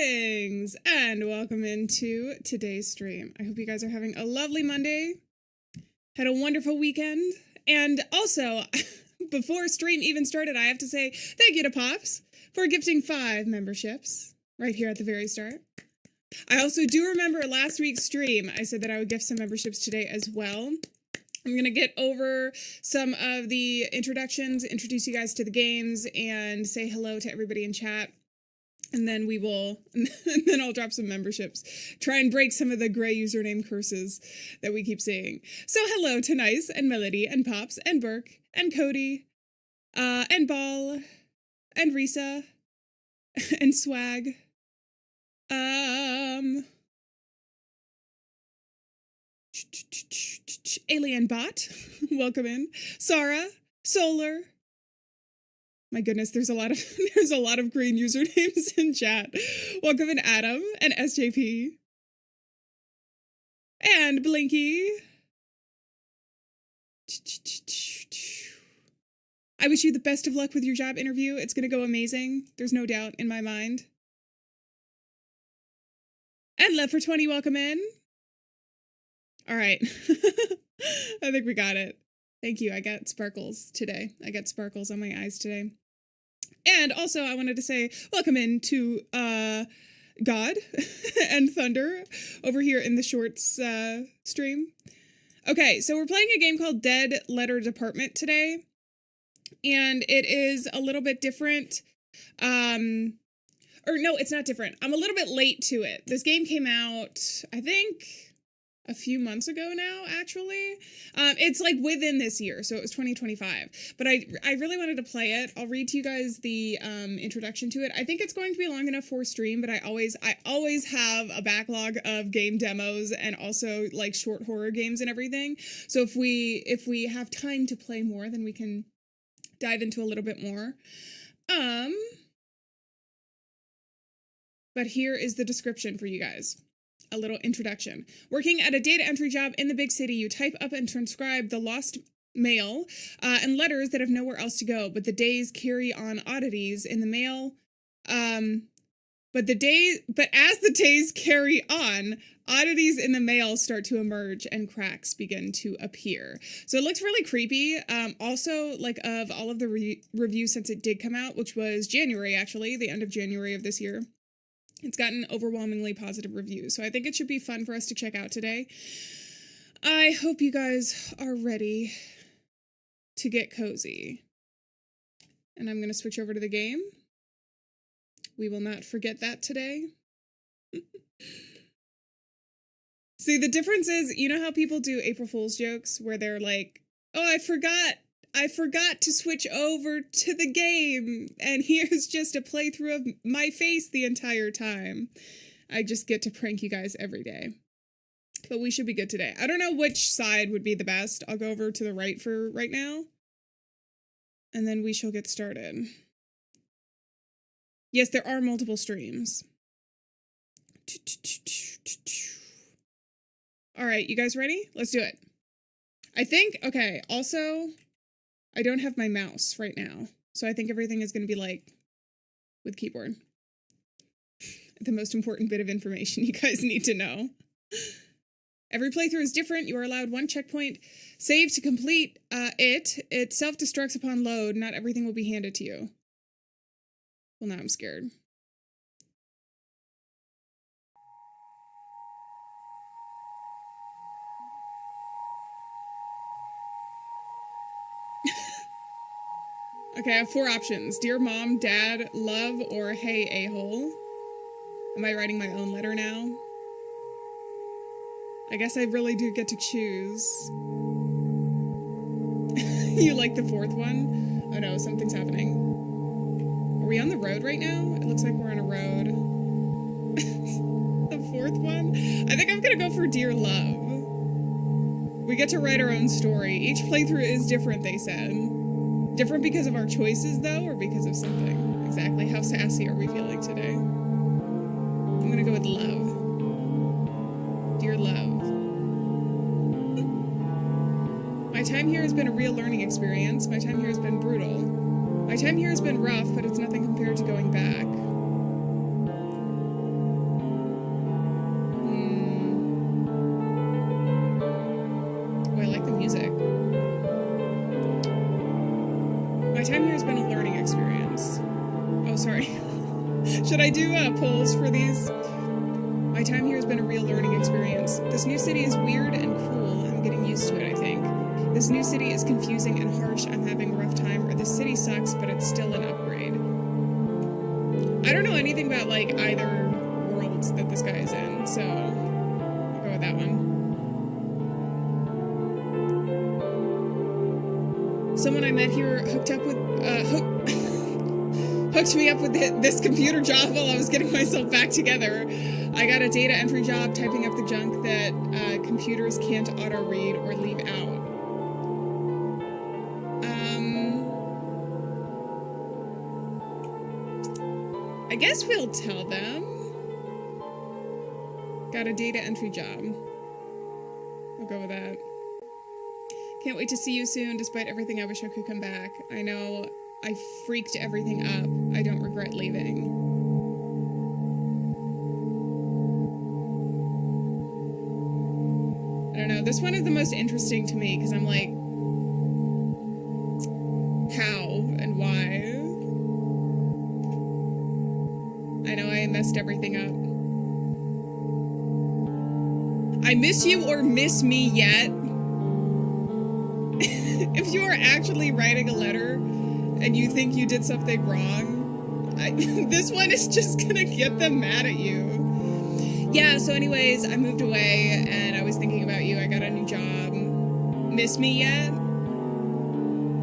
Greetings and welcome into today's stream. I hope you guys are having a lovely Monday, had a wonderful weekend, and also, before stream even started, I have to say thank you to Pops for gifting 5 memberships right here at the very start. I also do remember last week's stream, I said that I would gift some memberships today as well. I'm going to get over some of the introductions, introduce you guys to the games, and say hello to everybody in chat. And then I'll drop some memberships. Try and break some of the gray username curses that we keep seeing. So hello to Nice, and Melody, and Pops, and Burke, and Cody, and Ball, and Risa, and Swag. Alieann Bot, welcome in. Sarah, Solar. My goodness, there's a lot of green usernames in chat. Welcome in Adam and SJP. And Blinky. I wish you the best of luck with your job interview. It's going to go amazing. There's no doubt in my mind. And Love for 20, welcome in. All right. I think we got it. Thank you. I got sparkles today. I got sparkles on my eyes today. And also, I wanted to say welcome in to God and Thunder over here in the Shorts stream. Okay, so we're playing a game called Letter Dept today. And it is a little bit different. Or no, it's not different. I'm a little bit late to it. This game came out, I think, a few months ago now, actually. It's like within this year, so it was 2025. But I really wanted to play it. I'll read to you guys the introduction to it. I think it's going to be long enough for stream, but I always have a backlog of game demos and also like short horror games and everything. So if we have time to play more, then we can dive into a little bit more. But here is the description for you guys. A little introduction. Working at a data entry job in the big city, you type up and transcribe the lost mail and letters that have nowhere else to go, but the days carry on oddities in the mail. But as the days carry on, oddities in the mail start to emerge and cracks begin to appear. So it looks really creepy. Also, like, of all of the reviews since it did come out, which was January, actually, the end of January of this year, it's gotten overwhelmingly positive reviews, so I think it should be fun for us to check out today. I hope you guys are ready to get cozy. And I'm going to switch over to the game. We will not forget that today. See, the difference is, you know how people do April Fool's jokes where they're like, oh, I forgot to switch over to the game, and here's just a playthrough of my face the entire time. I just get to prank you guys every day. But we should be good today. I don't know which side would be the best. I'll go over to the right for right now. And then we shall get started. Yes, there are multiple streams. All right, you guys ready? Let's do it. I think, okay, also, I don't have my mouse right now, so I think everything is going to be, like, with keyboard. The most important bit of information you guys need to know. Every playthrough is different. You are allowed 1 checkpoint save to complete it. It self-destructs upon load. Not everything will be handed to you. Well, now I'm scared. Okay, I have 4 options. Dear Mom, Dad, Love, or Hey, A-hole. Am I writing my own letter now? I guess I really do get to choose. You like the 4th one? Oh no, something's happening. Are we on the road right now? It looks like we're on a road. The 4th one? I think I'm gonna go for Dear Love. We get to write our own story. Each playthrough is different, they said. Different because of our choices, though, or because of something? Exactly. How sassy are we feeling today? I'm gonna go with Love. Dear Love. My time here has been a real learning experience. My time here has been brutal. My time here has been rough, but it's nothing compared to going back. sorry. Should I do polls for these? My time here has been a real learning experience. This new city is weird and cool. I'm getting used to it, I think. This new city is confusing and harsh. I'm having a rough time. Or this city sucks, but it's still an upgrade. I don't know anything about, like, either worlds that this guy is in, so I'll go with that one. Someone I met here hooked me up with this computer job while I was getting myself back together. I got a data entry job typing up the junk that computers can't auto-read or leave out. I guess we'll tell them. Got a data entry job. We'll go with that. Can't wait to see you soon. Despite everything, I wish I could come back. I know I freaked everything up. I don't regret leaving. I don't know. This one is the most interesting to me because I'm like, how and why? I know I messed everything up. I miss you or miss me yet? If you are actually writing a letter and you think you did something wrong, this one is just gonna get them mad at you. Yeah, so anyways, I moved away and I was thinking about you. I got a new job. Miss me yet?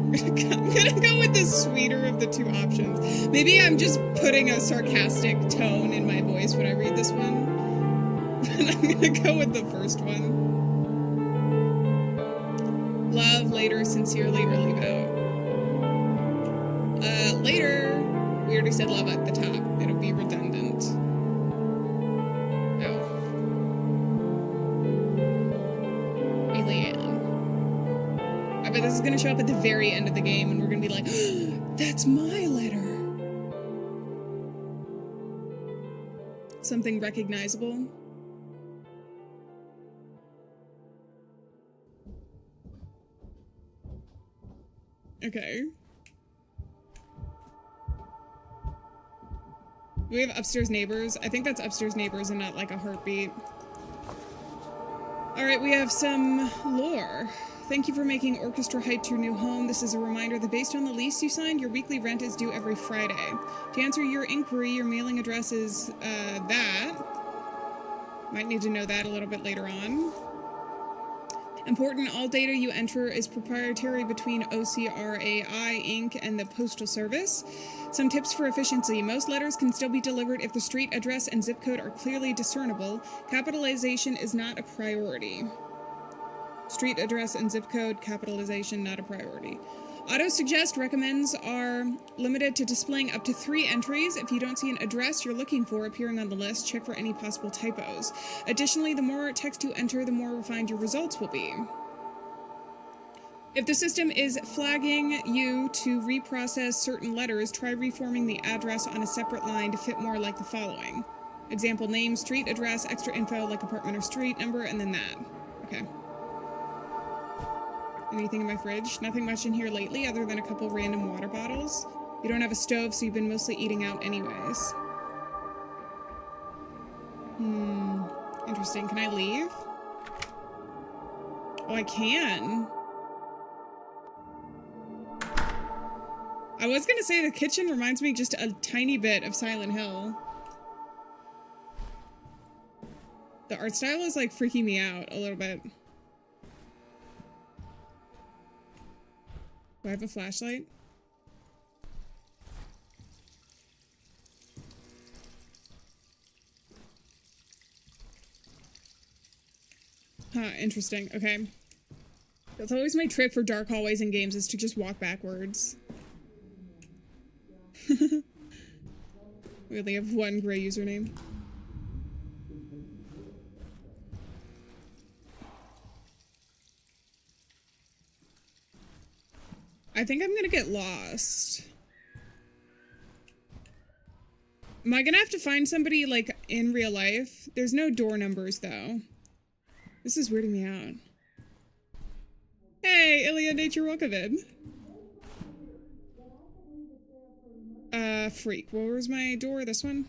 I'm gonna go with the sweeter of the two options. Maybe I'm just putting a sarcastic tone in my voice when I read this one. But I'm gonna go with the first one. Love, later, sincerely, or leave out. Later. We already said love at the top. It'll be redundant. Oh. Alieann. I bet this is gonna show up at the very end of the game and we're gonna be like, that's my letter. Something recognizable. Okay. We have upstairs neighbors. I think that's upstairs neighbors and not like a heartbeat. Alright, we have some lore. Thank you for making Orchestra Heights your new home. This is a reminder that based on the lease you signed, your weekly rent is due every Friday. To answer your inquiry, your mailing address is that. Might need to know that a little bit later on. Important, all data you enter is proprietary between OCRAI Inc. and the Postal Service. Some tips for efficiency. Most letters can still be delivered if the street address and zip code are clearly discernible. Capitalization is not a priority. Street address and zip code, capitalization not a priority. Auto-suggest recommends are limited to displaying up to 3 entries. If you don't see an address you're looking for appearing on the list, check for any possible typos. Additionally, the more text you enter, the more refined your results will be. If the system is flagging you to reprocess certain letters, try reforming the address on a separate line to fit more like the following. Example, name, street address, extra info like apartment or street number, and then that. Okay. Anything in my fridge? Nothing much in here lately other than a couple random water bottles. You don't have a stove, so you've been mostly eating out anyways. Interesting. Can I leave? Oh, I can. I was gonna say the kitchen reminds me just a tiny bit of Silent Hill. The art style is like freaking me out a little bit. Do I have a flashlight? Huh, interesting. Okay. That's always my trick for dark hallways in games, is to just walk backwards. We only have one gray username. I think I'm gonna get lost. Am I gonna have to find somebody, like, in real life? There's no door numbers, though. This is weirding me out. Hey, Alieann, you're welcome in. Freak. Where was my door? This one?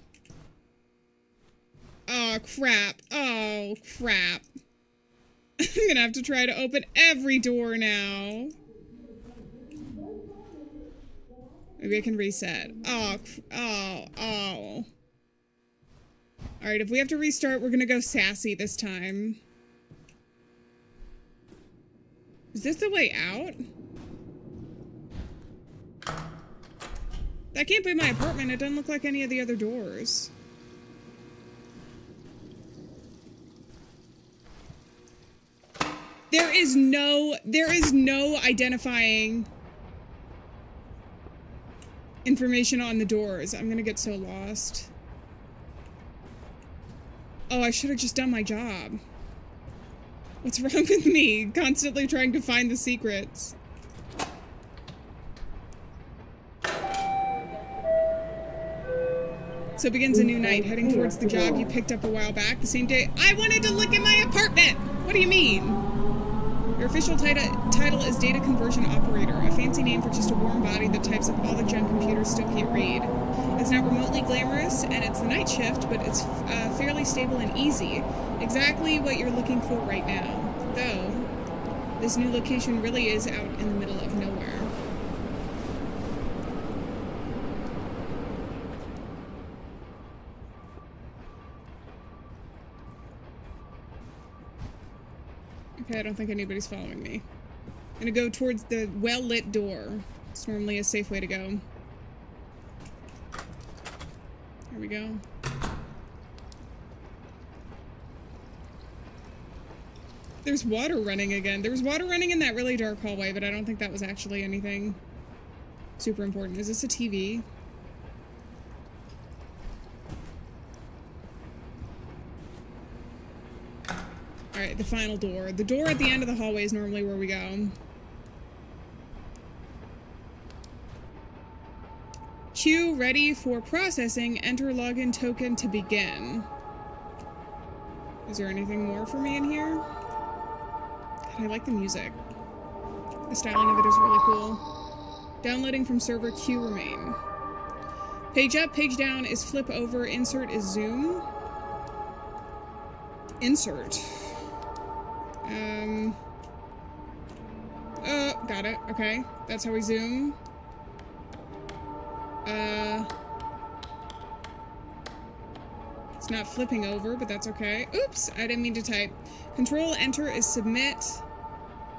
Oh, crap. Oh, crap. I'm gonna have to try to open every door now. Maybe I can reset. Oh. Alright, if we have to restart, we're gonna go sassy this time. Is this the way out? That can't be my apartment. It doesn't look like any of the other doors. There is no identifying information on the doors. I'm gonna get so lost. Oh, I should have just done my job. What's wrong with me? Constantly trying to find the secrets. So begins a new night, heading towards the job you picked up a while back. The same day, I wanted to look at my apartment! What do you mean? Your official title is Data Conversion Operator, a fancy name for just a warm body that types up all the junk computers still can't read. It's not remotely glamorous, and it's the night shift, but it's fairly stable and easy. Exactly what you're looking for right now. Though, this new location really is out in the middle of nowhere. Okay, I don't think anybody's following me. I'm gonna go towards the well-lit door. It's normally a safe way to go. Here we go. There's water running again. There was water running in that really dark hallway, but I don't think that was actually anything super important. Is this a TV? Alright, the final door. The door at the end of the hallway is normally where we go. Queue ready for processing. Enter login token to begin. Is there anything more for me in here? God, I like the music. The styling of it is really cool. Downloading from server, queue remain. Page up, page down is flip over, insert is zoom. Insert. Oh, got it. Okay. That's how we zoom. It's not flipping over, but that's okay. Oops, I didn't mean to type. Control Enter is submit.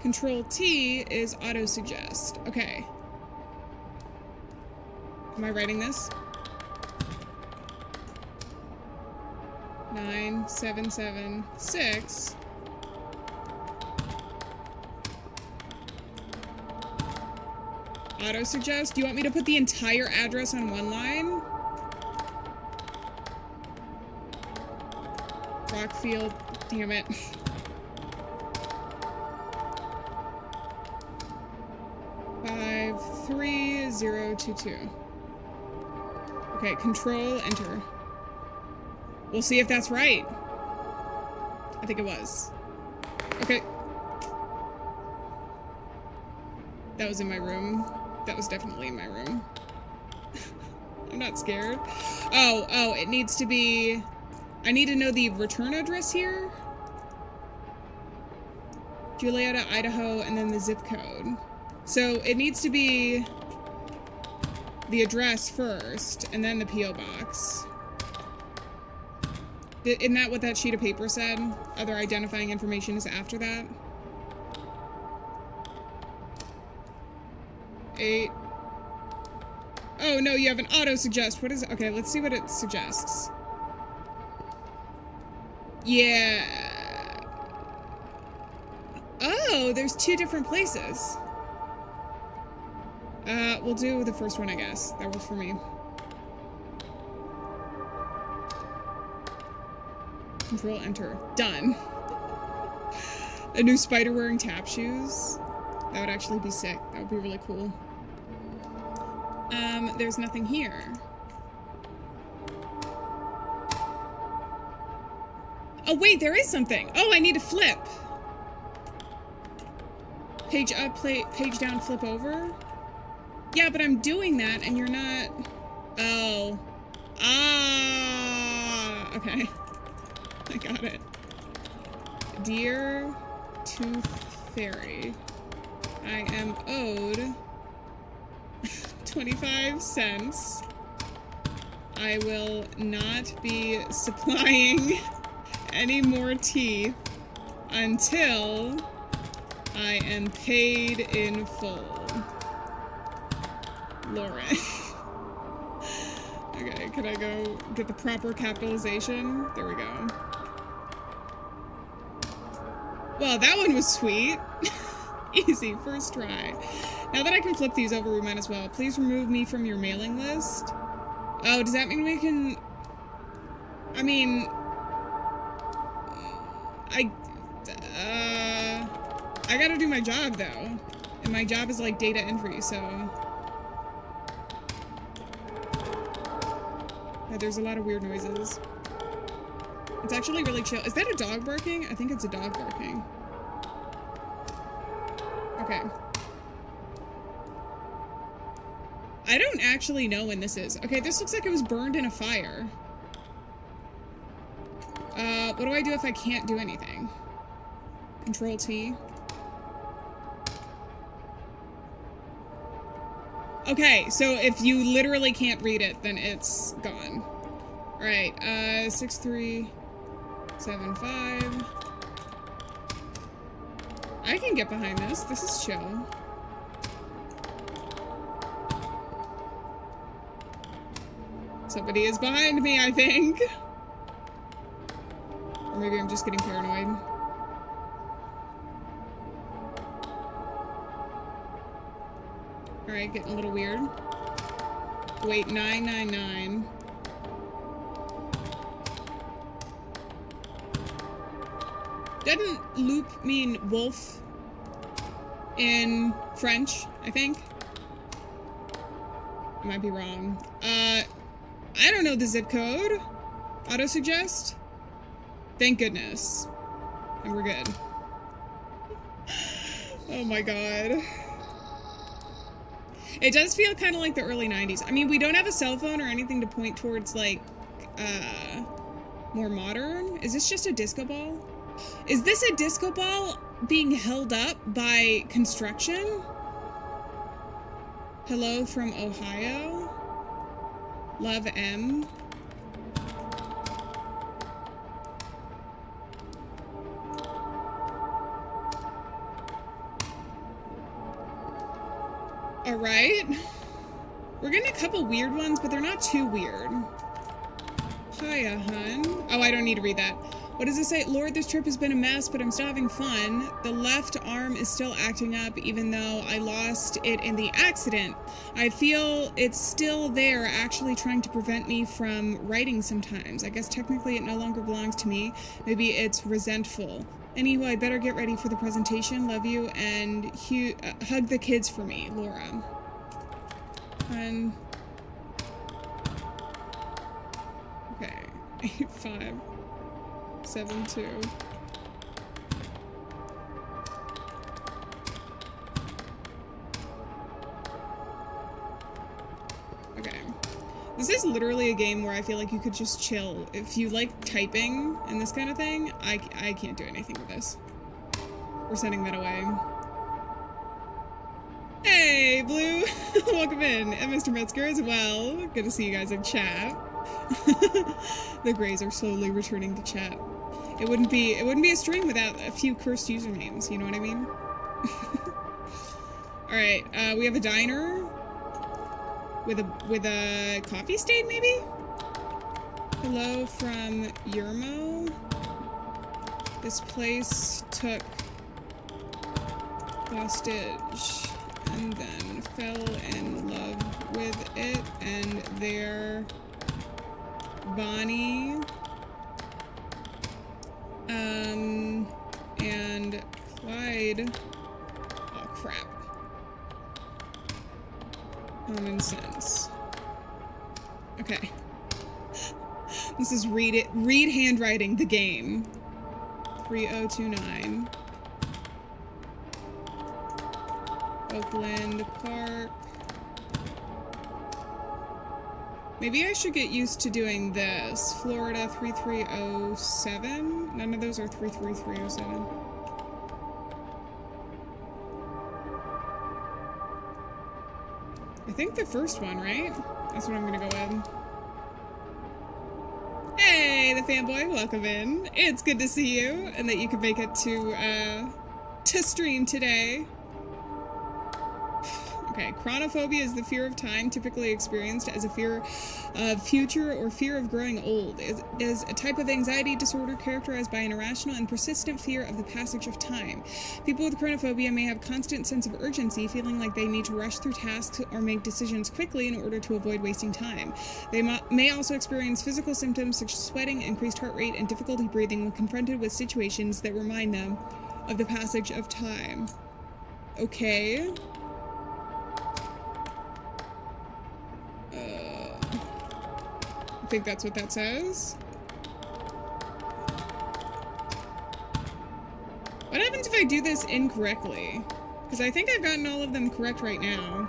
Control T is auto suggest. Okay. Am I writing this? 9776. Auto suggest? Do you want me to put the entire address on one line? Rockfield, damn it. Five, 3022. Okay, control enter. We'll see if that's right. I think it was. Okay. That was in my room. That was definitely in my room. I'm not scared. Oh, it needs to be... I need to know the return address here. Julietta, Idaho, and then the zip code. So it needs to be the address first, and then the P.O. box. Isn't that what that sheet of paper said? Other identifying information is after that? 8. Oh, no, you have an auto-suggest. What is it? Okay, let's see what it suggests. Yeah. Oh, there's 2 different places. We'll do the first one, I guess. That works for me. Control Enter. Done. A new spider wearing tap shoes. That would actually be sick. That would be really cool. There's nothing here. Oh, wait, there is something. Oh, I need to flip. Page up, page down, flip over. Yeah, but I'm doing that and you're not... Oh. Ah. Okay. I got it. Dear Tooth Fairy, I am owed 25 cents. I will not be supplying any more teeth until I am paid in full. Lauren. Okay, can I go get the proper capitalization? There we go. Well, that one was sweet. Easy, first try. Now that I can flip these over, we might as well. Please remove me from your mailing list. Oh, does that mean we can... I mean... I gotta do my job, though. And my job is, like, data entry, so... Yeah, there's a lot of weird noises. It's actually really chill. Is that a dog barking? I think it's a dog barking. Okay. I don't actually know when this is. Okay, this looks like it was burned in a fire. What do I do if I can't do anything? Control T. Okay, so if you literally can't read it, then it's gone. Alright, 6375. I can get behind this. This is chill. Somebody is behind me, I think. Or maybe I'm just getting paranoid. Alright, getting a little weird. Wait, 999. Doesn't loup mean wolf in French, I think? I might be wrong. I don't know the zip code. Auto-suggest? Thank goodness. And we're good. Oh my god. It does feel kind of like the early 90s. I mean, we don't have a cell phone or anything to point towards, like, more modern. Is this just a disco ball? Is this a disco ball being held up by construction? Hello from Ohio. Love M. Alright. We're getting a couple weird ones, but they're not too weird. Hiya, hun. Oh, I don't need to read that. What does it say? Lord, this trip has been a mess, but I'm still having fun. The left arm is still acting up, even though I lost it in the accident. I feel it's still there, actually trying to prevent me from writing sometimes. I guess technically it no longer belongs to me. Maybe it's resentful. Anywho, I better get ready for the presentation. Love you, and hug the kids for me, Laura. And... okay. 8572. Okay. This is literally a game where I feel like you could just chill. If you like typing and this kind of thing, I can't do anything with this. We're sending that away. Hey, Blue! Welcome in. And Mr. Metzger as well. Good to see you guys in chat. The Greys are slowly returning to chat. It wouldn't be a stream without a few cursed usernames, you know what I mean? Alright, we have a diner with a coffee stain, maybe? Hello from Yermo. This place took hostage and then fell in love with it, and their Bonnie and Clyde. Oh crap. Common sense. Okay. This is read handwriting the game. 3029. Oakland Park. Maybe I should get used to doing this. Florida 3307. None of those are 33307. I think the first one, right? That's what I'm gonna go with. Hey, the fanboy, welcome in. It's good to see you, and that you could make it to stream today. Okay, chronophobia is the fear of time, typically experienced as a fear of future or fear of growing old. It is a type of anxiety disorder characterized by an irrational and persistent fear of the passage of time. People with chronophobia may have a constant sense of urgency, feeling like they need to rush through tasks or make decisions quickly in order to avoid wasting time. They may also experience physical symptoms such as sweating, increased heart rate, and difficulty breathing when confronted with situations that remind them of the passage of time. Okay. I think that's what that says. What happens if I do this incorrectly? Because I think I've gotten all of them correct right now.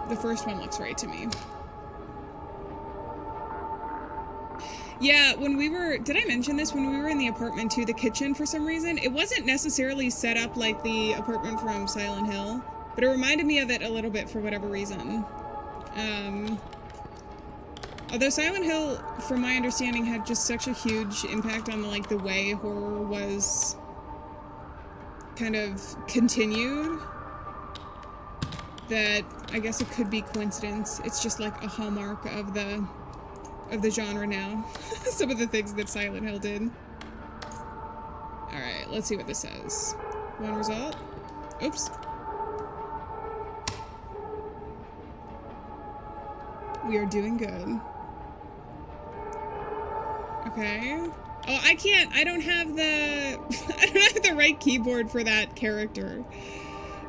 The first one looks right to me. Yeah, when we were, did I mention this? When we were in the apartment too, the kitchen, for some reason, it wasn't necessarily set up like the apartment from Silent Hill, but it reminded me of it a little bit for whatever reason. Although Silent Hill, from my understanding, had just such a huge impact on like the way horror was kind of continued, that I guess it could be coincidence. It's just like a hallmark of the genre now. Some of the things that Silent Hill did. Alright, let's see what this says. One result. Oops. We are doing good. Okay. Oh, I don't have the right keyboard for that character.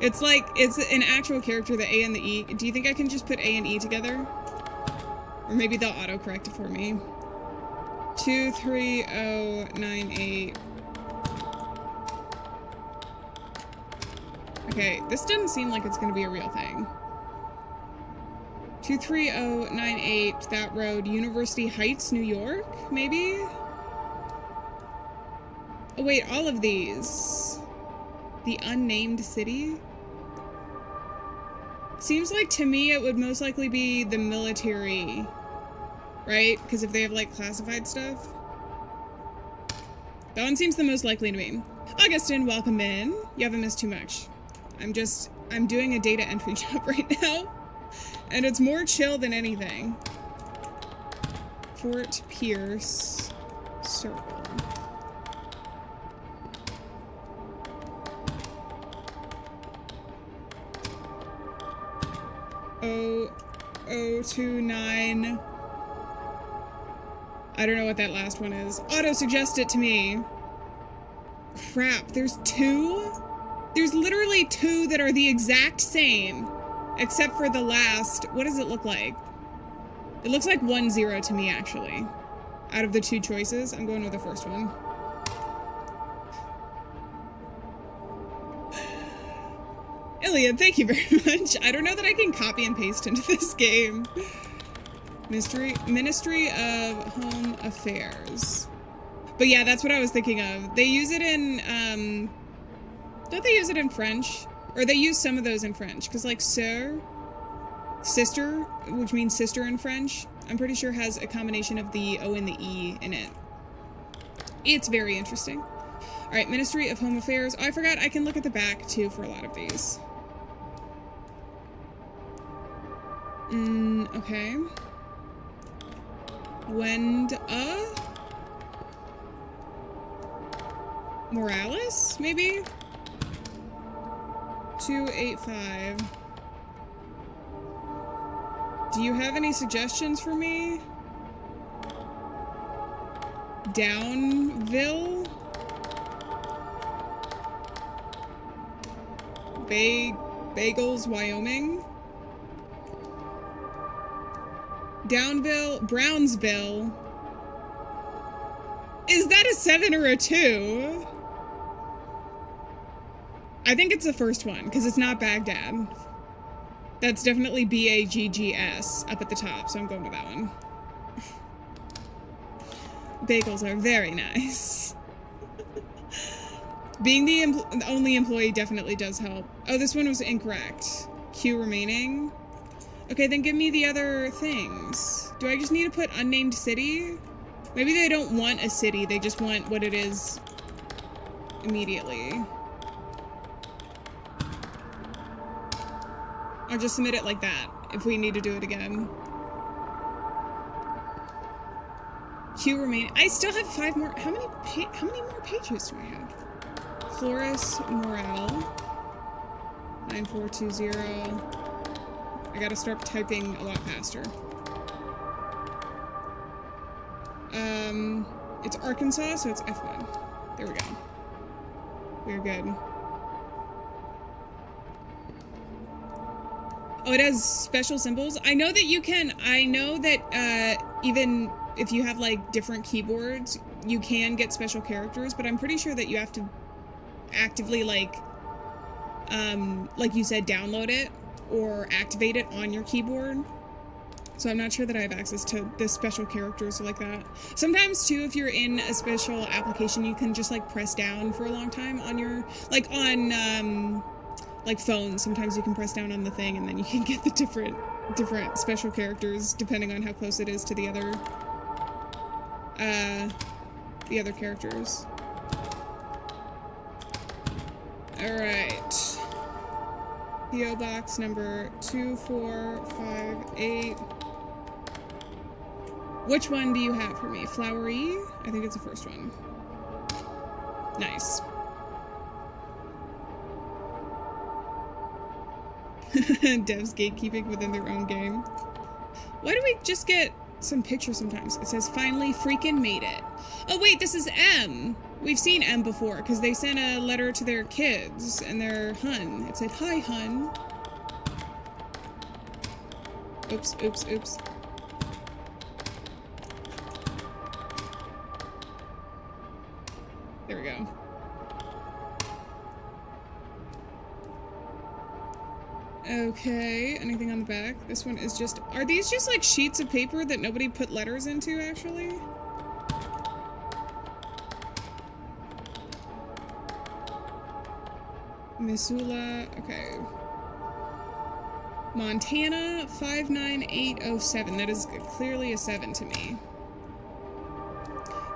It's like, it's an actual character, the A and the E. Do you think I can just put A and E together? Or maybe they'll autocorrect it for me. 23098. Okay, this doesn't seem like it's gonna be a real thing. 23098, that road, University Heights, New York, maybe? Oh wait, all of these. The unnamed city? Seems like to me it would most likely be the military, right? Because if they have like classified stuff. That one seems the most likely to me. Augustin, welcome in. You haven't missed too much. I'm doing a data entry job right now. And it's more chill than anything. Fort Pierce Circle. Oh, 029. I don't know what that last one is. Auto-suggest it to me. Crap, there's two? There's literally two that are the exact same. Except for the last, what does it look like? It looks like 1-0 to me, actually. Out of the two choices, I'm going with the first one. Alieann, thank you very much. I don't know that I can copy and paste into this game. Ministry of Home Affairs. But yeah, that's what I was thinking of. They use it in, don't they use it in French? Or they use some of those in French, because like sœur, sister, which means sister in French, I'm pretty sure has a combination of the O and the E in it. It's very interesting. All right, Ministry of Home Affairs. Oh, I forgot I can look at the back too for a lot of these. Okay. Wenda Morales, maybe? 285. Do you have any suggestions for me? Downville? Bagels, Wyoming? Downville, Brownsville. Is that a 7 or a 2? I think it's the first one, because it's not Baghdad. That's definitely BAGGS up at the top, so I'm going to that one. Bagels are very nice. Being the only employee definitely does help. Oh, this one was incorrect. Q remaining. Okay, then give me the other things. Do I just need to put unnamed city? Maybe they don't want a city, they just want what it is immediately. I'll just submit it like that, if we need to do it again. Q remain. I still have 5 more. How many more pages do I have? Chloris Morel. 9420. I gotta start typing a lot faster. It's Arkansas, so it's F1. There we go. We're good. Oh, it has special symbols? I know that you can, even if you have, like, different keyboards, you can get special characters, but I'm pretty sure that you have to actively, like you said, download it or activate it on your keyboard. So I'm not sure that I have access to the special characters like that. Sometimes, too, if you're in a special application, you can just, like, press down for a long time on your, like, on, like phones, sometimes you can press down on the thing and then you can get the different special characters depending on how close it is to the other characters. Alright. P.O. Box number 2458. Which one do you have for me? Flowery? I think it's the first one. Nice. Devs gatekeeping within their own game. Why do we just get some pictures sometimes? It says, finally freaking made it. Oh wait, this is M. We've seen M before, because they sent a letter to their kids and their hun. It said, hi, hun. Oops, oops, oops. There we go. Okay, anything on the back? This one is just... Are these just like sheets of paper that nobody put letters into, actually? Missoula, okay. Montana, 59807. That is clearly a 7 to me.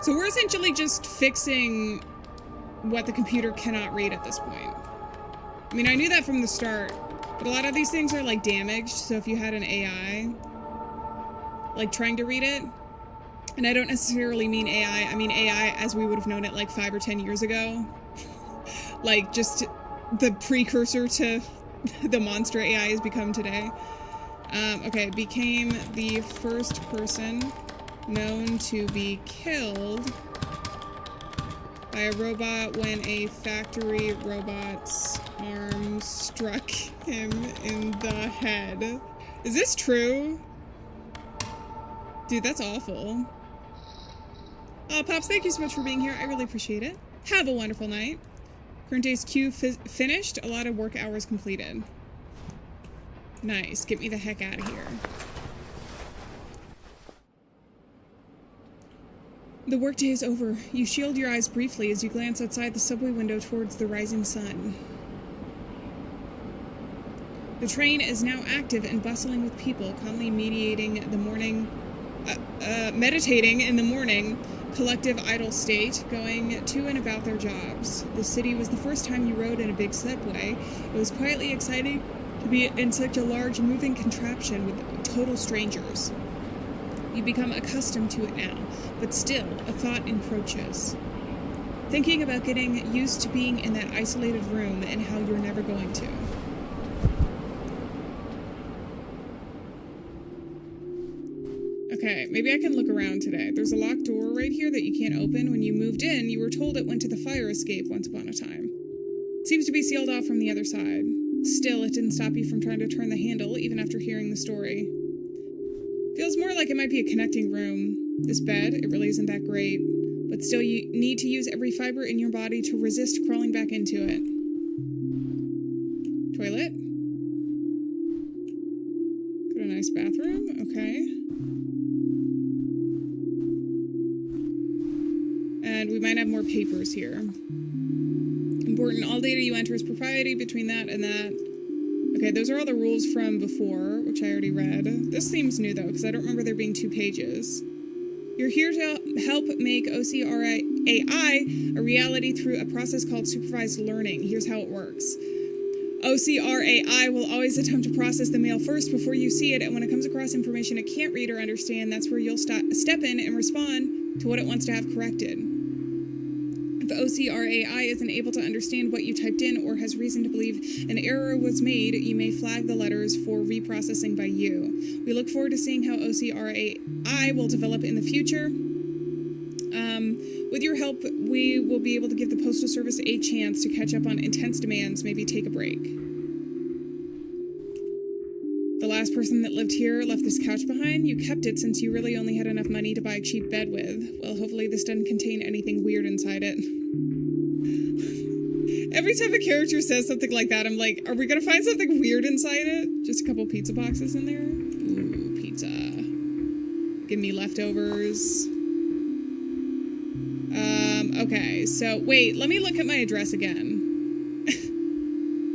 So we're essentially just fixing what the computer cannot read at this point. I mean, I knew that from the start, but a lot of these things are, like, damaged, so if you had an AI, like, trying to read it, and I don't necessarily mean AI, I mean AI as we would have known it, like, 5 or 10 years ago. Like, just the precursor to the monster AI has become today. Okay, became the first person known to be killed by a robot when a factory robot's arm struck him in the head. Is this true? Dude, that's awful. Oh, Pops, thank you so much for being here. I really appreciate it. Have a wonderful night. Current day's queue finished. A lot of work hours completed. Nice. Get me the heck out of here. The workday is over. You shield your eyes briefly as you glance outside the subway window towards the rising sun. The train is now active and bustling with people, calmly meditating in the morning, collective idle state, going to and about their jobs. The city was the first time you rode in a big subway. It was quietly exciting to be in such a large moving contraption with total strangers. You become accustomed to it now, but still, a thought encroaches. Thinking about getting used to being in that isolated room and how you're never going to. Okay, maybe I can look around today. There's a locked door right here that you can't open. When you moved in, you were told it went to the fire escape once upon a time. It seems to be sealed off from the other side. Still, it didn't stop you from trying to turn the handle, even after hearing the story. Feels more like it might be a connecting room. This bed, it really isn't that great. But still, you need to use every fiber in your body to resist crawling back into it. Toilet? bathroom. Okay. And we might have more papers here. Important. All data you enter is proprietary between that and that. Okay, those are all the rules from before, which I already read. This seems new, though, because I don't remember there being 2 pages. You're here to help make OCRAI a reality through a process called supervised learning. Here's how it works. OCRAI will always attempt to process the mail first before you see it, and when it comes across information it can't read or understand, that's where you'll step in and respond to what it wants to have corrected. If OCRAI isn't able to understand what you typed in or has reason to believe an error was made, you may flag the letters for reprocessing by you. We look forward to seeing how OCRAI will develop in the future. With your help, we will be able to give the Postal Service a chance to catch up on intense demands, maybe take a break. The last person that lived here left this couch behind. You kept it since you really only had enough money to buy a cheap bed with. Well, hopefully this doesn't contain anything weird inside it. Every time a character says something like that, I'm like, are we gonna find something weird inside it? Just a couple pizza boxes in there? Ooh, pizza. Give me leftovers. Okay, so wait, let me look at my address again.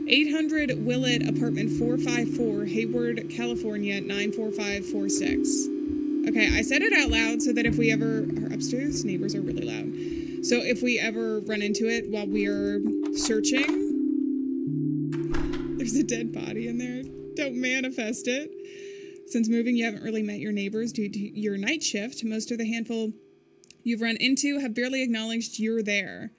800 Willett, apartment 454, Hayward, California, 94546. Okay, I said it out loud so that if we ever... Our upstairs neighbors are really loud. So if we ever run into it while we are searching... There's a dead body in there. Don't manifest it. Since moving, you haven't really met your neighbors due to your night shift. Most of the handful you've run into have barely acknowledged you're there.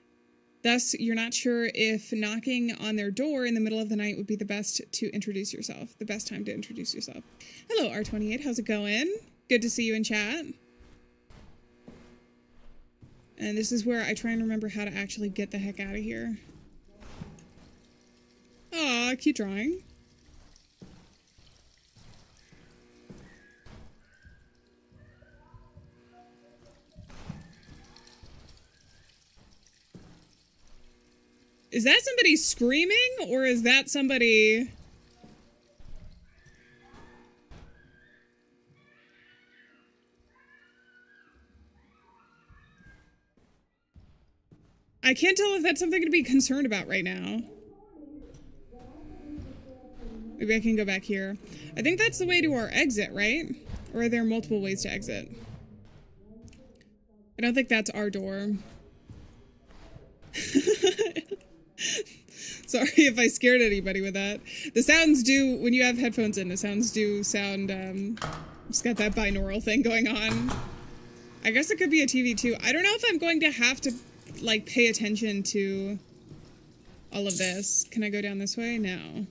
Thus, you're not sure if knocking on their door in the middle of the night would be the best to introduce yourself. The best time to introduce yourself. Hello, R28. How's it going? Good to see you in chat. And this is where I try and remember how to actually get the heck out of here. Aw, cute drawing. Is that somebody screaming, or is that somebody... I can't tell if that's something to be concerned about right now. Maybe I can go back here. I think that's the way to our exit, right? Or are there multiple ways to exit? I don't think that's our door. Sorry if I scared anybody with that. The sounds do, when you have headphones in, the sounds do sound, it's got that binaural thing going on. I guess it could be a TV too. I don't know if I'm going to have to, like, pay attention to all of this. Can I go down this way? No.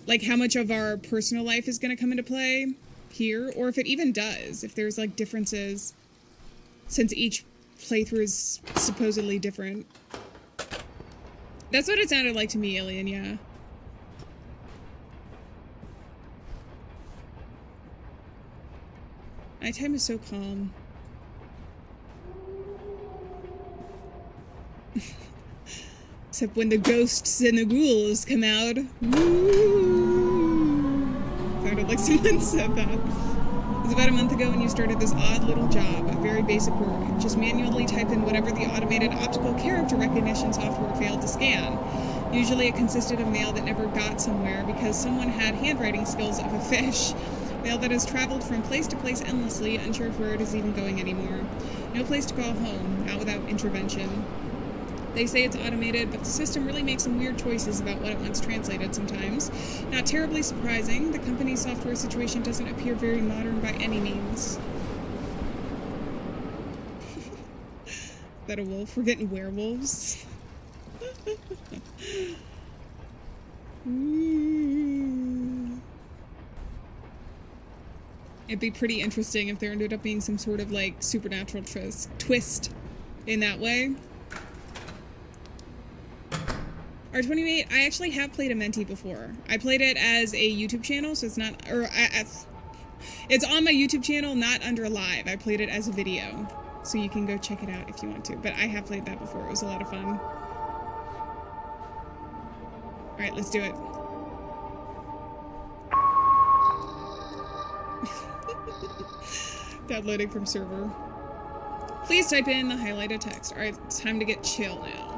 Like, how much of our personal life is going to come into play here? Or if it even does. If there's, like, differences. Since each playthrough is supposedly different. That's what it sounded like to me, Alien, yeah. Nighttime is so calm. Except when the ghosts and the ghouls come out. Woo! Sounded like someone said that. It was about a month ago when you started this odd little job, very basic work. Just manually type in whatever the automated optical character recognition software failed to scan. Usually it consisted of mail that never got somewhere because someone had handwriting skills of a fish. Mail that has traveled from place to place endlessly, unsure of where it is even going anymore. No place to call home, not without intervention. They say it's automated, but the system really makes some weird choices about what it wants translated sometimes. Not terribly surprising, the company's software situation doesn't appear very modern by any means. Is that a wolf? We're getting werewolves. Ooh. It'd be pretty interesting if there ended up being some sort of, like, supernatural twist in that way. R28, I actually have played Amenti before. I played it as a YouTube channel, so it's not, or it's on my YouTube channel, not under live. I played it as a video, so you can go check it out if you want to. But I have played that before. It was a lot of fun. All right, let's do it. Downloading from server. Please type in the highlighted text. Alright, it's time to get chill now.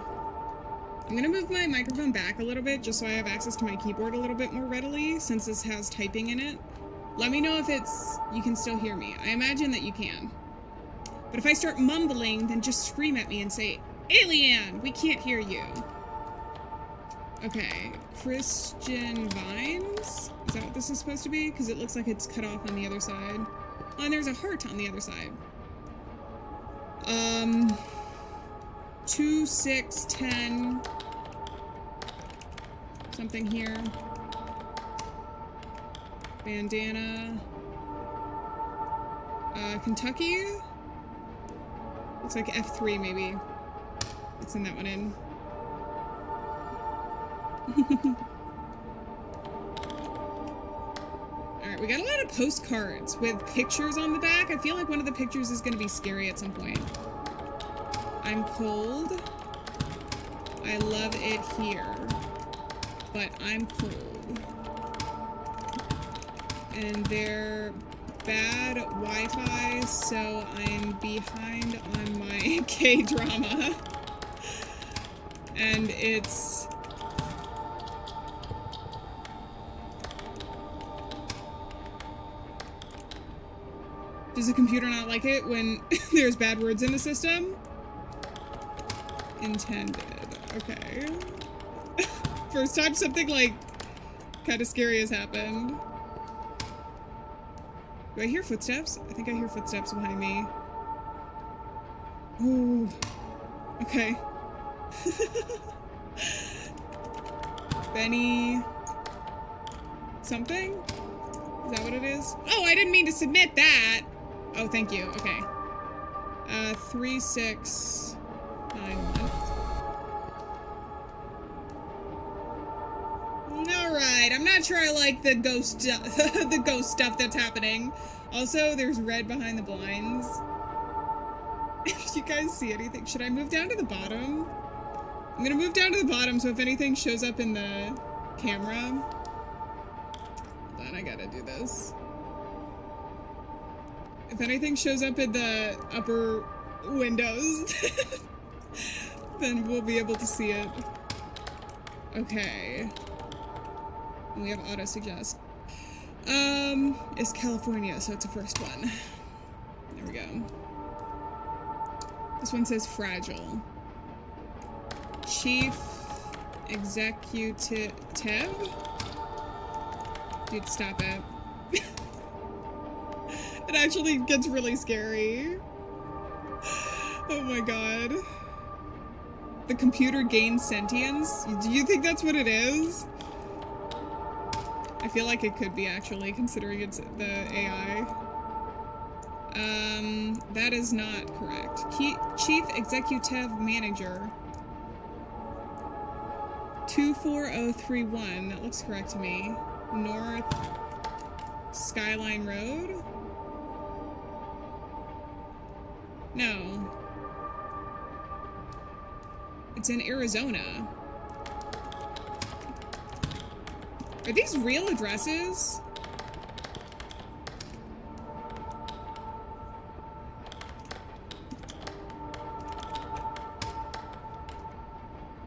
I'm gonna move my microphone back a little bit just so I have access to my keyboard a little bit more readily since this has typing in it. Let me know if you can still hear me. I imagine that you can. But if I start mumbling, then just scream at me and say, Alieann, we can't hear you. Okay, Christian Vines? Is that what this is supposed to be? Because it looks like it's cut off on the other side. Oh, and there's a heart on the other side. 2, 6, 10. Something here. Bandana. Kentucky? Looks like F3 maybe. Let's send that one in. Alright, we got a lot of postcards with pictures on the back. I feel like one of the pictures is going to be scary at some point. I'm cold. I love it here. But I'm cold. And they're bad Wi-Fi, so I'm behind on my K-drama. And it's... Does the computer not like it when there's bad words in the system? Intended. Okay. First time something, like, kind of scary has happened. Do I hear footsteps? I think I hear footsteps behind me. Ooh. Okay. Benny... something? Is that what it is? Oh, I didn't mean to submit that! Oh, thank you. Okay. 3, 6, 9, 1. Alright, I'm not sure I like the ghost the ghost stuff that's happening. Also, there's red behind the blinds. If you guys see anything, should I move down to the bottom? I'm gonna move down to the bottom, so if anything shows up in the camera... Hold on, I gotta do this. If anything shows up in the upper windows, then we'll be able to see it. Okay. And we have auto-suggest. It's California, so it's the first one. There we go. This one says fragile. Chief Executive? Dude, stop it. It actually gets really scary. Oh my god. The computer gains sentience? Do you think that's what it is? I feel like it could be actually, considering it's the AI. That is not correct. Chief Executive Manager. 24031. That looks correct to me. North Skyline Road? No. It's in Arizona. Are these real addresses?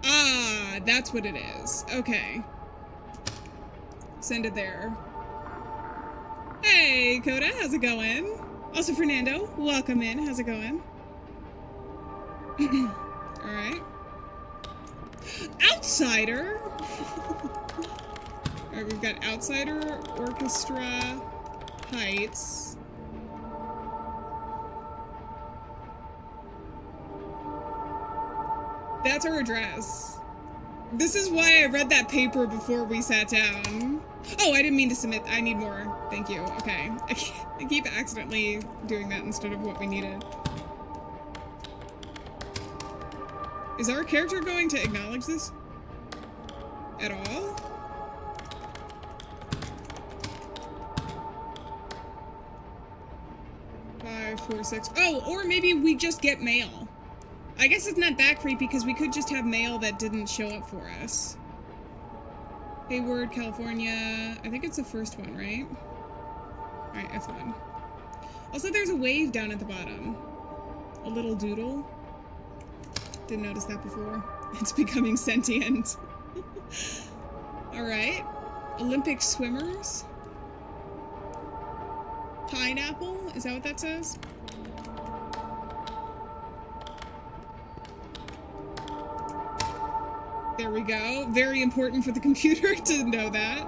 Ah, that's what it is. Okay. Send it there. Hey, Coda, how's it going? Also, Fernando, welcome in. How's it going? Alright. Outsider! Alright, we've got Outsider, Orchestra, Heights. That's our address. This is why I read that paper before we sat down. Oh, I didn't mean to submit. I need more. Thank you. Okay. I keep accidentally doing that instead of what we needed. Is our character going to acknowledge this? At all? Five, 4, 6. Oh, or maybe we just get mail. I guess it's not that creepy because we could just have mail that didn't show up for us. Hayward, California. I think it's the first one, right? Alright, F1. Also, there's a wave down at the bottom. A little doodle. Didn't notice that before. It's becoming sentient. Alright. Olympic swimmers. Pineapple? Is that what that says? There we go. Very important for the computer to know that.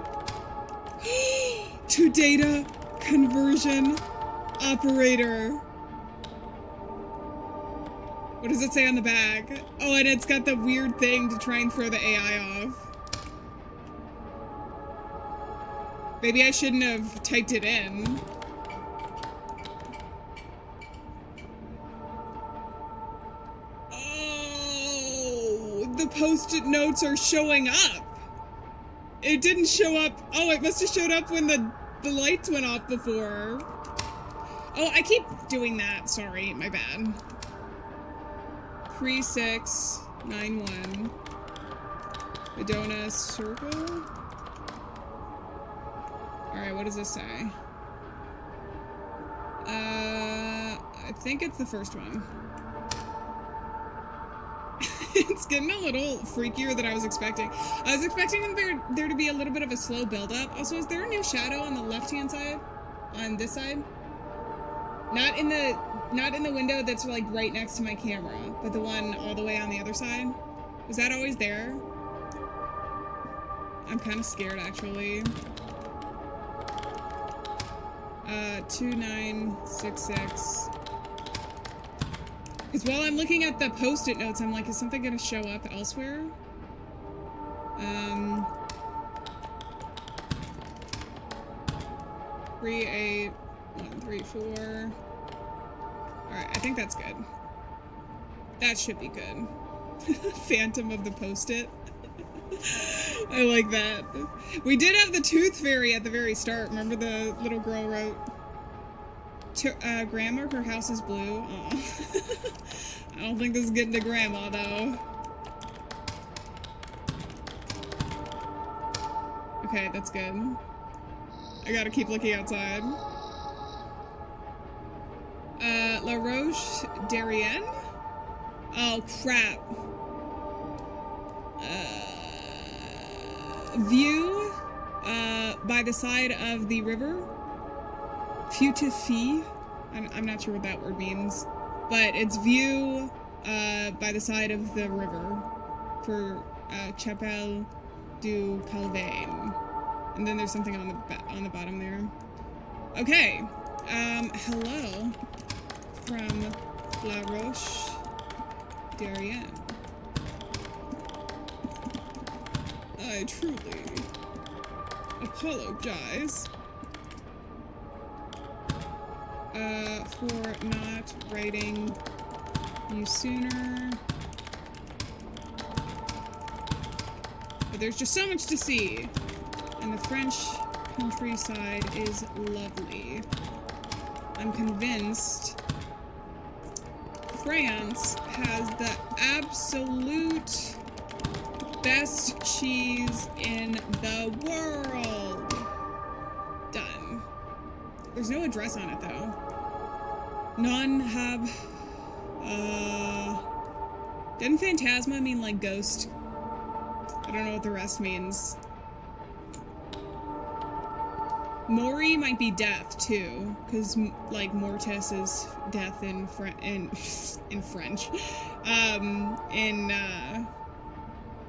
To data conversion operator. What does it say on the bag? Oh, and it's got the weird thing to try and throw the AI off. Maybe I shouldn't have typed it in. Oh, the post-it notes are showing up. It didn't show up. Oh, it must have showed up when the lights went off before. Oh, I keep doing that. Sorry, my bad. 3691. Madonna circle. Alright, what does this say? I think it's the first one. It's getting a little freakier than I was expecting. I was expecting there to be a little bit of a slow build-up. Also, is there a new shadow on the left-hand side? On this side? Not in the window that's like right next to my camera, but the one all the way on the other side. Was that always there? I'm kind of scared, actually. 2966. Because while I'm looking at the post-it notes, I'm like, is something gonna show up elsewhere? 38134. Alright, I think that's good. That should be good. Phantom of the post-it. I like that. We did have the tooth fairy at the very start. Remember the little girl wrote, Grandma, her house is blue. Aw. I don't think this is getting to Grandma, though. Okay, that's good. I gotta keep looking outside. La Roche Derrienne? Oh, crap. View, by the side of the river. Futifie. I'm not sure what that word means. But it's view, by the side of the river. For, Chapelle du Calvain. And then there's something on the bottom there. Okay. Hello. From La Roche Derrienne. I truly apologize for not writing you sooner. But there's just so much to see. And the French countryside is lovely. I'm convinced France has the absolute best cheese in the world. Done. There's no address on it, though. None have, didn't phantasma mean, like, ghost? I don't know what the rest means. Mori might be death, too, because, like, mortis is death in French. In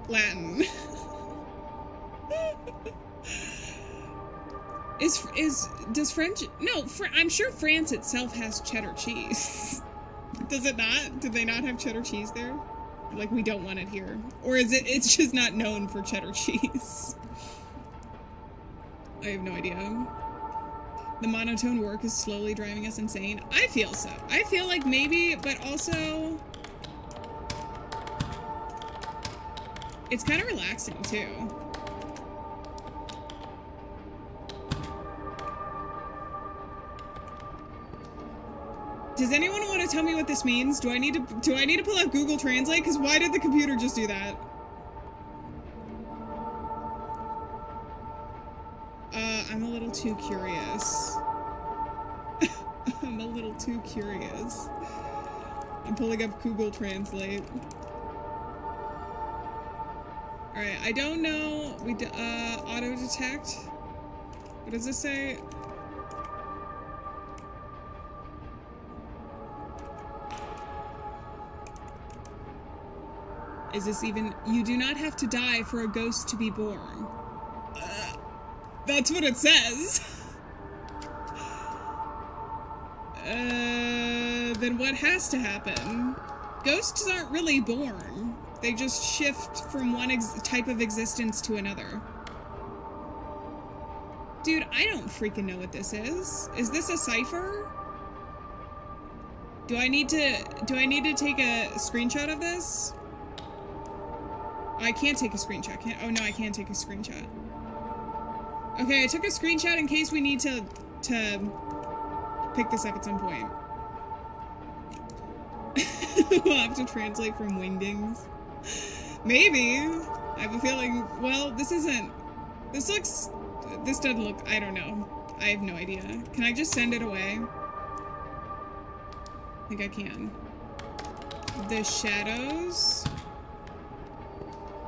Latin. Does French, no, I'm sure France itself has cheddar cheese. Does it not? Do they not have cheddar cheese there? Like, we don't want it here. Or is it's just not known for cheddar cheese? I have no idea. The monotone work is slowly driving us insane. I feel so. I feel like maybe, but also it's kind of relaxing too. Does anyone want to tell me what this means? Do I need to pull out Google Translate? Because why did the computer just do that? I'm a little too curious. I'm a little too curious. I'm pulling up Google Translate. Alright, I don't know. Auto detect. What does this say? Is this even... You do not have to die for a ghost to be born. That's what it says. Then what has to happen? Ghosts aren't really born. They just shift from one type of existence to another. Dude, I don't freaking know what this is. Is this a cipher? Do I need to take a screenshot of this? I can't take a screenshot. Oh no, I can take a screenshot. Okay, I took a screenshot in case we need to pick this up at some point. We'll have to translate from wingdings. Maybe. I have a feeling, well, this doesn't look, I don't know. I have no idea. Can I just send it away? I think I can. The shadows.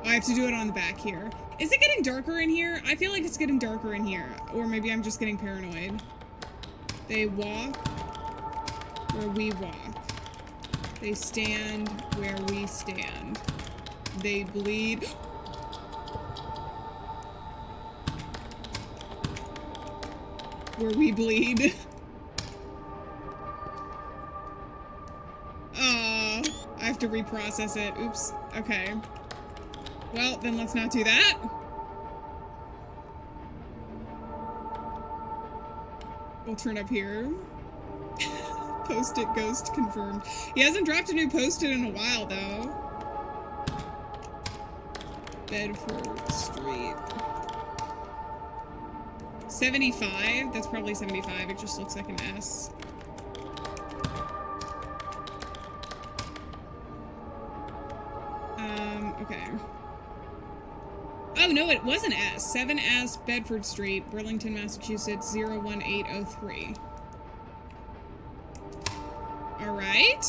Oh, I have to do it on the back here. Is it getting darker in here? I feel like it's getting darker in here. Or maybe I'm just getting paranoid. They walk where we walk. They stand where we stand. They bleed. Where we bleed. I have to reprocess it. Oops. Okay. Well, then let's not do that. We'll turn up here. Post-it ghost confirmed. He hasn't dropped a new post-it in a while, though. Bedford Street. 75? That's probably 75. It just looks like an S. Okay. Oh, no, it was an S. 7S Bedford Street, Burlington, Massachusetts, 01803. Alright.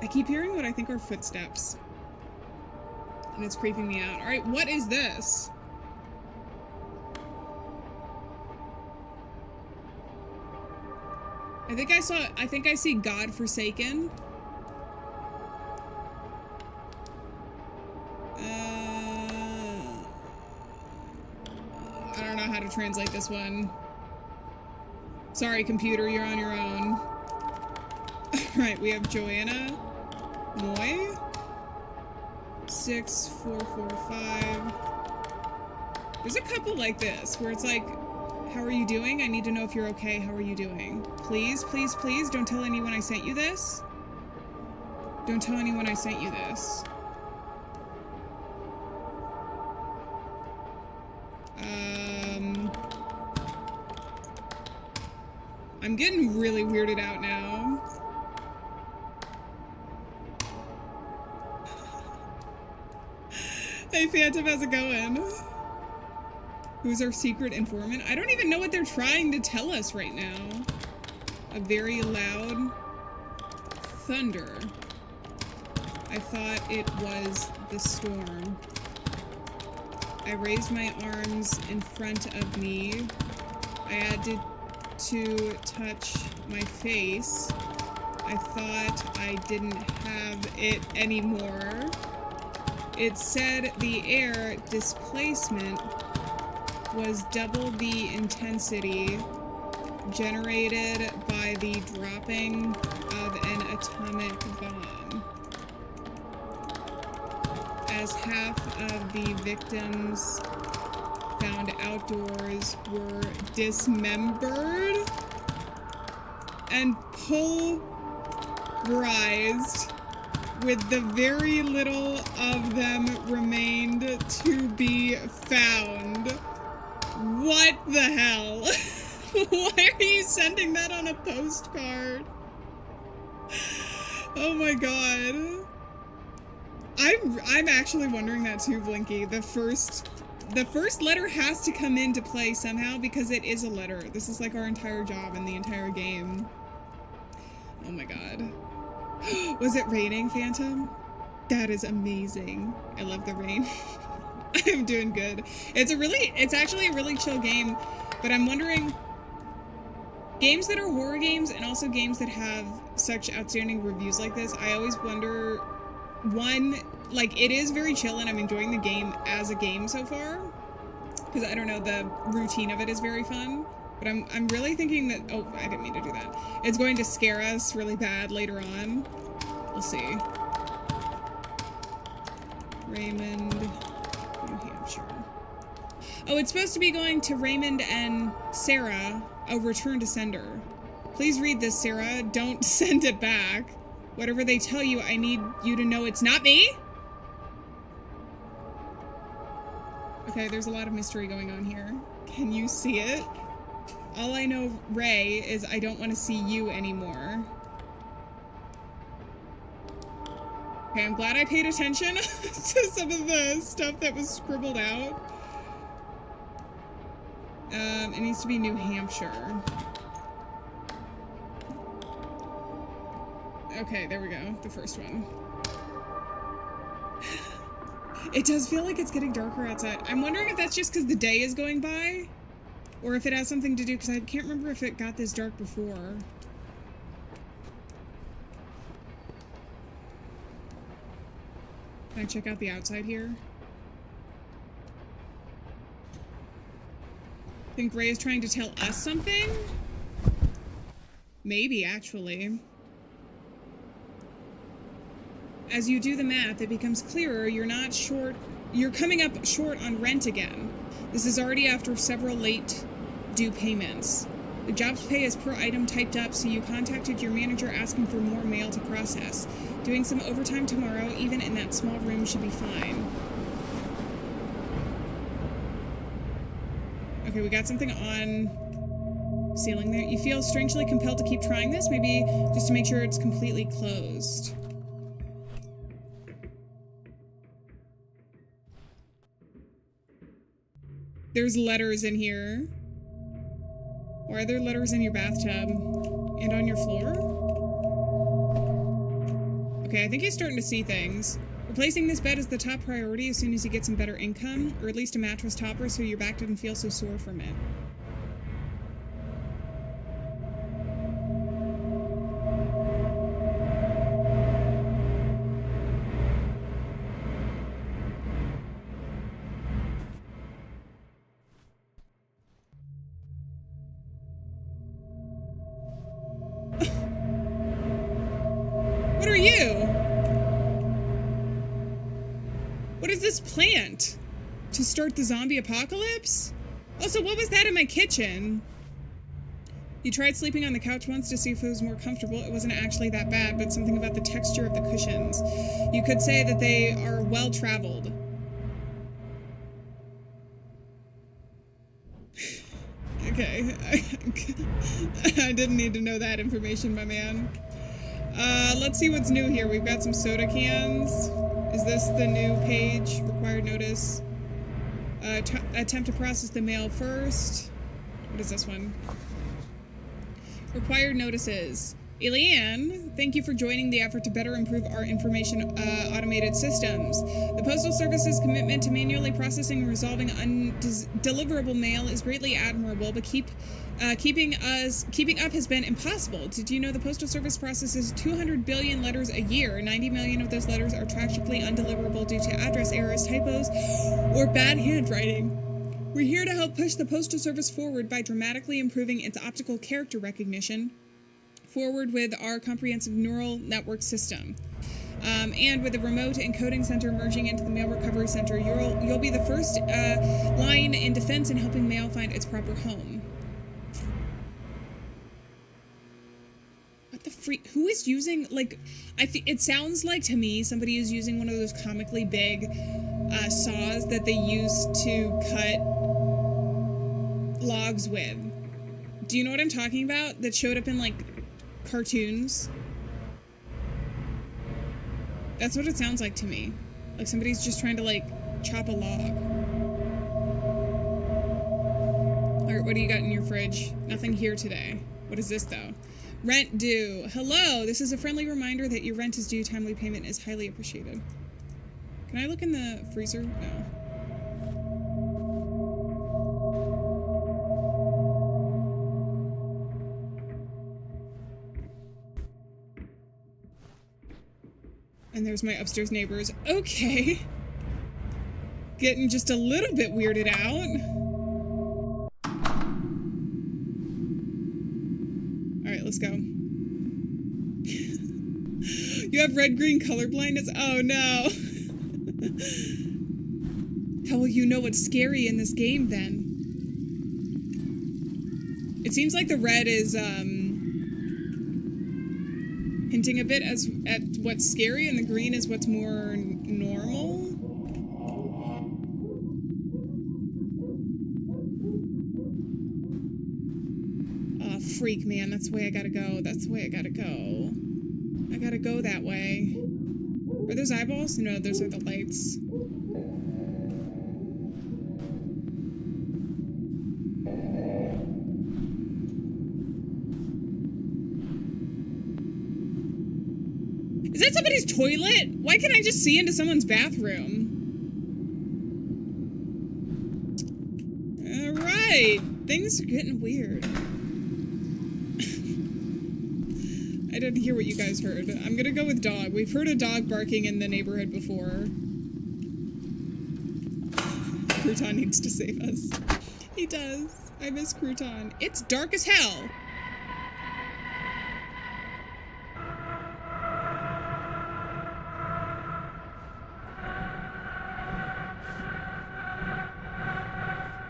I keep hearing what I think are footsteps. And it's creeping me out. Alright, what is this? I think I see God Forsaken. I don't know how to translate this one. Sorry, computer, you're on your own. Alright, we have Joanna Moy. 6445. There's a couple like this, where it's like, how are you doing? I need to know if you're okay. How are you doing? Please, please, please, don't tell anyone I sent you this. Don't tell anyone I sent you this. I'm getting really weirded out now. Hey Phantom, how's it going? Who's our secret informant? I don't even know what they're trying to tell us right now. A very loud thunder. I thought it was the storm. I raised my arms in front of me. I had to touch my face. I thought I didn't have it anymore. It said the air displacement was double the intensity generated by the dropping of an atomic bomb. As half of the victims found outdoors were dismembered and pulverized, with the very little of them remained to be found. What the hell? Why are you sending that on a postcard? Oh my god. I'm actually wondering that too, Blinky. The first the first letter has to come into play somehow because it is a letter. This is like our entire job in the entire game. Oh my god. Was it raining, Phantom? That is amazing. I love the rain. I'm doing good. It's actually a really chill game, but I'm wondering, games that are horror games and also games that have such outstanding reviews like this, I always wonder, one, like, it is very chill and I'm enjoying the game as a game so far, because I don't know, the routine of it is very fun, but I'm really thinking that, oh, I didn't mean to do that. It's going to scare us really bad later on. We'll see. Raymond, New Hampshire. Oh, it's supposed to be going to Raymond and Sarah. Oh, return to sender. Please read this, Sarah. Don't send it back. Whatever they tell you, I need you to know it's not me. Okay, there's a lot of mystery going on here. Can you see it? All I know, Ray, is I don't want to see you anymore. Okay, I'm glad I paid attention to some of the stuff that was scribbled out. It needs to be New Hampshire. Okay, there we go. The first one. It does feel like it's getting darker outside. I'm wondering if that's just because the day is going by, or if it has something to do, because I can't remember if it got this dark before. Can I check out the outside here? Think Ray is trying to tell us something? Maybe, actually. As you do the math, it becomes clearer you're coming up short on rent again. This is already after several late due payments. The job's pay is per item typed up, so you contacted your manager asking for more mail to process. Doing some overtime tomorrow, even in that small room, should be fine. Okay, we got something on ceiling there. You feel strangely compelled to keep trying this, maybe just to make sure it's completely closed. There's letters in here. Why are there letters in your bathtub? And on your floor? Okay, I think he's starting to see things. Replacing this bed is the top priority as soon as you get some better income, or at least a mattress topper so your back doesn't feel so sore from it. What are you? What is this plant? To start the zombie apocalypse? Also, what was that in my kitchen? You tried sleeping on the couch once to see if it was more comfortable. It wasn't actually that bad, but something about the texture of the cushions. You could say that they are well-traveled. Okay. I didn't need to know that information, my man. Let's see what's new here. We've got some soda cans. Is this the new page? Required notice. Attempt to process the mail first. What is this one? Required notices. Alieann, thank you for joining the effort to better improve our information automated systems. The Postal Service's commitment to manually processing and resolving undeliverable mail is greatly admirable, but keeping up has been impossible. Did you know the Postal Service processes 200 billion letters a year? 90 million of those letters are tragically undeliverable due to address errors, typos, or bad handwriting. We're here to help push the Postal Service forward by dramatically improving its optical character recognition, forward with our comprehensive neural network system. And with the remote encoding center merging into the mail recovery center, you'll be the first line in defense in helping mail find its proper home. What the freak? Who is using, like, it sounds like to me somebody is using one of those comically big saws that they use to cut logs with. Do you know what I'm talking about? That showed up in, like, cartoons. That's what it sounds like to me. Like somebody's just trying to, like, chop a log. Alright, what do you got in your fridge? Nothing here today. What is this, though? Rent due. Hello! This is a friendly reminder that your rent is due. Timely payment is highly appreciated. Can I look in the freezer? No. And there's my upstairs neighbors. Okay. Getting just a little bit weirded out. Alright, let's go. You have red-green color blindness? Oh no. How will you know what's scary in this game then? It seems like the red is hinting a bit at what's scary, and the green is what's more normal. Freak, man. That's the way I gotta go. That's the way I gotta go. I gotta go that way. Are those eyeballs? No, those are the lights. Is that somebody's toilet? Why can't I just see into someone's bathroom? Alright. Things are getting weird. I didn't hear what you guys heard. I'm gonna go with dog. We've heard a dog barking in the neighborhood before. Crouton needs to save us. He does. I miss Crouton. It's dark as hell.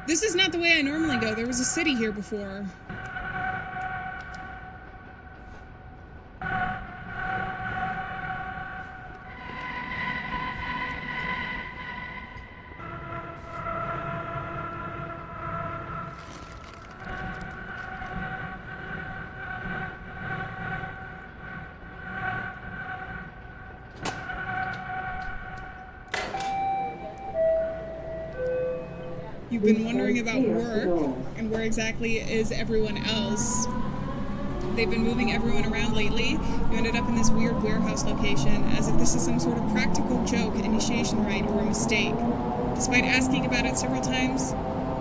This is not the way I normally go. There was a city here before. You've been wondering about work, and where exactly is everyone else? They've been moving everyone around lately. You ended up in this weird warehouse location, as if this is some sort of practical joke, initiation rite, or a mistake. Despite asking about it several times,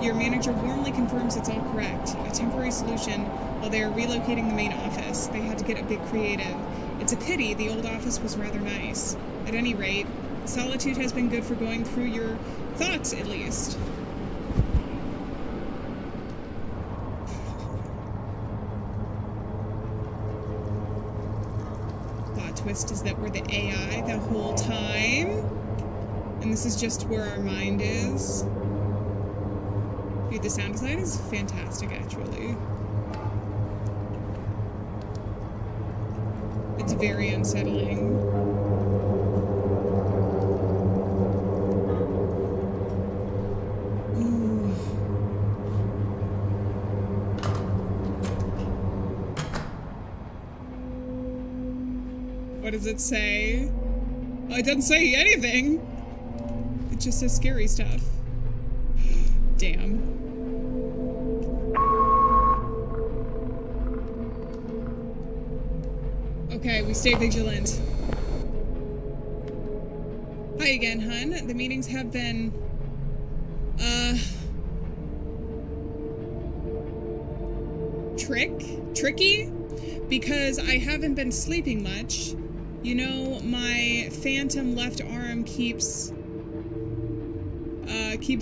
your manager warmly confirms it's all correct. A temporary solution while they are relocating the main office. They had to get a bit creative. It's a pity, the old office was rather nice. At any rate, solitude has been good for going through your thoughts, at least. Twist is that we're the AI the whole time, and this is just where our mind is. Dude, the sound design is fantastic, actually. It's very unsettling. Ooh. What does it say? Oh, it doesn't say anything. It just says scary stuff. Damn. Okay, we stay vigilant. Hi again, hun. The meetings have been, tricky? Because I haven't been sleeping much. You know, my phantom left arm keeps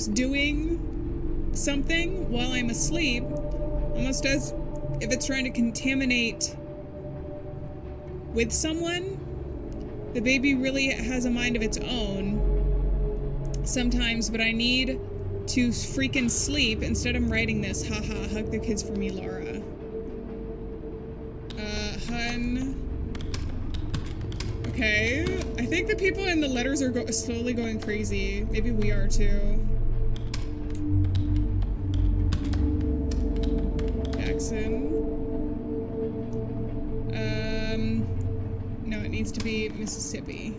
doing something while I'm asleep, almost as if it's trying to contaminate with someone. The baby really has a mind of its own sometimes, but I need to freaking sleep. Instead, I'm writing this. Haha, hug the kids for me, Laura. Hun. Okay, I think the people in the letters are slowly going crazy. Maybe we are too. Jackson. No, it needs to be Mississippi.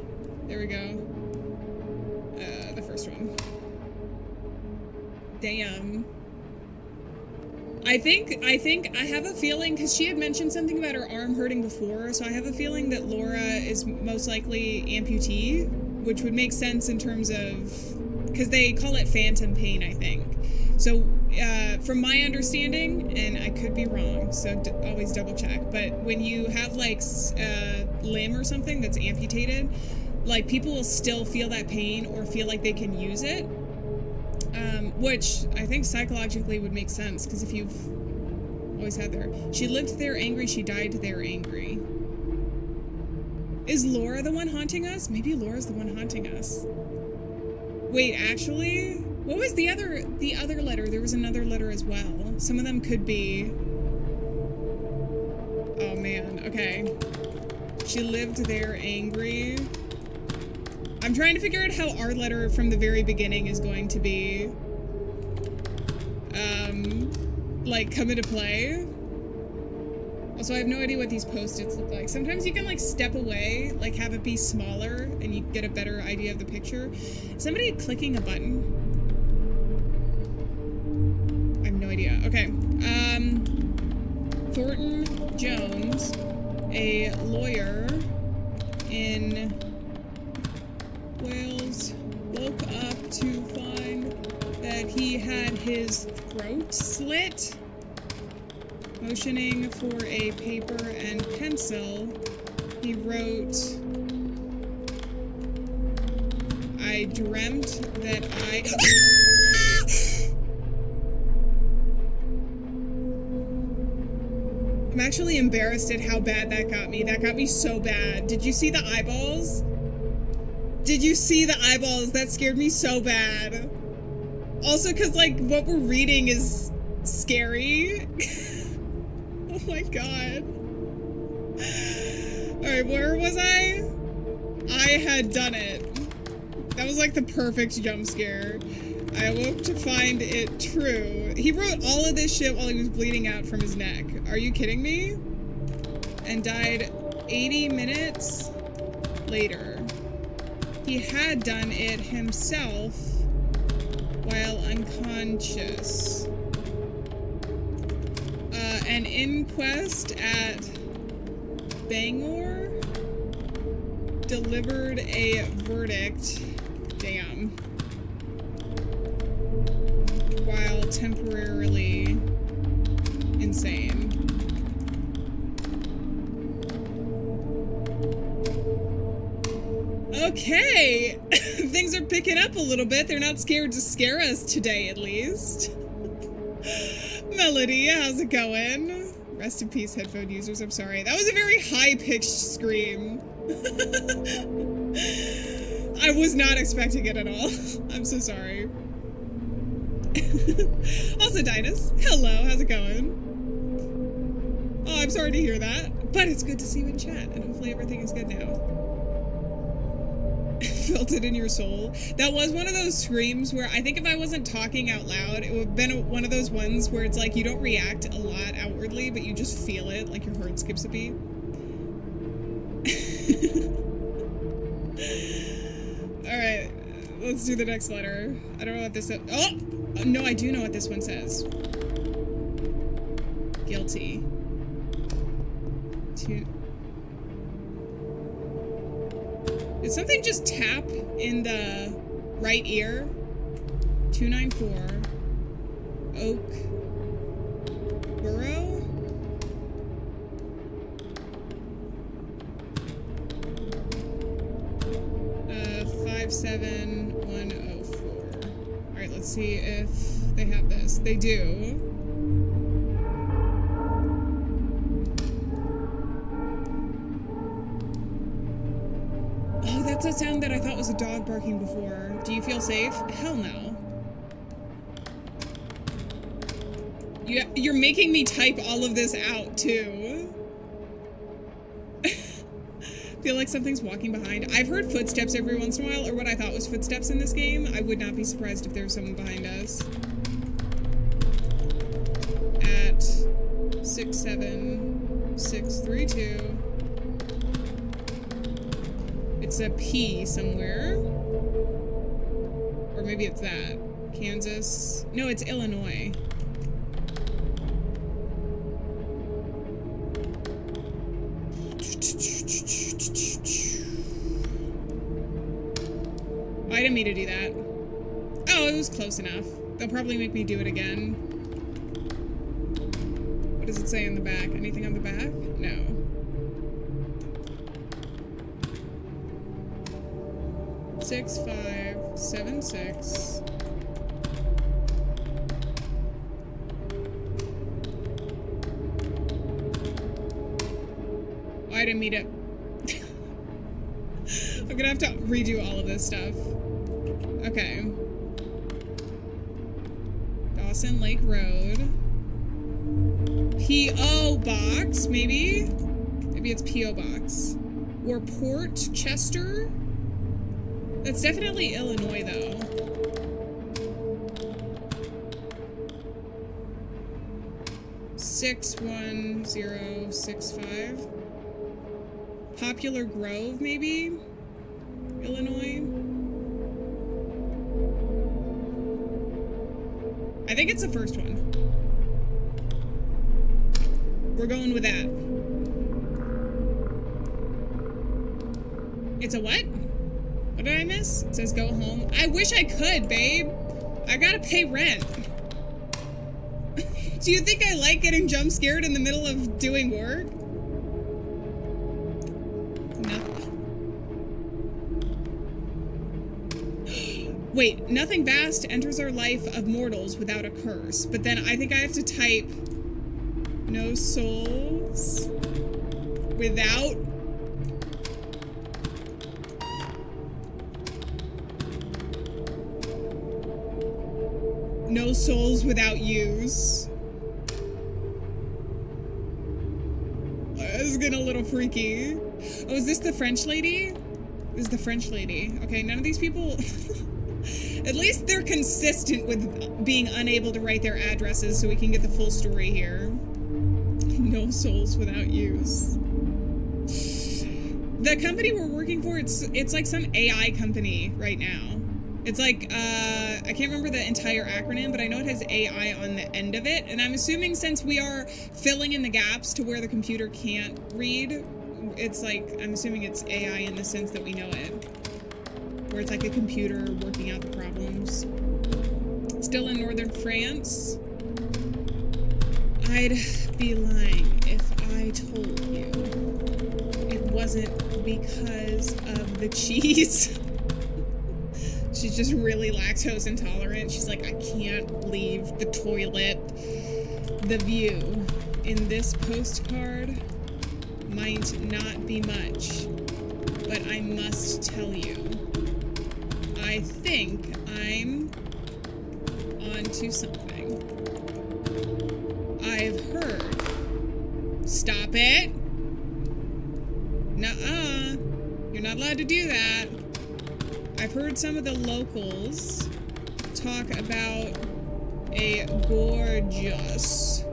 There we go. The first one. Damn. I think I have a feeling, because she had mentioned something about her arm hurting before, so I have a feeling that Laura is most likely amputee, which would make sense in terms of, because they call it phantom pain, I think. So from my understanding, and I could be wrong, so always double check, but when you have like a limb or something that's amputated, like people will still feel that pain or feel like they can use it. Which I think psychologically would make sense, because if you've always had there. She lived there angry, she died there angry. Is Laura the one haunting us? Maybe Laura's the one haunting us. Wait, actually? What was the other letter? There was another letter as well. Some of them could be... Oh man, okay. She lived there angry. I'm trying to figure out how our letter from the very beginning is going to be... like, come into play. Also, I have no idea what these post-its look like. Sometimes you can, like, step away, like, have it be smaller, and you get a better idea of the picture. Is somebody clicking a button? I have no idea. Okay. Thornton Jones, a lawyer in Wales, woke up to find that he had his throat slit. Motioning for a paper and pencil, he wrote, I dreamt that I'm actually embarrassed at how bad that got me. That got me so bad. Did you see the eyeballs? Did you see the eyeballs? That scared me so bad. Also, because, like, what we're reading is scary. Oh my god. Alright, where was I? I had done it. That was, like, the perfect jump scare. I awoke to find it true. He wrote all of this shit while he was bleeding out from his neck. Are you kidding me? And died 80 minutes later. He had done it himself while unconscious. An inquest at Bangor delivered a verdict. Damn. While temporarily insane. Okay! Things are picking up a little bit. They're not scared to scare us today, at least. Melody, how's it going? Rest in peace, headphone users. I'm sorry. That was a very high-pitched scream. I was not expecting it at all. I'm so sorry. Also, Dinus, hello, how's it going? Oh, I'm sorry to hear that, but it's good to see you in chat, and hopefully everything is good now. Felt it in your soul. That was one of those screams where I think if I wasn't talking out loud, it would have been one of those ones where it's like you don't react a lot outwardly, but you just feel it, like your heart skips a beat. Alright, let's do the next letter. I don't know what this says. Oh! No, I do know what this one says. Guilty. Did something just tap in the right ear? 294. Oak. Borough? Uh, 57104. Alright, let's see if they have this. They do. Oh, that's a sound that I thought was a dog barking before. Do you feel safe? Hell no. You're making me type all of this out, too. Feel like something's walking behind. I've heard footsteps every once in a while, or what I thought was footsteps in this game. I would not be surprised if there was someone behind us. At 67632. It's a P somewhere. Or maybe it's that. Kansas. No, it's Illinois. Oh, I didn't mean to do that. Oh, it was close enough. They'll probably make me do it again. What does it say on the back? Anything on the back? No. Six, 5, 7, 6. Oh, I didn't mean it. I'm gonna have to redo all of this stuff. Okay. Dawson Lake Road. P.O. Box, maybe? Maybe it's P.O. Box. Or Port Chester? That's definitely Illinois, though. Six 1-0-6-5. Popular Grove, maybe? Illinois? I think it's the first one. We're going with that. It's a what? What did I miss? It says go home. I wish I could, babe. I gotta pay rent. Do you think I like getting jump scared in the middle of doing work? No. Wait, nothing vast enters our life of mortals without a curse. But then I think I have to type no souls without. No souls without use. This is getting a little freaky. Oh, is this the French lady? This is the French lady. Okay, none of these people... At least they're consistent with being unable to write their addresses so we can get the full story here. No souls without use. The company we're working for, it's like some AI company right now. It's like, I can't remember the entire acronym, but I know it has AI on the end of it. And I'm assuming since we are filling in the gaps to where the computer can't read, it's like, I'm assuming it's AI in the sense that we know it. Where it's like a computer working out the problems. Still in northern France. I'd be lying if I told you it wasn't because of the cheese. She's just really lactose intolerant. She's like, I can't leave the toilet. The view in this postcard might not be much, but I must tell you, I think I'm onto something. I've heard. Stop it. Nuh-uh. You're not allowed to do that. I've heard some of the locals talk about a gorgeous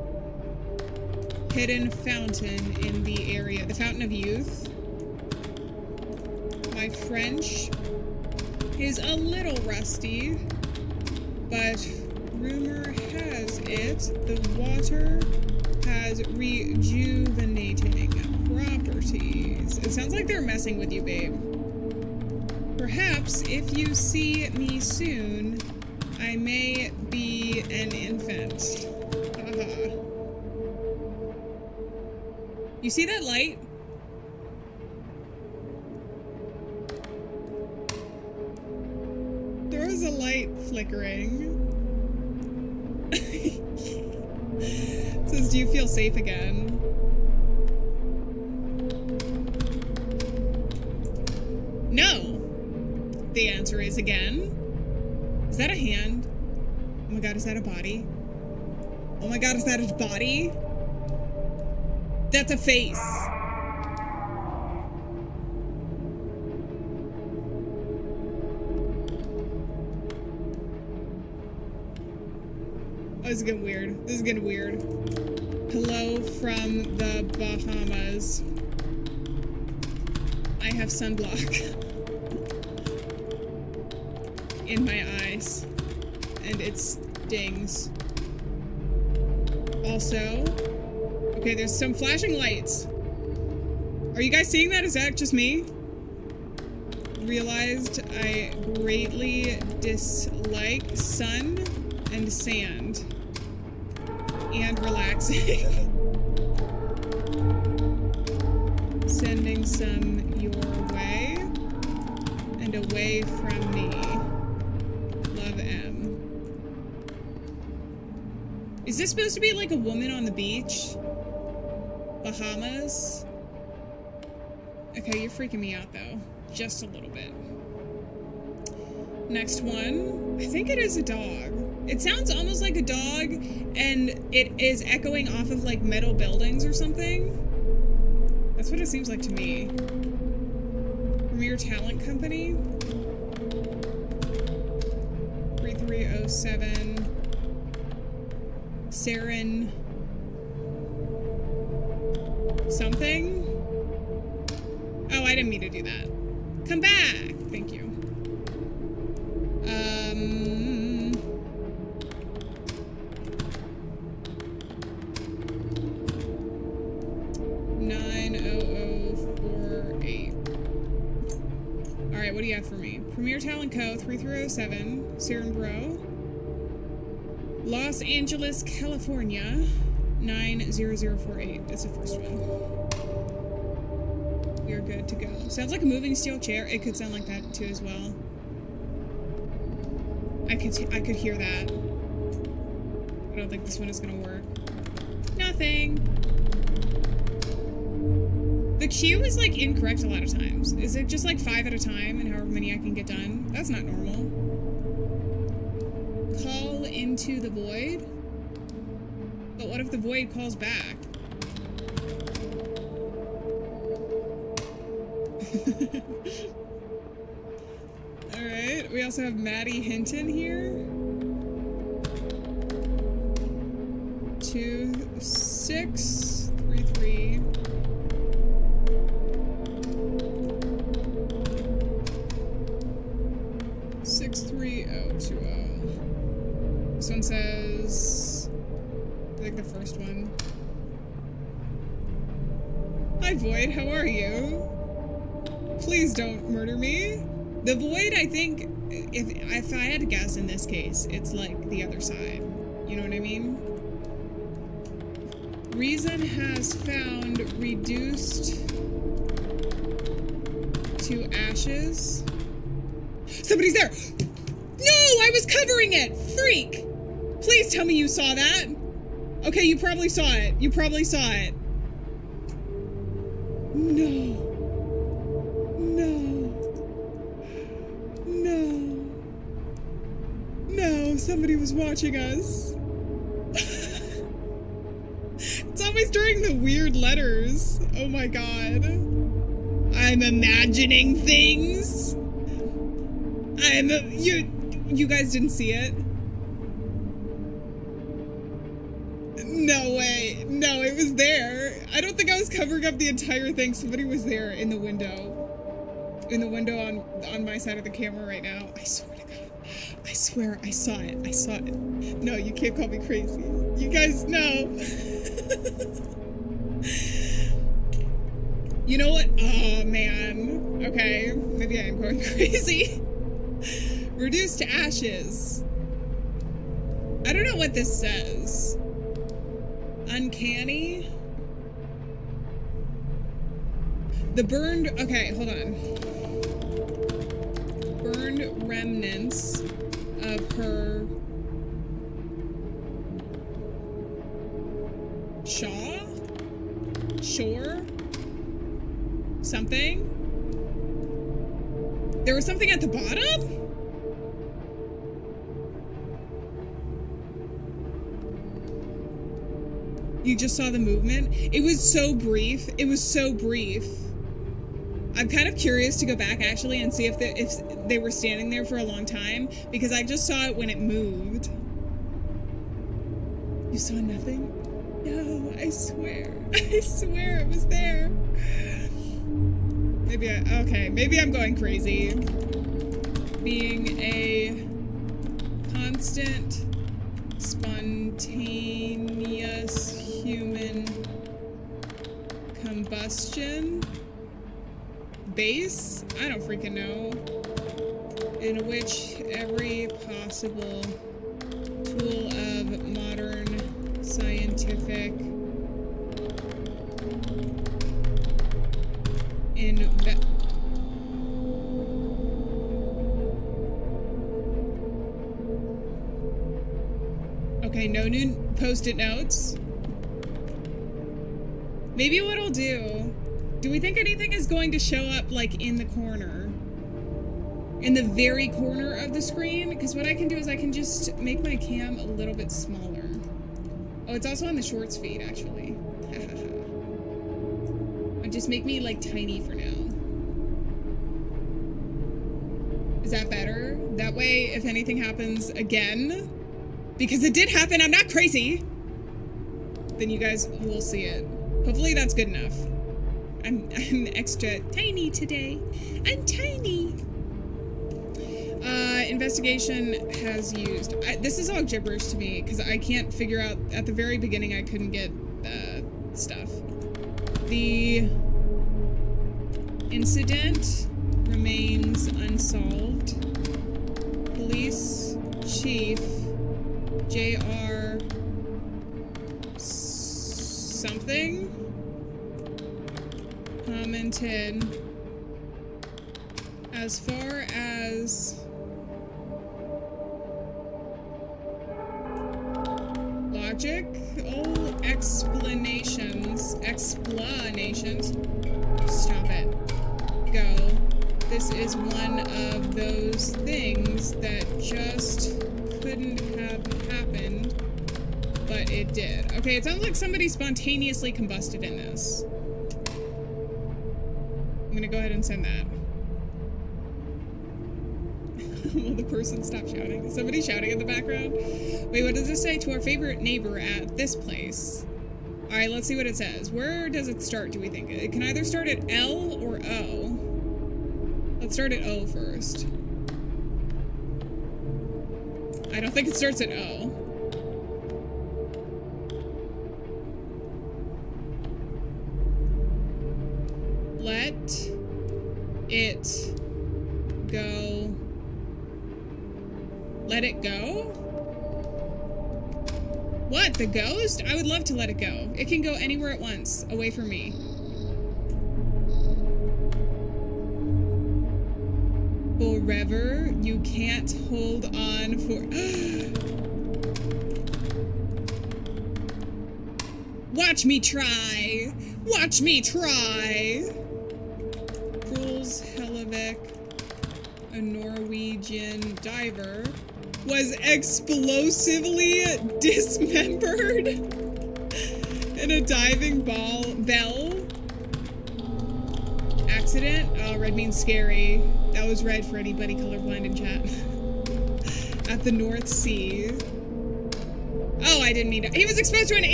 hidden fountain in the area. The Fountain of Youth. My French is a little rusty, but rumor has it the water has rejuvenating properties. It sounds like they're messing with you, babe. Perhaps if you see me soon, I may be an infant. Haha. You see that light? There was a light flickering. It says, do you feel safe again? No. The answer is again. Is that a hand? Oh my god, is that a body? Oh my god, is that a body? That's a face. Oh, this is getting weird. This is getting weird. Hello from the Bahamas. I have sunblock in my eyes, and it stings. Also, okay, there's some flashing lights. Are you guys seeing that? Is that just me? Realized I greatly dislike sun and sand. And relaxing. Sending some your way. And away from me. Love M. Is this supposed to be like a woman on the beach? Bahamas? Okay, you're freaking me out though. Just a little bit. Next one. I think it is a dog. It sounds almost like a dog, and it is echoing off of like metal buildings or something. That's what it seems like to me. Premier Talent Company. 3307. Saren. Something? Oh, I didn't mean to do that. Come back! Thank you. 90048. Alright, what do you have for me? Premier Talent Co. 3307. Saren Bro. Los Angeles, California. 90048. It's the first one. You're good to go. Sounds like a moving steel chair. It could sound like that too as well. I could hear that. I don't think this one is gonna work. Nothing. The queue is like incorrect a lot of times. Is it just like 5 at a time and however many I can get done? That's not normal. Call into the void? But what if the void calls back? Alright, we also have Maddie Hinton here. 2633. This one says, I think the first one. Hi Void, how are you? Please don't murder me. The Void, I think, if I had to guess in this case, it's like the other side. You know what I mean? Reason has found reduced to ashes. Somebody's there! No! I was covering it! Freak! Please tell me you saw that! Okay, you probably saw it. You probably saw it. No. No. No. No, somebody was watching us. It's always during the weird letters. Oh my god. I'm imagining things. You guys didn't see it? No way. No, it was there. I don't think I was covering up the entire thing. Somebody was there in the window. In the window on my side of the camera right now. I swear to God. I swear I saw it. I saw it. No, you can't call me crazy. You guys know. You know what? Oh, man. Okay. Maybe I am going crazy. Reduced to ashes. I don't know what this says. Uncanny. The burned... Okay, hold on. Burned remnants of her... Shore? Something? There was something at the bottom? You just saw the movement? It was so brief. It was so brief. I'm kind of curious to go back actually and see if they were standing there for a long time, because I just saw it when it moved. You saw nothing? No, I swear. I swear it was there. Okay, maybe I'm going crazy. Being a constant, spontaneous human combustion. base? I don't freaking know. In which every possible tool of modern scientific okay, no new post-it notes. Maybe what I'll do we think anything is going to show up like in the corner? In the very corner of the screen? Because what I can do is I can just make my cam a little bit smaller. Oh, it's also on the shorts feed, actually. I'll just make me like tiny for now. Is that better? That way, if anything happens again, because it did happen, I'm not crazy, then you guys will see it. Hopefully that's good enough. I'm extra tiny today. I'm tiny. Investigation has used. This is all gibberish to me because I can't figure out. At the very beginning, I couldn't get stuff. The incident remains unsolved. Police Chief J.R. something commented, as far as logical explanations, stop it, go. This is one of those things that just couldn't have happened, but it did. Okay, it sounds like somebody spontaneously combusted in this. I'm gonna go ahead and send that. Will the person stop shouting? Is somebody shouting in the background? Wait, what does this say? To our favorite neighbor at this place. Alright, let's see what it says. Where does it start, do we think? It can either start at L or O. Let's start at O first. I don't think it starts at O. Let it go. Let it go? What? The ghost? I would love to let it go. It can go anywhere at once, away from me. Forever, you can't hold on for... Watch me try! Watch me try! Truls Hellevik, a Norwegian diver, was explosively dismembered in a diving bell accident. Oh, red means scary. That was red for anybody colorblind in chat. At the North Sea. Oh, I didn't mean to. He was exposed to an...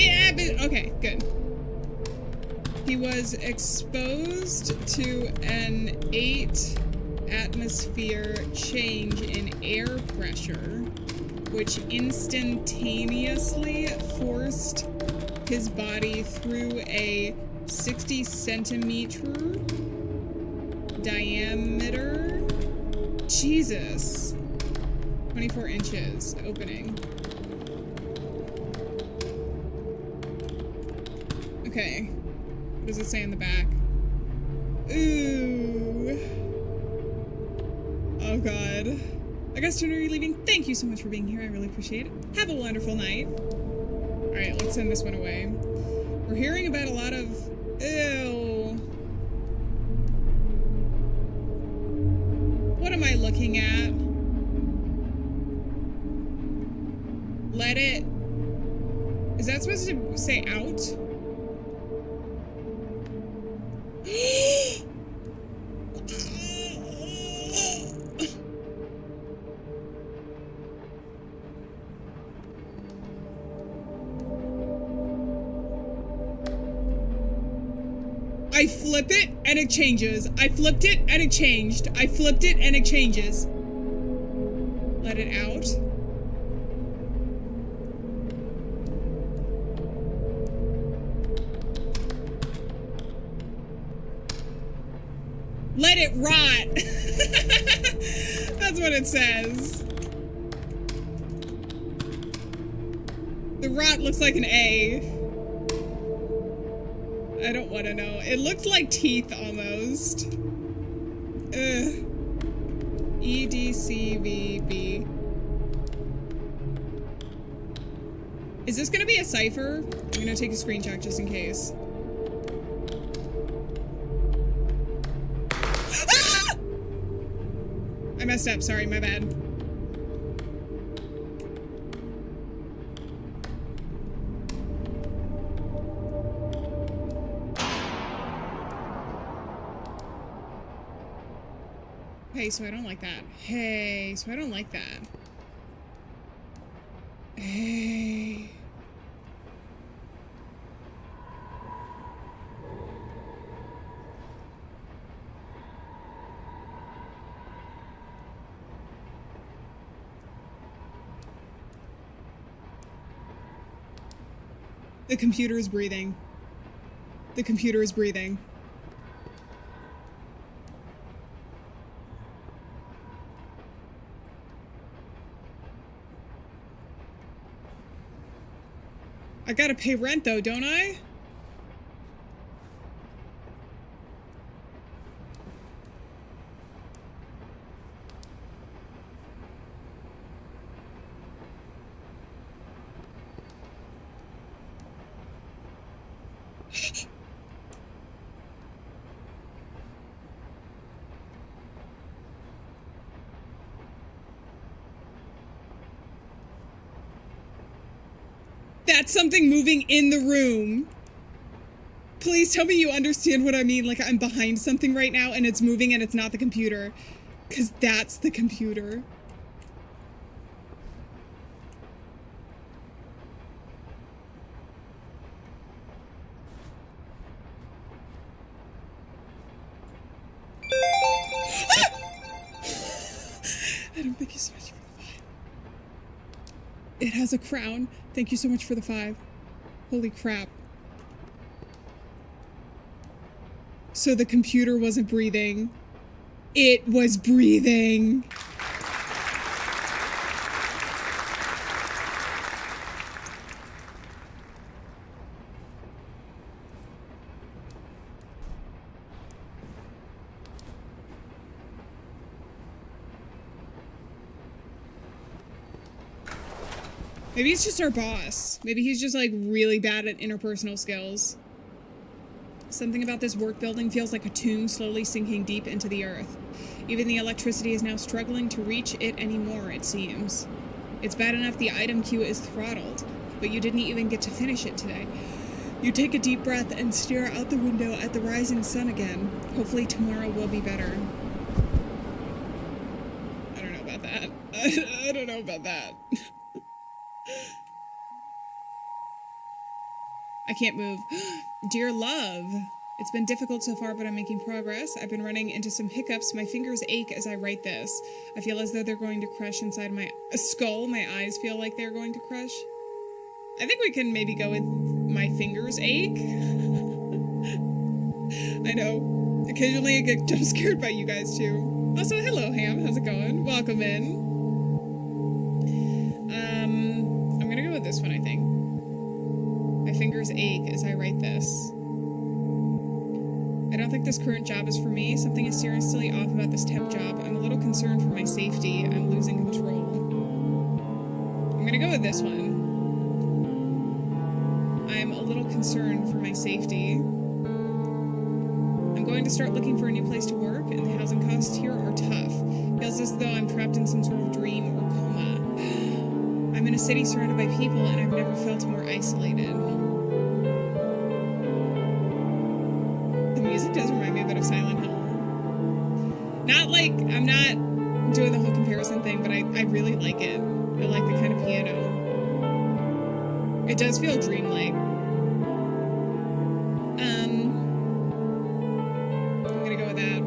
Okay, good. He was exposed to an 8-atmosphere change in air pressure, which instantaneously forced his body through a 60-centimeter diameter. Jesus. 24 inches opening. Okay. What does it say in the back? Ooh. Oh god. Augustine, are you leaving? Thank you so much for being here. I really appreciate it. Have a wonderful night. Alright, let's send this one away. We're hearing about a lot of... Ew. What am I looking at? Let it... Is that supposed to say out? I flip it and it changes. I flipped it and it changed. I flipped it and it changes. Let it out. Let it rot. That's what it says. The rot looks like an A. I don't want to know. It looked like teeth almost. Ugh. EDCVB. Is this gonna be a cipher? I'm gonna take a screenshot just in case. Ah! I messed up, sorry, my bad. Hey, so I don't like that. Hey, so I don't like that. Hey. The computer is breathing. The computer is breathing. I gotta pay rent though, don't I? That's something moving in the room. Please tell me you understand what I mean. Like I'm behind something right now and it's moving and it's not the computer. 'Cause that's the computer. I don't think he's so much for the 5. It has a crown. Thank you so much for the 5. Holy crap. So the computer wasn't breathing. It was breathing. Maybe he's just our boss. Maybe he's just like really bad at interpersonal skills. Something about this work building feels like a tomb slowly sinking deep into the earth. Even the electricity is now struggling to reach it anymore, it seems. It's bad enough the item queue is throttled, but you didn't even get to finish it today. You take a deep breath and stare out the window at the rising sun again. Hopefully tomorrow will be better. I don't know about that. I don't know about that. I can't move. Dear love, it's been difficult so far, but I'm making progress. I've been running into some hiccups. My fingers ache as I write this. I feel as though they're going to crush inside my skull. My eyes feel like they're going to crush. I think we can maybe go with my fingers ache. I know. Occasionally I get jump scared by you guys too. Also, hello Ham, how's it going? Welcome in. I'm gonna go with this one, I think. My fingers ache as I write this. I don't think this current job is for me. Something is seriously off about this temp job. I'm a little concerned for my safety. I'm losing control. I'm gonna go with this one. I'm a little concerned for my safety. I'm going to start looking for a new place to work, and the housing costs here are tough. Feels as though I'm trapped in some sort of dream or coma. I'm in a city surrounded by people, and I've never felt more isolated. The music does remind me a bit of Silent Hill. Not like, I'm not doing the whole comparison thing, but I really like it. I like the kind of piano. It does feel dreamlike. I'm gonna go with that.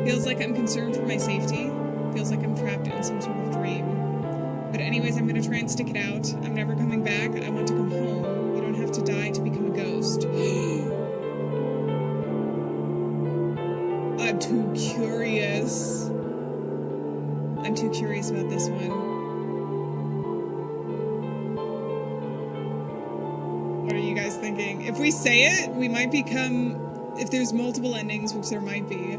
Feels like I'm concerned for my safety. Feels like I'm trapped in some sort of dream. But anyways, I'm gonna try and stick it out. I'm never coming back. I want to come home. You don't have to die to become a ghost. thinking. If we say it, we might become... If there's multiple endings, which there might be...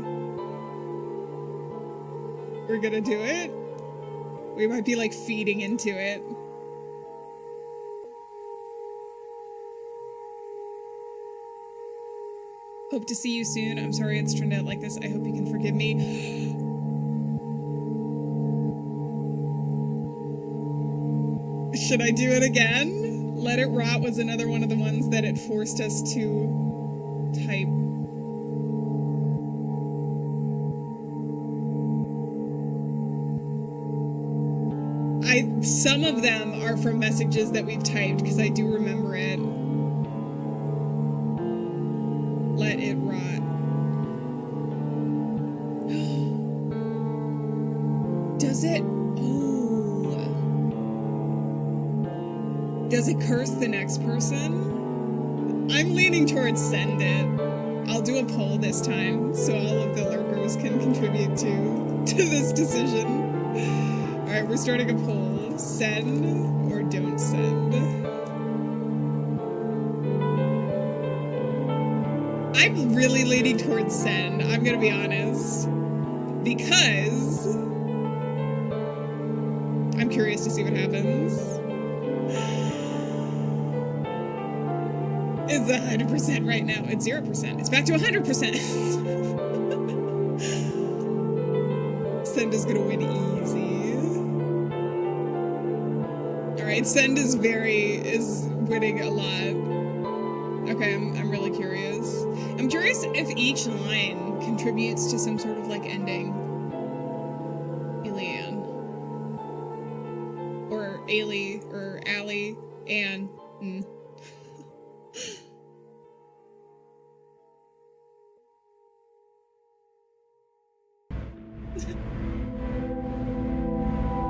We're gonna do it? We might be, like, feeding into it. Hope to see you soon. I'm sorry it's turned out like this. I hope you can forgive me. Should I do it again? Let It Rot was another one of the ones that it forced us to type. Some of them are from messages that we've typed, because I do remember it. Let It Rot. Does it? Oh. Does it curse the next person? I'm leaning towards send it. I'll do a poll this time, so all of the lurkers can contribute to this decision. Alright, we're starting a poll. Send or don't send. I'm really leaning towards send, I'm gonna be honest. Because I'm curious to see what happens. It's 100% right now. It's 0%. It's back to 100%. Send is gonna win easy. Alright, send is winning a lot. Okay, I'm really curious. I'm curious if each line contributes to some sort of, like, ending. Alieann. Or Alieann.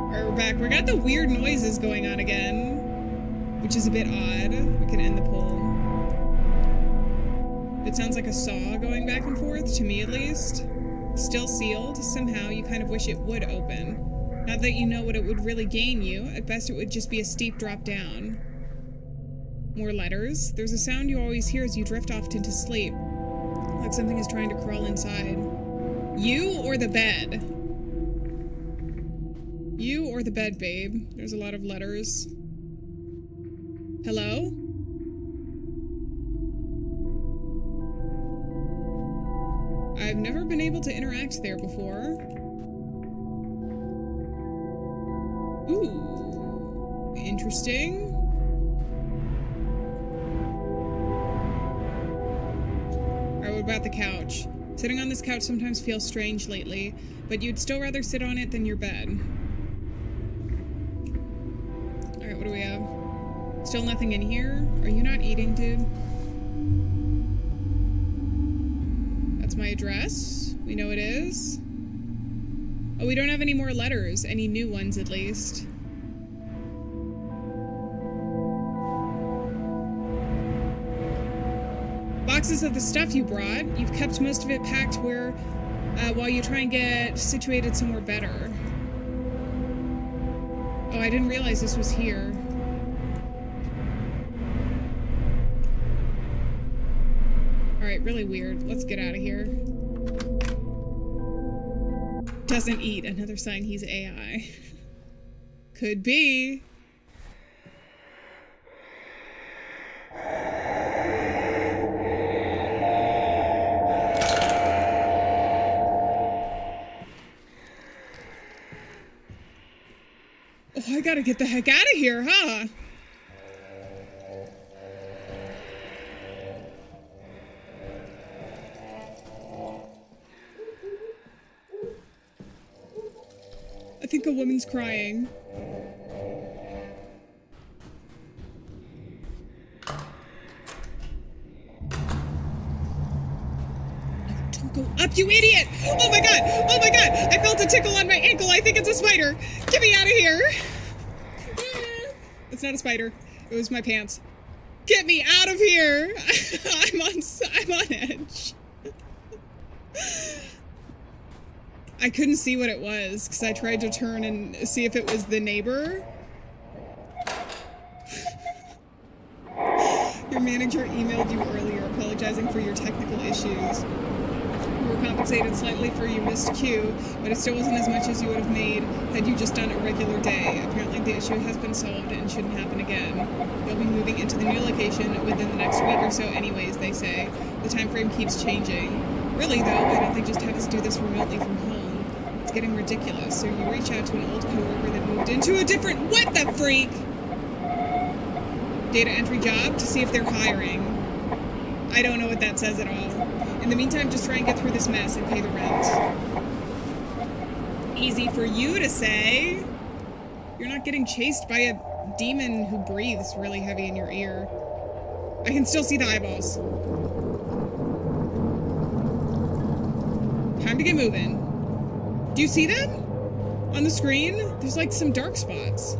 Alright, we're back. We got the weird noises going on again, which is a bit odd. We can end the poll. It sounds like a saw going back and forth, to me at least. Still sealed. Somehow you kind of wish it would open. Not that you know what it would really gain you. At best it would just be a steep drop down. More letters. There's a sound you always hear as you drift off into sleep. Like something is trying to crawl inside. You or the bed? You or the bed, babe. There's a lot of letters. Hello? I've never been able to interact there before. Ooh. Interesting. Alright, what about the couch? Sitting on this couch sometimes feels strange lately, but you'd still rather sit on it than your bed. Alright, what do we have? Still nothing in here? Are you not eating, dude? That's my address. We know it is. Oh, we don't have any more letters. Any new ones, at least. Boxes of the stuff you brought. You've kept most of it packed while you try and get situated somewhere better. Oh, I didn't realize this was here. Alright, really weird. Let's get out of here. Doesn't eat. Another sign he's AI. Could be. Oh, I gotta get the heck out of here, huh? I think a woman's crying. Don't go up, you idiot! Oh my god! Oh my god! I felt a tickle on my ankle. I think it's a spider. Get me out of here! It's not a spider. It was my pants. Get me out of here! I'm on edge. I couldn't see what it was because I tried to turn and see if it was the neighbor. Your manager emailed you earlier apologizing for your technical issues. You were compensated slightly for your missed queue, but it still wasn't as much as you would have made had you just done a regular day. Apparently the issue has been solved and shouldn't happen again. You'll be moving into the new location within the next week or so anyways, they say. The time frame keeps changing. Really though, why don't they just have us do this remotely from home? It's getting ridiculous, so you reach out to an old coworker that moved into a different— what the freak? Data entry job to see if they're hiring. I don't know what that says at all. In the meantime, just try and get through this mess and pay the rent. Easy for you to say. You're not getting chased by a demon who breathes really heavy in your ear. I can still see the eyeballs. Time to get moving. Do you see them? On the screen? There's like some dark spots.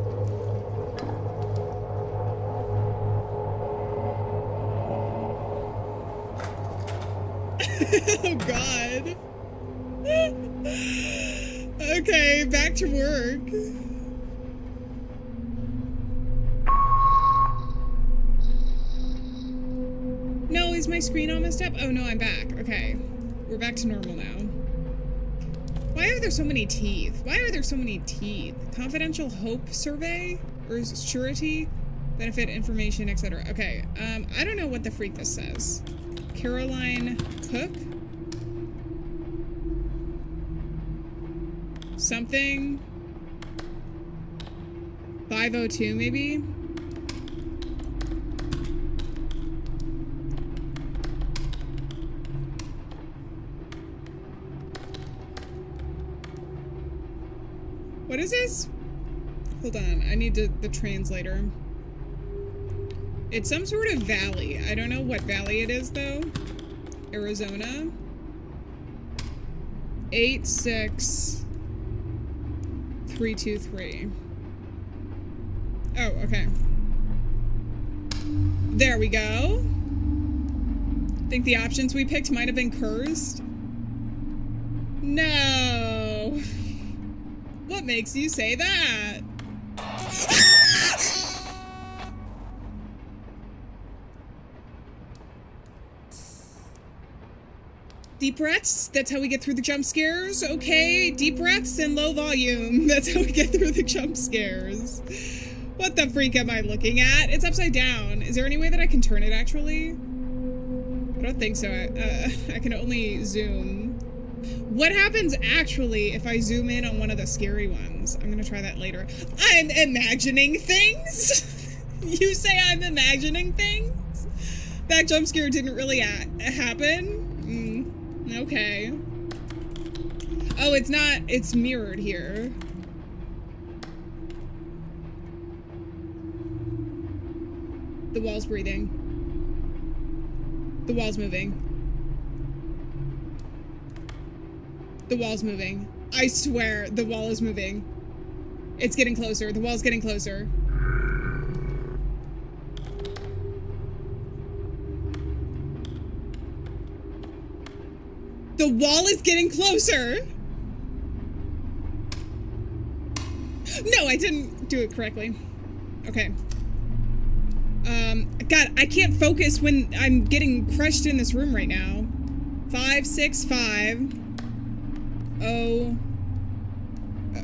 Oh God. Okay, back to work. No, is my screen all messed up? Oh no, I'm back. Okay. We're back to normal now. Why are there so many teeth? Why are there so many teeth? Confidential hope survey? Or is it surety? Benefit information, etc. Okay, I don't know what the freak this says. Caroline Cook? Something? 502 maybe? What is this? Hold on, I need the translator. It's some sort of valley. I don't know what valley it is, though. Arizona. 86323. Oh, okay. There we go. Think the options we picked might have been cursed? No. What makes you say that? Deep breaths, that's how we get through the jump scares. Okay, deep breaths and low volume. That's how we get through the jump scares. What the freak am I looking at? It's upside down. Is there any way that I can turn it, actually? I don't think so. I can only zoom. What happens, actually, if I zoom in on one of the scary ones? I'm gonna try that later. I'm imagining things? You say I'm imagining things? That jump scare didn't really happen? Okay. Oh, it's not. It's mirrored here. The wall's breathing. The wall's moving. The wall's moving. I swear, the wall is moving. It's getting closer. The wall's getting closer. The wall is getting closer. No, I didn't do it correctly. Okay. God, I can't focus when I'm getting crushed in this room right now. 565.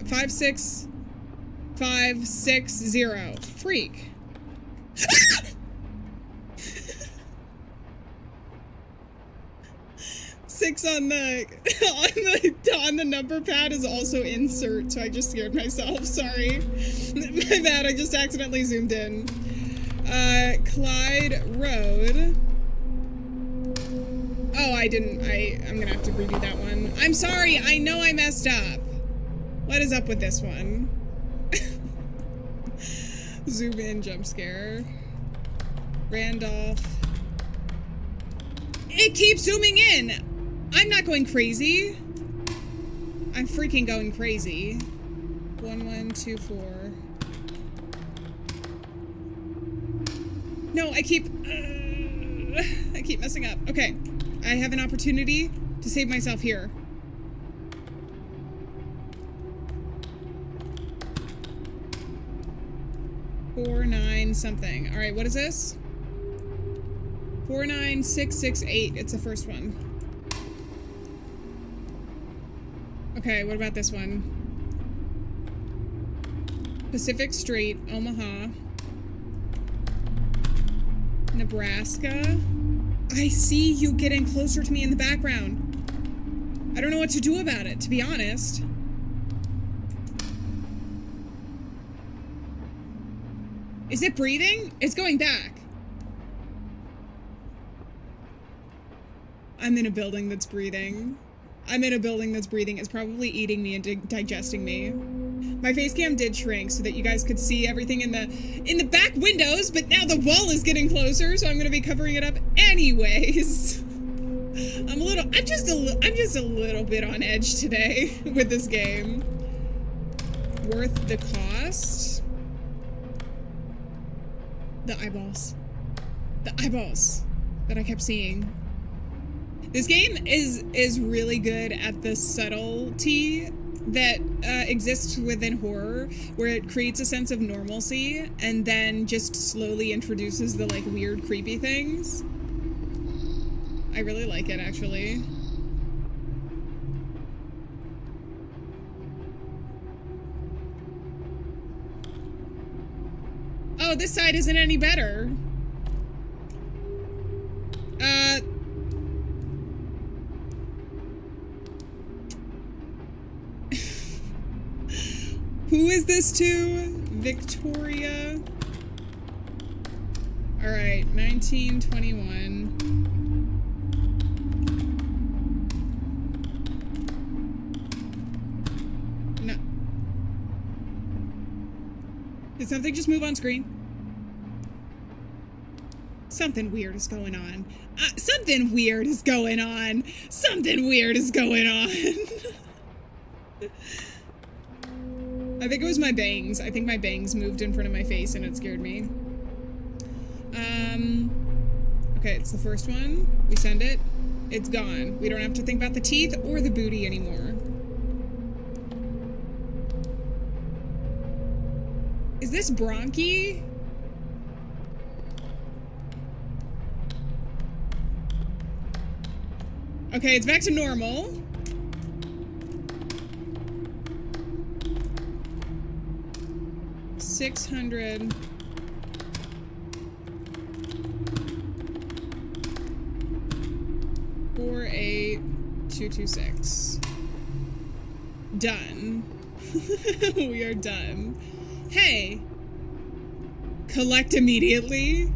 56560. Freak. Six on the number pad is also insert, so I just scared myself. Sorry. My bad, I just accidentally zoomed in. Clyde Road. Oh, I didn't. I'm gonna have to redo that one. I'm sorry, I know I messed up. What is up with this one? Zoom in, jump scare. Randolph. It keeps zooming in! I'm not going crazy. I'm freaking going crazy. 1124. No, I keep messing up. Okay, I have an opportunity to save myself here. Four, nine, something. All right, what is this? 49668. It's the first one. Okay, what about this one? Pacific Street, Omaha, Nebraska. I see you getting closer to me in the background. I don't know what to do about it, to be honest. Is it breathing? It's going back. I'm in a building that's breathing. I'm in a building that's breathing. It's probably eating me and digesting me. My face cam did shrink so that you guys could see everything in the back windows, but now the wall is getting closer, so I'm gonna be covering it up anyways. I'm just a little bit on edge today with this game. Worth the cost. The eyeballs. The eyeballs that I kept seeing. This game is really good at the subtlety that exists within horror, where it creates a sense of normalcy and then just slowly introduces the like weird creepy things. I really like it, actually. Oh, this side isn't any better. Who is this to? Victoria. All right, 1921. No. Did something just move on screen? Something weird is going on. Something weird is going on. Something weird is going on. I think it was my bangs. I think my bangs moved in front of my face and it scared me. Okay, it's the first one. We send it. It's gone. We don't have to think about the teeth or the booty anymore. Is this Bronchi? Okay, it's back to normal. $600. 48226. Done. We are done. Hey! Collect immediately?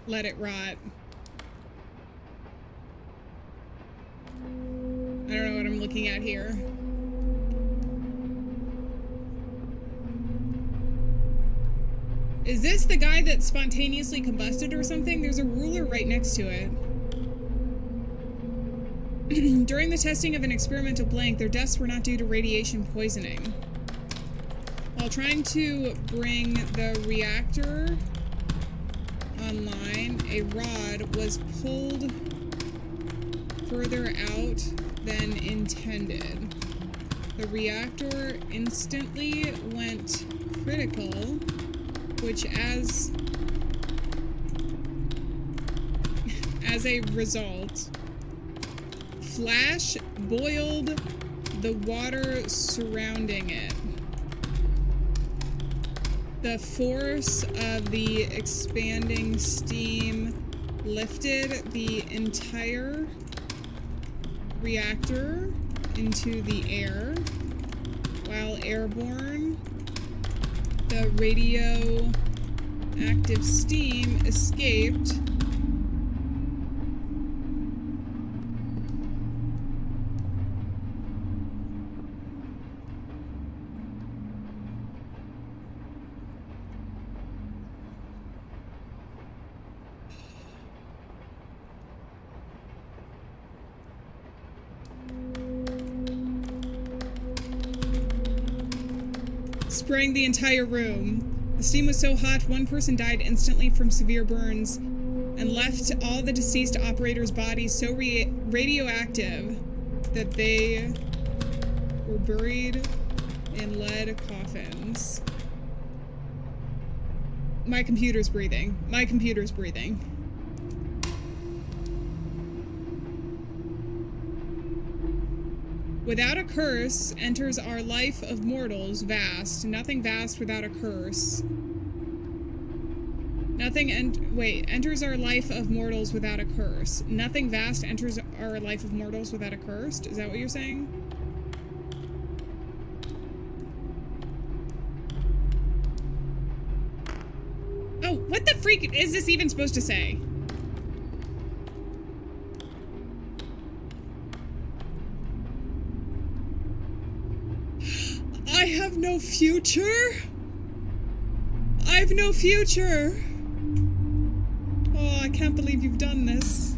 Let it rot. I don't know what I'm looking at here. Is this the guy that spontaneously combusted or something? There's a ruler right next to it. During the testing of an experimental blank, their deaths were not due to radiation poisoning. While trying to bring the reactor online, a rod was pulled further out than intended. The reactor instantly went critical, which as a result, flash boiled the water surrounding it. The force of the expanding steam lifted the entire reactor into the air. While airborne, the radioactive steam escaped spraying the entire room. The steam was so hot, one person died instantly from severe burns and left all the deceased operators' bodies so radioactive that they were buried in lead coffins. My computer's breathing. My computer's breathing. Without a curse, enters our life of mortals vast. Nothing vast without a curse. Enters our life of mortals without a curse. Nothing vast enters our life of mortals without a curse? Is that what you're saying? Oh, what the freak is this even supposed to say? I have no future? I've no future. Oh, I can't believe you've done this.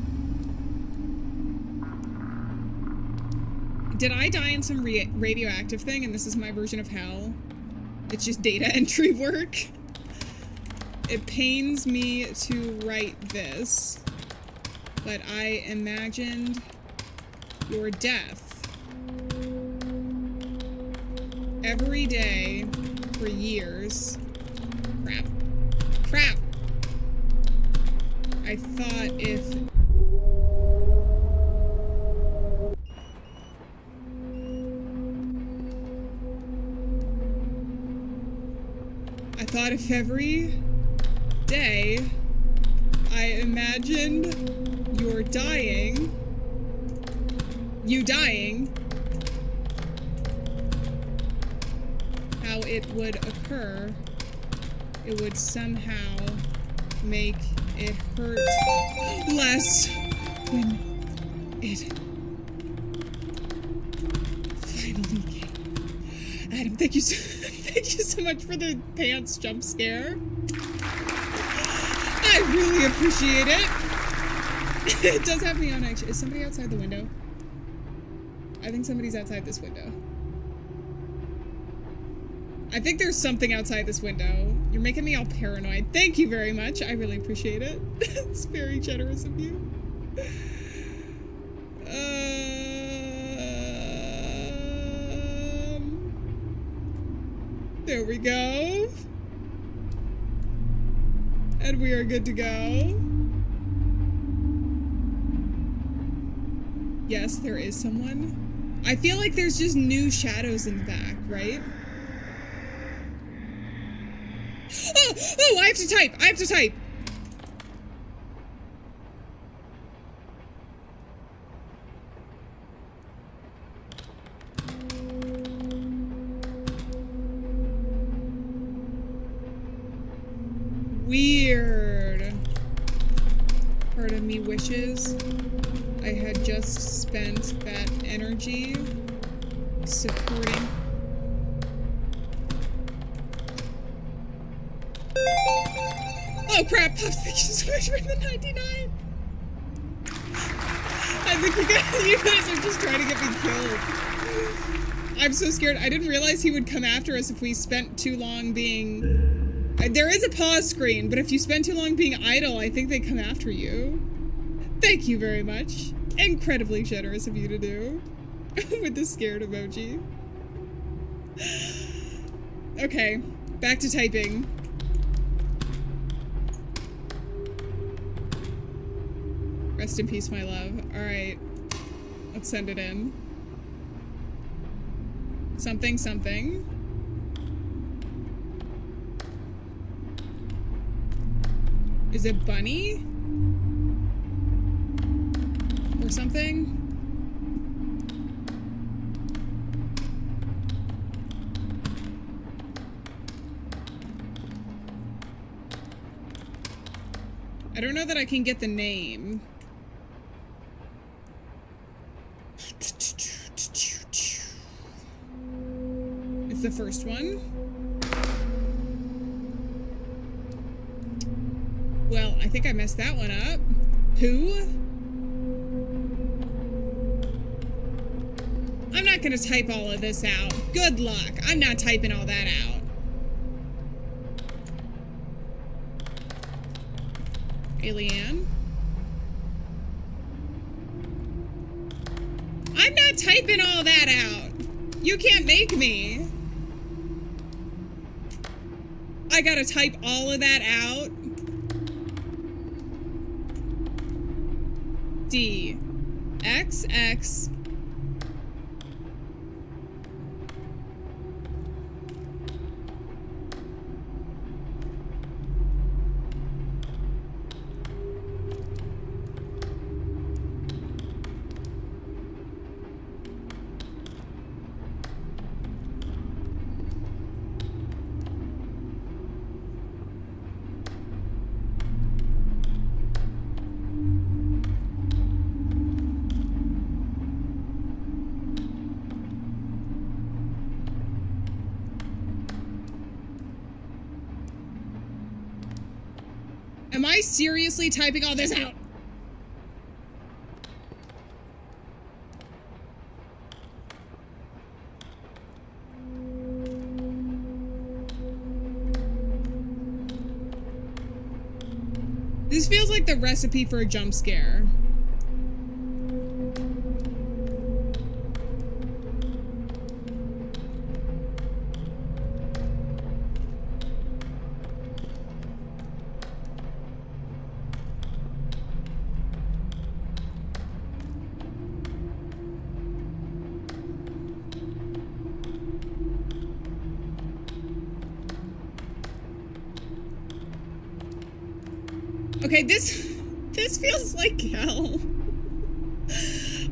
Did I die in some radioactive thing and this is my version of hell? It's just data entry work? It pains me to write this, but I imagined your death every day for years. Crap. Crap! I thought if every day I imagined you dying, how it would occur, it would somehow make it hurt less when it finally came. Adam, thank you so much for the pants jump scare. I really appreciate it. It does have me on actually. Is somebody outside the window? I think somebody's outside this window. I think there's something outside this window. You're making me all paranoid. Thank you very much. I really appreciate it. It's very generous of you. There we go. And we are good to go. Yes, there is someone. I feel like there's just new shadows in the back, right? Oh, I have to type. I have to type. Weird. Part of me wishes I had just spent that energy supporting. Oh crap, Pops, thank you so much for the 99. I think you guys are just trying to get me killed. I'm so scared. I didn't realize he would come after us if we spent too long being... There is a pause screen, but if you spend too long being idle, I think they come after you. Thank you very much. Incredibly generous of you to do. With the scared emoji. Okay, back to typing. Rest in peace, my love. Alright. Let's send it in. Something, something. Is it bunny? Or something? I don't know that I can get the name. It's the first one. Well, I think I messed that one up. Who? I'm not gonna type all of this out. Good luck. I'm not typing all that out. Alieann. I'm not typing all that out. You can't make me. I gotta type all of that out. D. X, X. Am I seriously typing all this out? This feels like the recipe for a jump scare. Okay, this feels like hell.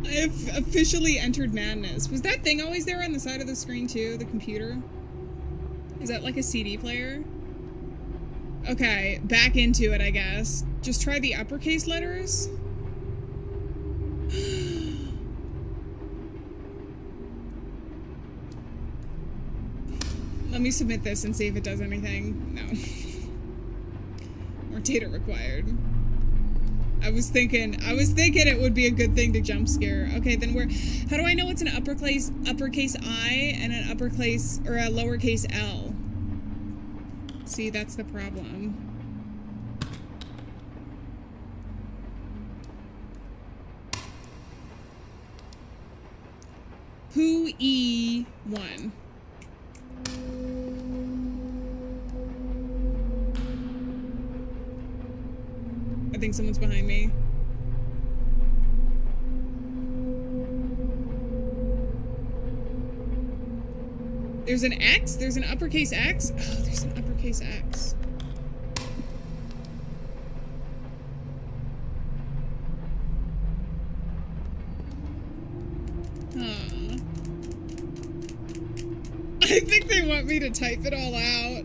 I have officially entered madness. Was that thing always there on the side of the screen too, the computer? Is that like a CD player? Okay, back into it, I guess. Just try the uppercase letters. Let me submit this and see if it does anything. No. More data required. I was thinking it would be a good thing to jump scare. Okay, then how do I know it's an uppercase I and an uppercase or a lowercase L? See, that's the problem. Who E1? I think someone's behind me. There's an X? There's an uppercase X? Oh, there's an uppercase X. Huh. I think they want me to type it all out.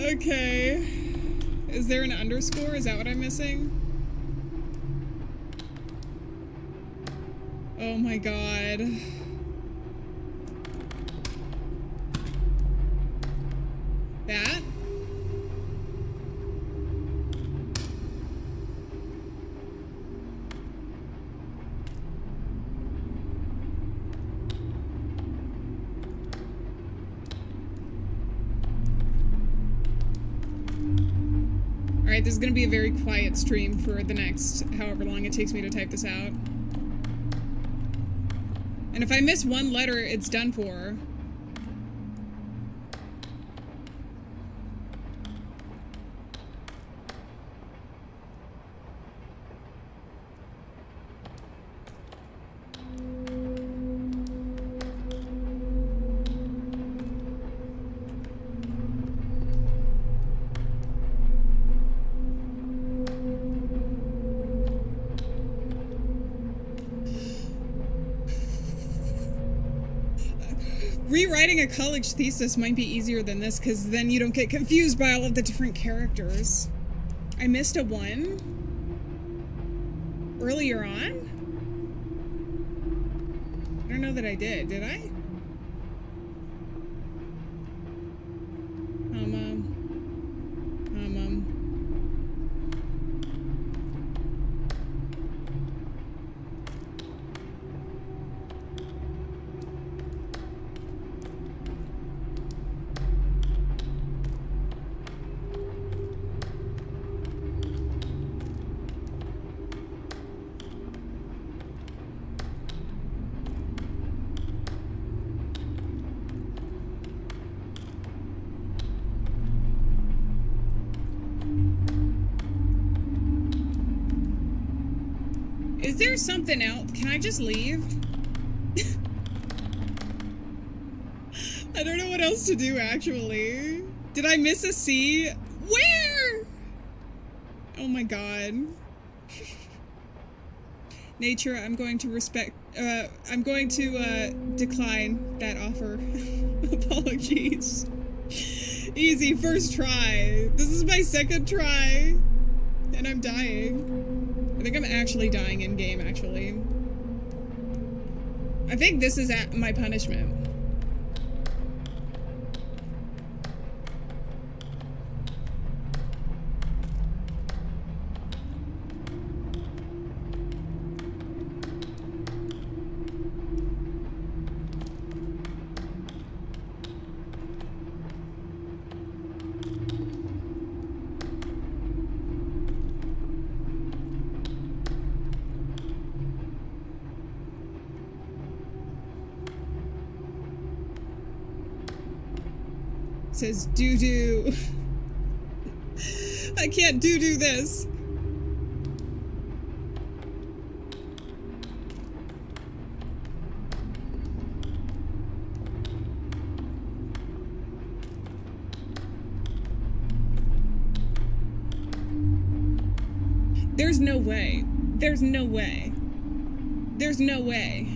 Okay. Is there an underscore? Is that what I'm missing? Oh my god. That? Alright, this is gonna be a very quiet stream for the next however long it takes me to type this out. And if I miss one letter, it's done for. Rewriting a college thesis might be easier than this, because then you don't get confused by all of the different characters. I missed a 1 earlier on? I don't know that I did I? Is there something else? Can I just leave? I don't know what else to do, actually. Did I miss a C? Where? Oh my god. Nature, I'm going to decline that offer. Apologies. Easy, first try. This is my second try. And I'm dying. I think I'm actually dying in game, actually. I think this is my punishment. Says doo-doo. I can't doo-doo this. There's no way. There's no way. There's no way.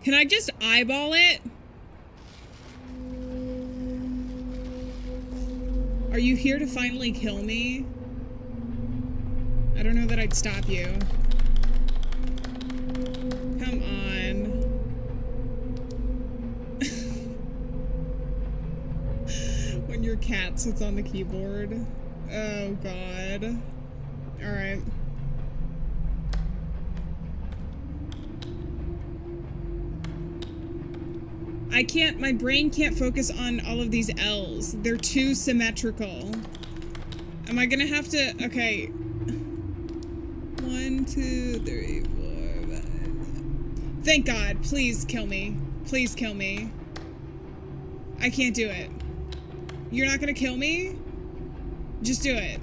Can I just eyeball it? Are you here to finally kill me? I don't know that I'd stop you. Come on. When your cat sits on the keyboard. Oh god. Alright. I can't, my brain can't focus on all of these L's. They're too symmetrical. Am I gonna have to, okay. 1, 2, 3, 4, 5. Thank God, please kill me. Please kill me. I can't do it. You're not gonna kill me? Just do it.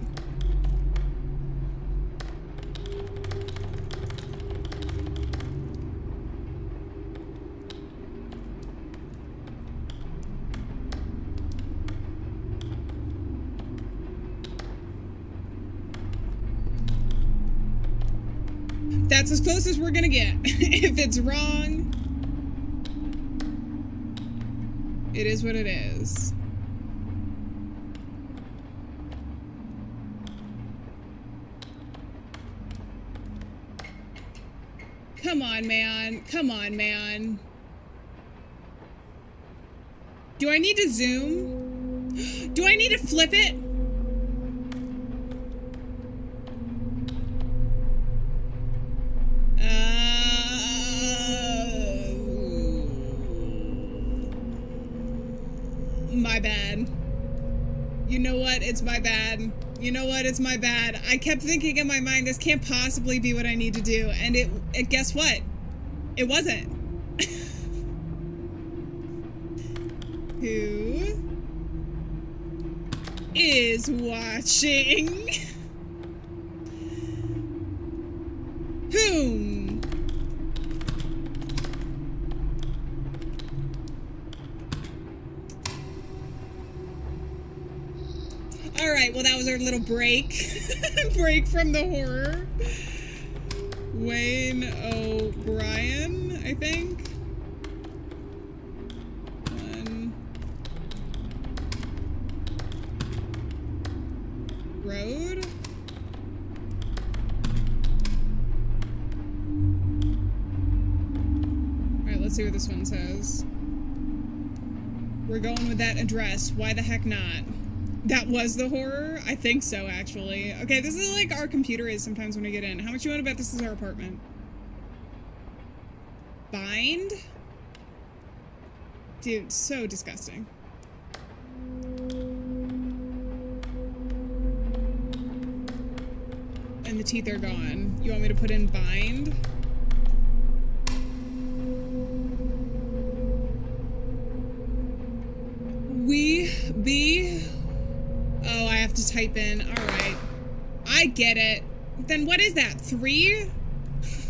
That's as close as we're gonna get. If it's wrong, it is what it is. Come on, man. Come on, man. Do I need to zoom? Do I need to flip it? My bad. You know what? It's my bad. You know what? It's my bad. I kept thinking in my mind, this can't possibly be what I need to do. And it guess what? It wasn't. Who is watching? Whom? All right, well, that was our little break. Break from the horror. Wayne O'Brien, I think. Road. All right, let's see what this one says. We're going with that address. Why the heck not? That was the horror? I think so, actually. Okay, this is like our computer is sometimes when we get in. How much you want to bet this is our apartment? Bind? Dude, so disgusting. And the teeth are gone. You want me to put in bind? We be. Oh, I have to type in. All right. I get it. Then what is that? 3?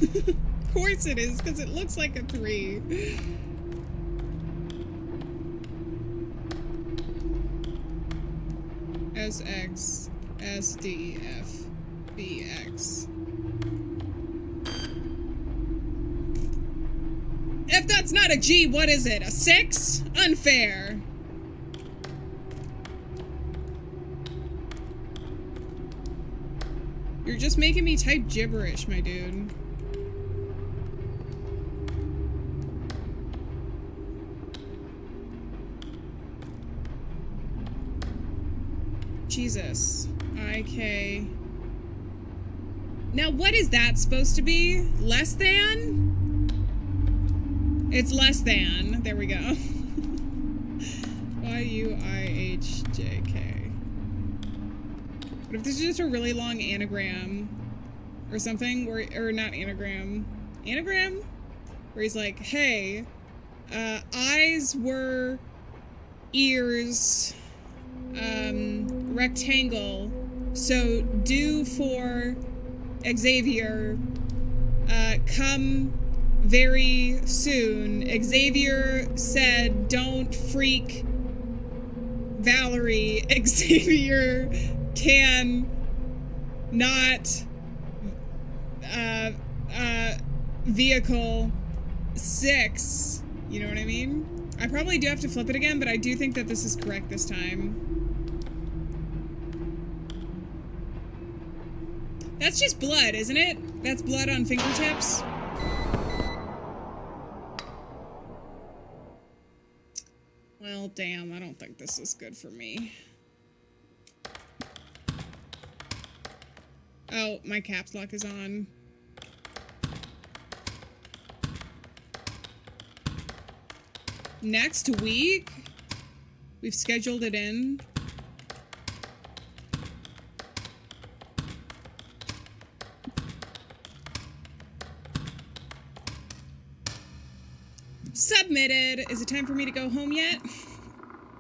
Of course it is, because it looks like a 3. SX, SDF, BX. If that's not a G, what is it? A 6? Unfair. You're just making me type gibberish, my dude. Jesus. IK. Now, what is that supposed to be? Less than? It's less than. There we go. YUIHJK. What if this is just a really long anagram? Or something? Or not anagram. Anagram? Where he's like, hey, eyes were ears, rectangle. So do for Xavier, come very soon. Xavier said, don't freak Valerie. Xavier can not, vehicle 6. You know what I mean? I probably do have to flip it again, but I do think that this is correct this time. That's just blood, isn't it? That's blood on fingertips. Well, damn, I don't think this is good for me. Oh, my caps lock is on. Next week? We've scheduled it in. Submitted. Is it time for me to go home yet?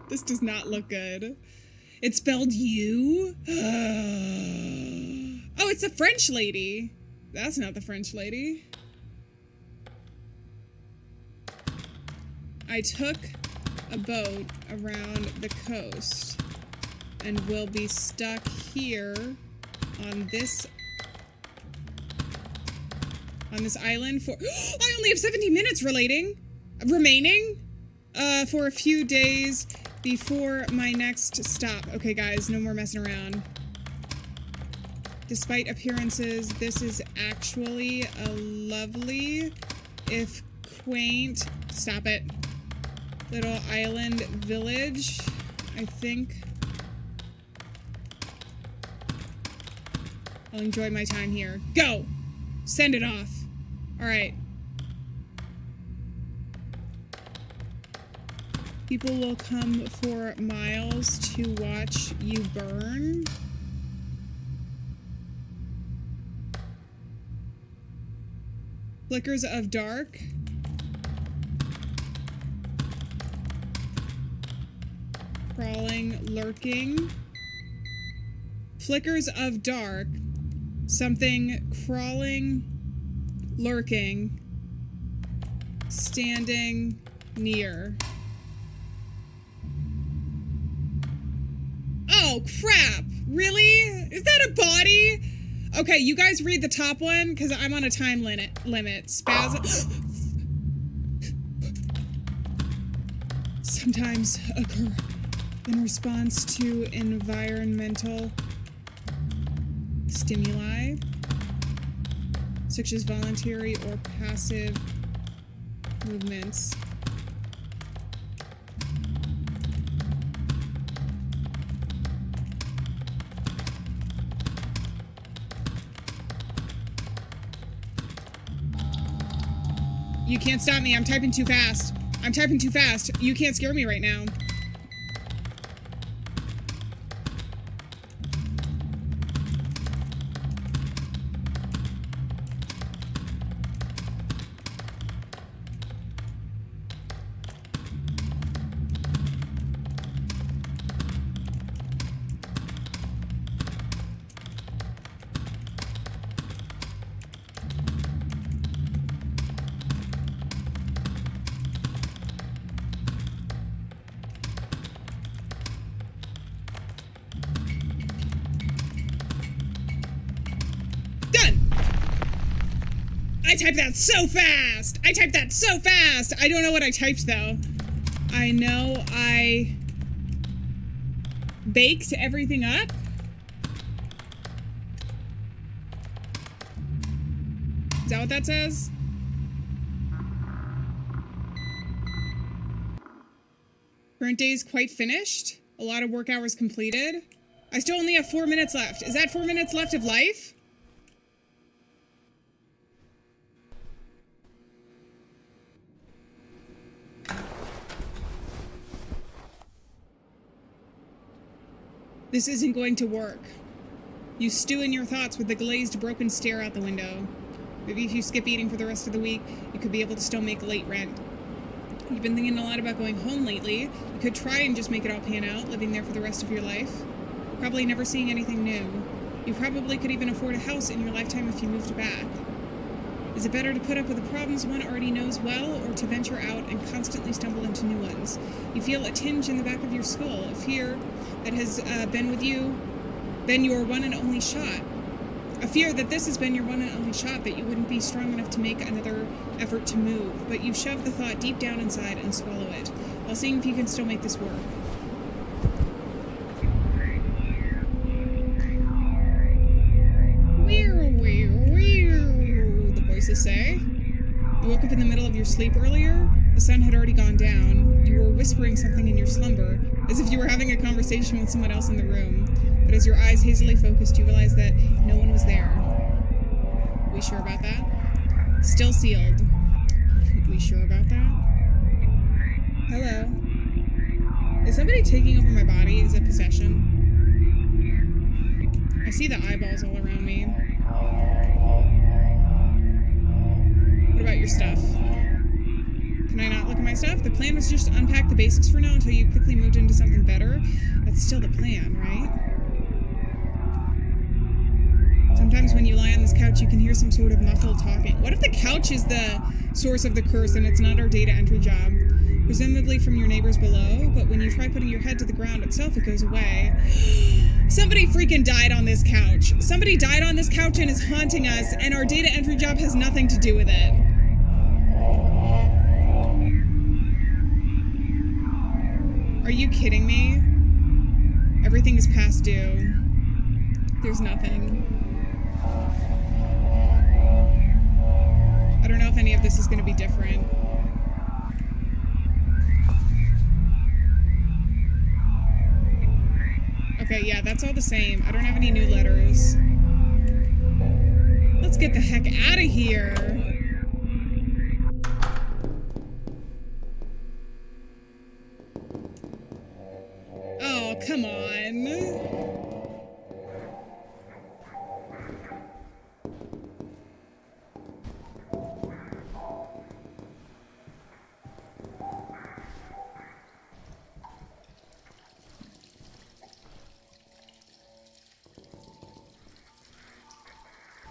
This does not look good. It's spelled you? Oh, it's a French lady. That's not the French lady. I took a boat around the coast and will be stuck here on this island for I only have 17 minutes remaining for a few days before my next stop. Okay, guys, no more messing around. Despite appearances, this is actually a lovely, if quaint, stop it, little island village. I think I'll enjoy my time here. Go! Send it off. All right. People will come for miles to watch you burn. Flickers of dark. Crawling, lurking. Flickers of dark. Something crawling, lurking, standing near. Oh, crap. Really? Is that a body? Okay, you guys read the top one, because I'm on a time limit. Spasm. Sometimes occur in response to environmental stimuli, such as voluntary or passive movements. You can't stop me. I'm typing too fast. I'm typing too fast. You can't scare me right now. I typed that so fast! I typed that so fast! I don't know what I typed, though. I know I baked everything up. Is that what that says? Current day is quite finished. A lot of work hours completed. I still only have 4 minutes left. Is that 4 minutes left of life? This isn't going to work. You stew in your thoughts with the glazed, broken stare out the window. Maybe if you skip eating for the rest of the week, you could be able to still make late rent. You've been thinking a lot about going home lately. You could try and just make it all pan out, living there for the rest of your life. Probably never seeing anything new. You probably could even afford a house in your lifetime if you moved back. Is it better to put up with the problems one already knows well, or to venture out and constantly stumble into new ones? You feel a tinge in the back of your skull, a fear that has been your one and only shot. A fear that this has been your one and only shot, that you wouldn't be strong enough to make another effort to move, but you shove the thought deep down inside and swallow it, while seeing if you can still make this work. The voices say. You woke up in the middle of your sleep earlier. The sun had already gone down. You were whispering something in your slumber, as if you were having a conversation with someone else in the room. But as your eyes hazily focused, you realized that no one was there. We sure about that? Still sealed. We sure about that? Hello? Is somebody taking over my body? Is it possession? I see the eyeballs all around me. What about your stuff? Can I not look at my stuff? The plan was just to unpack the basics for now until you quickly moved into something better. That's still the plan, right? Sometimes when you lie on this couch, you can hear some sort of muffled talking. What if the couch is the source of the curse and it's not our data entry job? Presumably from your neighbors below, but when you try putting your head to the ground itself, it goes away. Somebody freaking died on this couch. Somebody died on this couch and is haunting us, and our data entry job has nothing to do with it. Are you kidding me? Everything is past due. There's nothing. I don't know if any of this is going to be different. Okay, yeah, that's all the same. I don't have any new letters. Let's get the heck out of here. Oh, come on.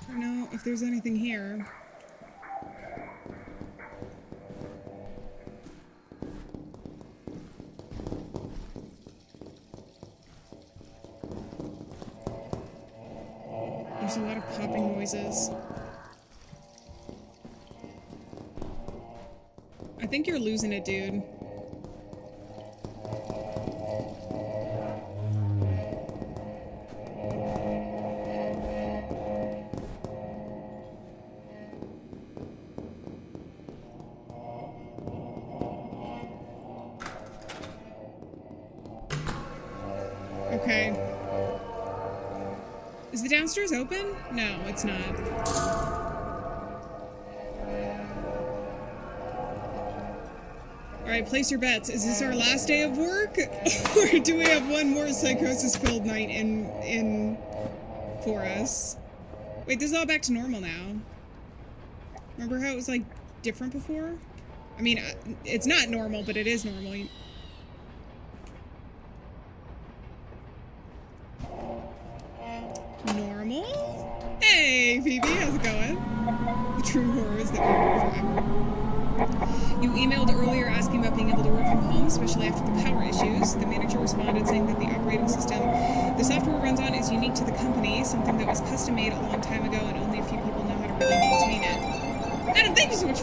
I don't know if there's anything here. There's a lot of popping noises. I think you're losing it, dude. Okay. Is the downstairs open? No, it's not. Alright, place your bets. Is this our last day of work? Or do we have one more psychosis-filled night in for us? Wait, this is all back to normal now. Remember how it was, like, different before? I mean, it's not normal, but it is normal. Normal? Hey, Phoebe, how's it going? The true horrors that will work forever. You emailed earlier asking about being able to work from home, especially after the power issues. The manager responded saying that the operating system the software runs on is unique to the company, something that was custom made a long time ago and only a few people know how to really maintain it.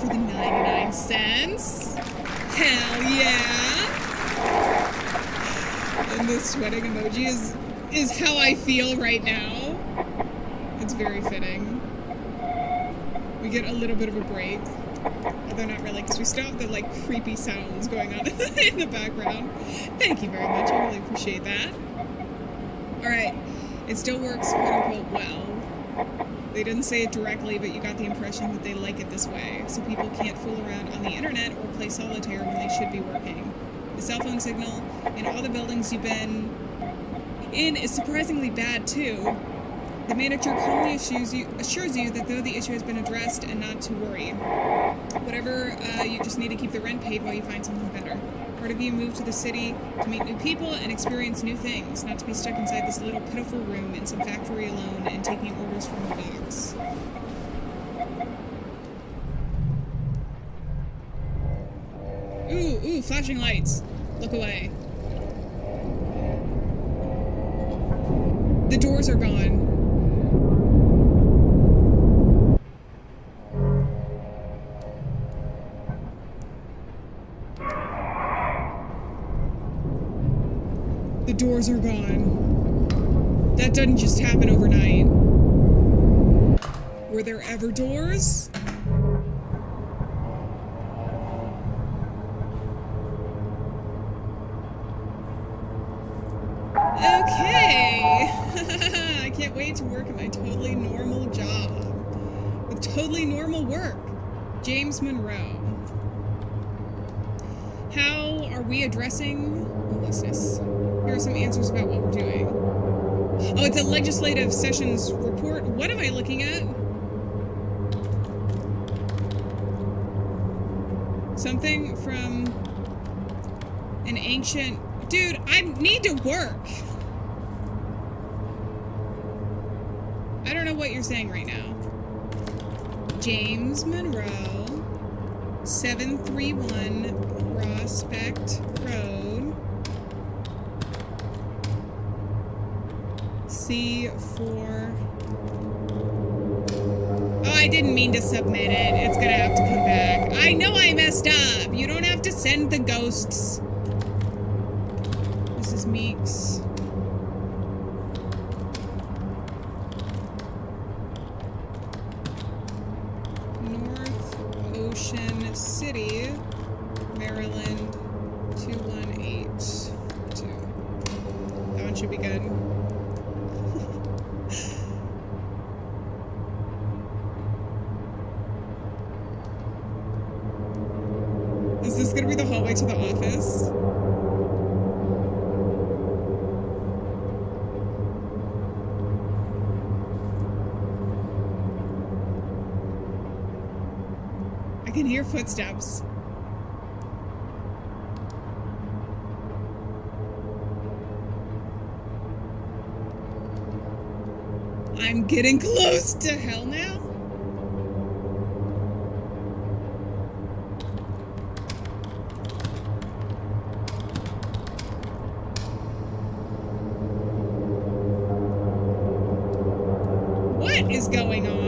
for the 99 cents. Hell yeah. And the sweating emoji is how I feel right now. It's very fitting. We get a little bit of a break. Although not really, because we still have the, like, creepy sounds going on in the background. Thank you very much. I really appreciate that. Alright. It still works, quote-unquote, well. They didn't say it directly, but you got the impression that they like it this way, so people can't fool around on the internet or play solitaire when they should be working. The cell phone signal in all the buildings you've been in is surprisingly bad, too. The manager calmly assures you that though the issue has been addressed and not to worry. Whatever, you just need to keep the rent paid while you find something better. Part of you moved to the city to meet new people and experience new things, not to be stuck inside this little pitiful room in some factory alone and taking orders from a box. Ooh, flashing lights. Look away. The doors are gone. The doors are gone. That doesn't just happen overnight. Were there ever doors? Okay. I can't wait to work at my totally normal job. With totally normal work. James Monroe. How are we addressing homelessness? Here are some answers about what we're doing. Oh, it's a legislative sessions report. What am I looking at? Something from an ancient... Dude, I need to work. I don't know what you're saying right now. James Monroe, 731 Prospect Road, C4. Oh, I didn't mean to submit it. It's gonna have to come back. I know I messed up. You don't have to send the ghosts. Mrs. Meeks. North Ocean City, Maryland, 21842. That one should be good. Is this gonna be the hallway to the office? I can hear footsteps. I'm getting close to hell now. What is going on?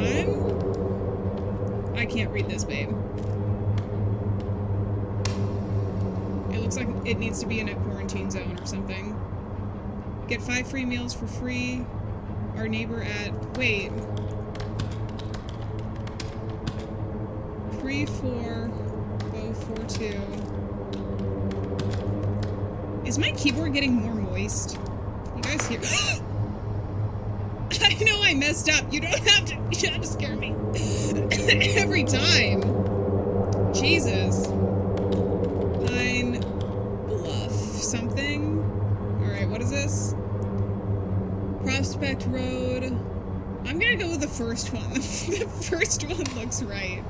I can't read this, babe. It looks like it needs to be in a quarantine zone or something. Get 5 free meals for free. Our neighbor at... Wait. 34042. Is my keyboard getting more moist? You guys hear... I know I messed up. You don't have to jump scare me. Every time. Jesus. Pine Bluff something. Alright, what is this? Prospect Road. I'm gonna go with the first one. The first one looks right.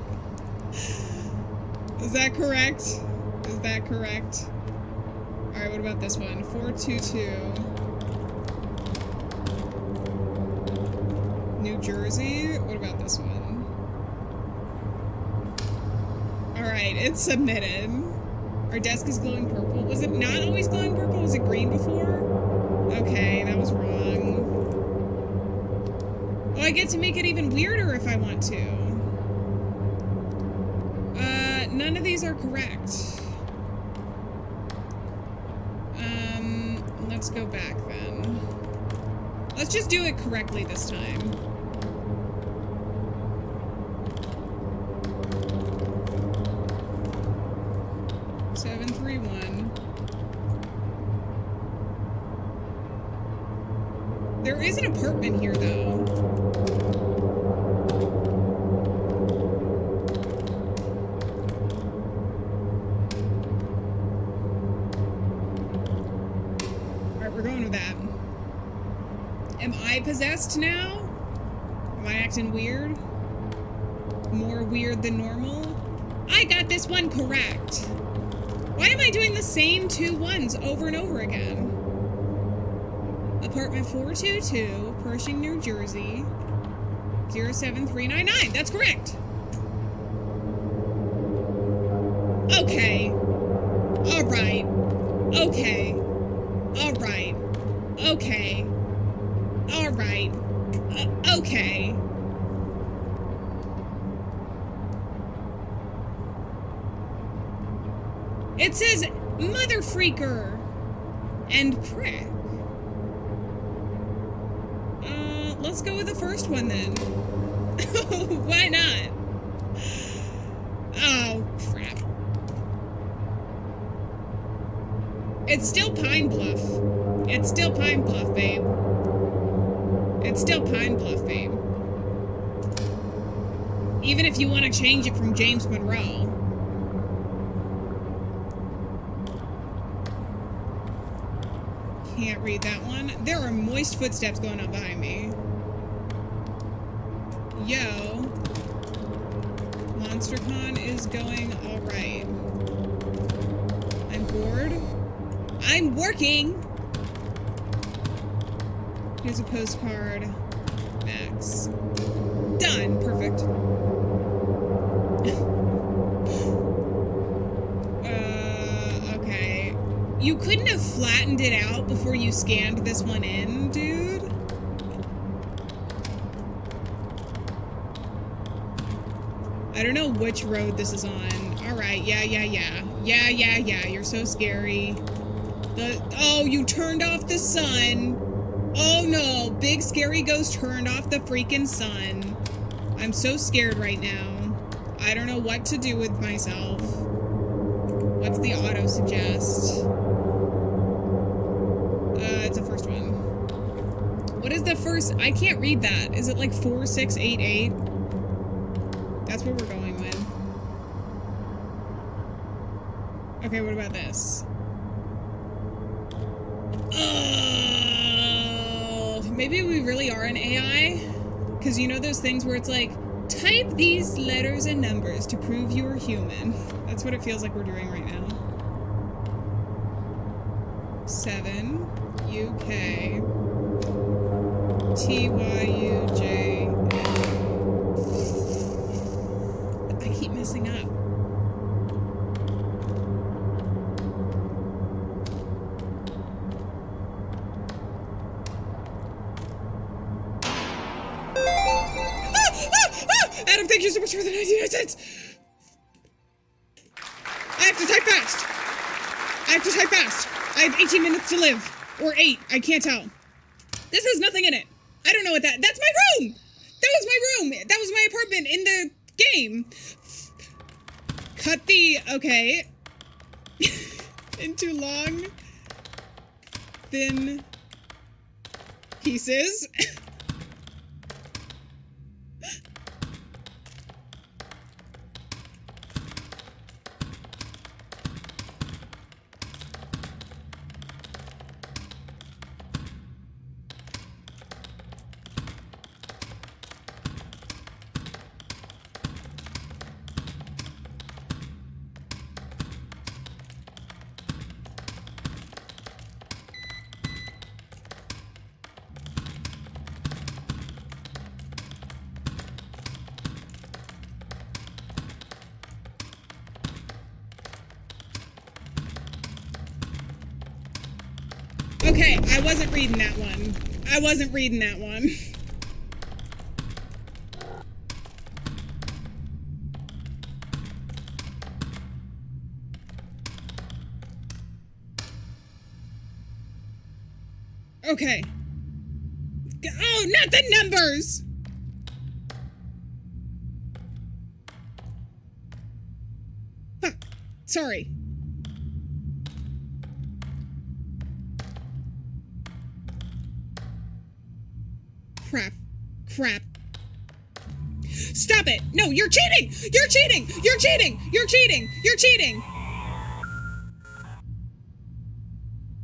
Is that correct? Is that correct? Alright, what about this one? 422. New Jersey? What about this one? Alright, it's submitted. Our desk is glowing purple. Was it not always glowing purple? Was it green before? Okay, that was wrong. Oh, I get to make it even weirder if I want to. none of these are correct. Let's go back then. Let's just do it correctly this time. Seven, 3, 1. There is an apartment here, though. We're going with that. Am I possessed now? Am I acting weird? More weird than normal? I got this one correct. Why am I doing the same 2 1s over and over again? Apartment 422, Pershing, New Jersey, 07399. That's correct. Okay. All right. Okay. All right. Okay. All right. Okay. It says mother freaker and prick. Let's go with the first one then. Why not? Oh, crap. It's still Pine Bluff. It's still Pine Bluff, babe. It's still Pine Bluff, babe. Even if you want to change it from James Monroe. Can't read that one. There are moist footsteps going on behind me. Yo. MonsterCon is going alright. I'm bored. I'm working! Here's a postcard. Max. Done. Perfect. Okay. You couldn't have flattened it out before you scanned this one in, dude? I don't know which road this is on. Alright, yeah. Yeah, you're so scary. Oh, you turned off the sun. Oh no, big scary ghost turned off the freaking sun. I'm so scared right now. I don't know what to do with myself. What's the auto suggest? It's the first one. What is the first? I can't read that. Is it like 4688? That's what we're going with. Okay, what about this? Oh, maybe we really are an AI? Because you know those things where it's like, type these letters and numbers to prove you're human. That's what it feels like we're doing right now. 7 UK TYUJ. I keep messing up. Adam, thank you so much for the 99 cents. I have to type fast. I have 18 minutes to live. Or 8. I can't tell. This has nothing in it. I don't know what that... That's my room! That was my room! That was my apartment in the game. Cut the... Okay. Into long, thin pieces. Okay, I wasn't reading that one. Okay. Oh, not the numbers! Fuck. Sorry. Crap. Crap. Stop it! No, you're cheating! You're cheating! You're cheating! You're cheating! You're cheating!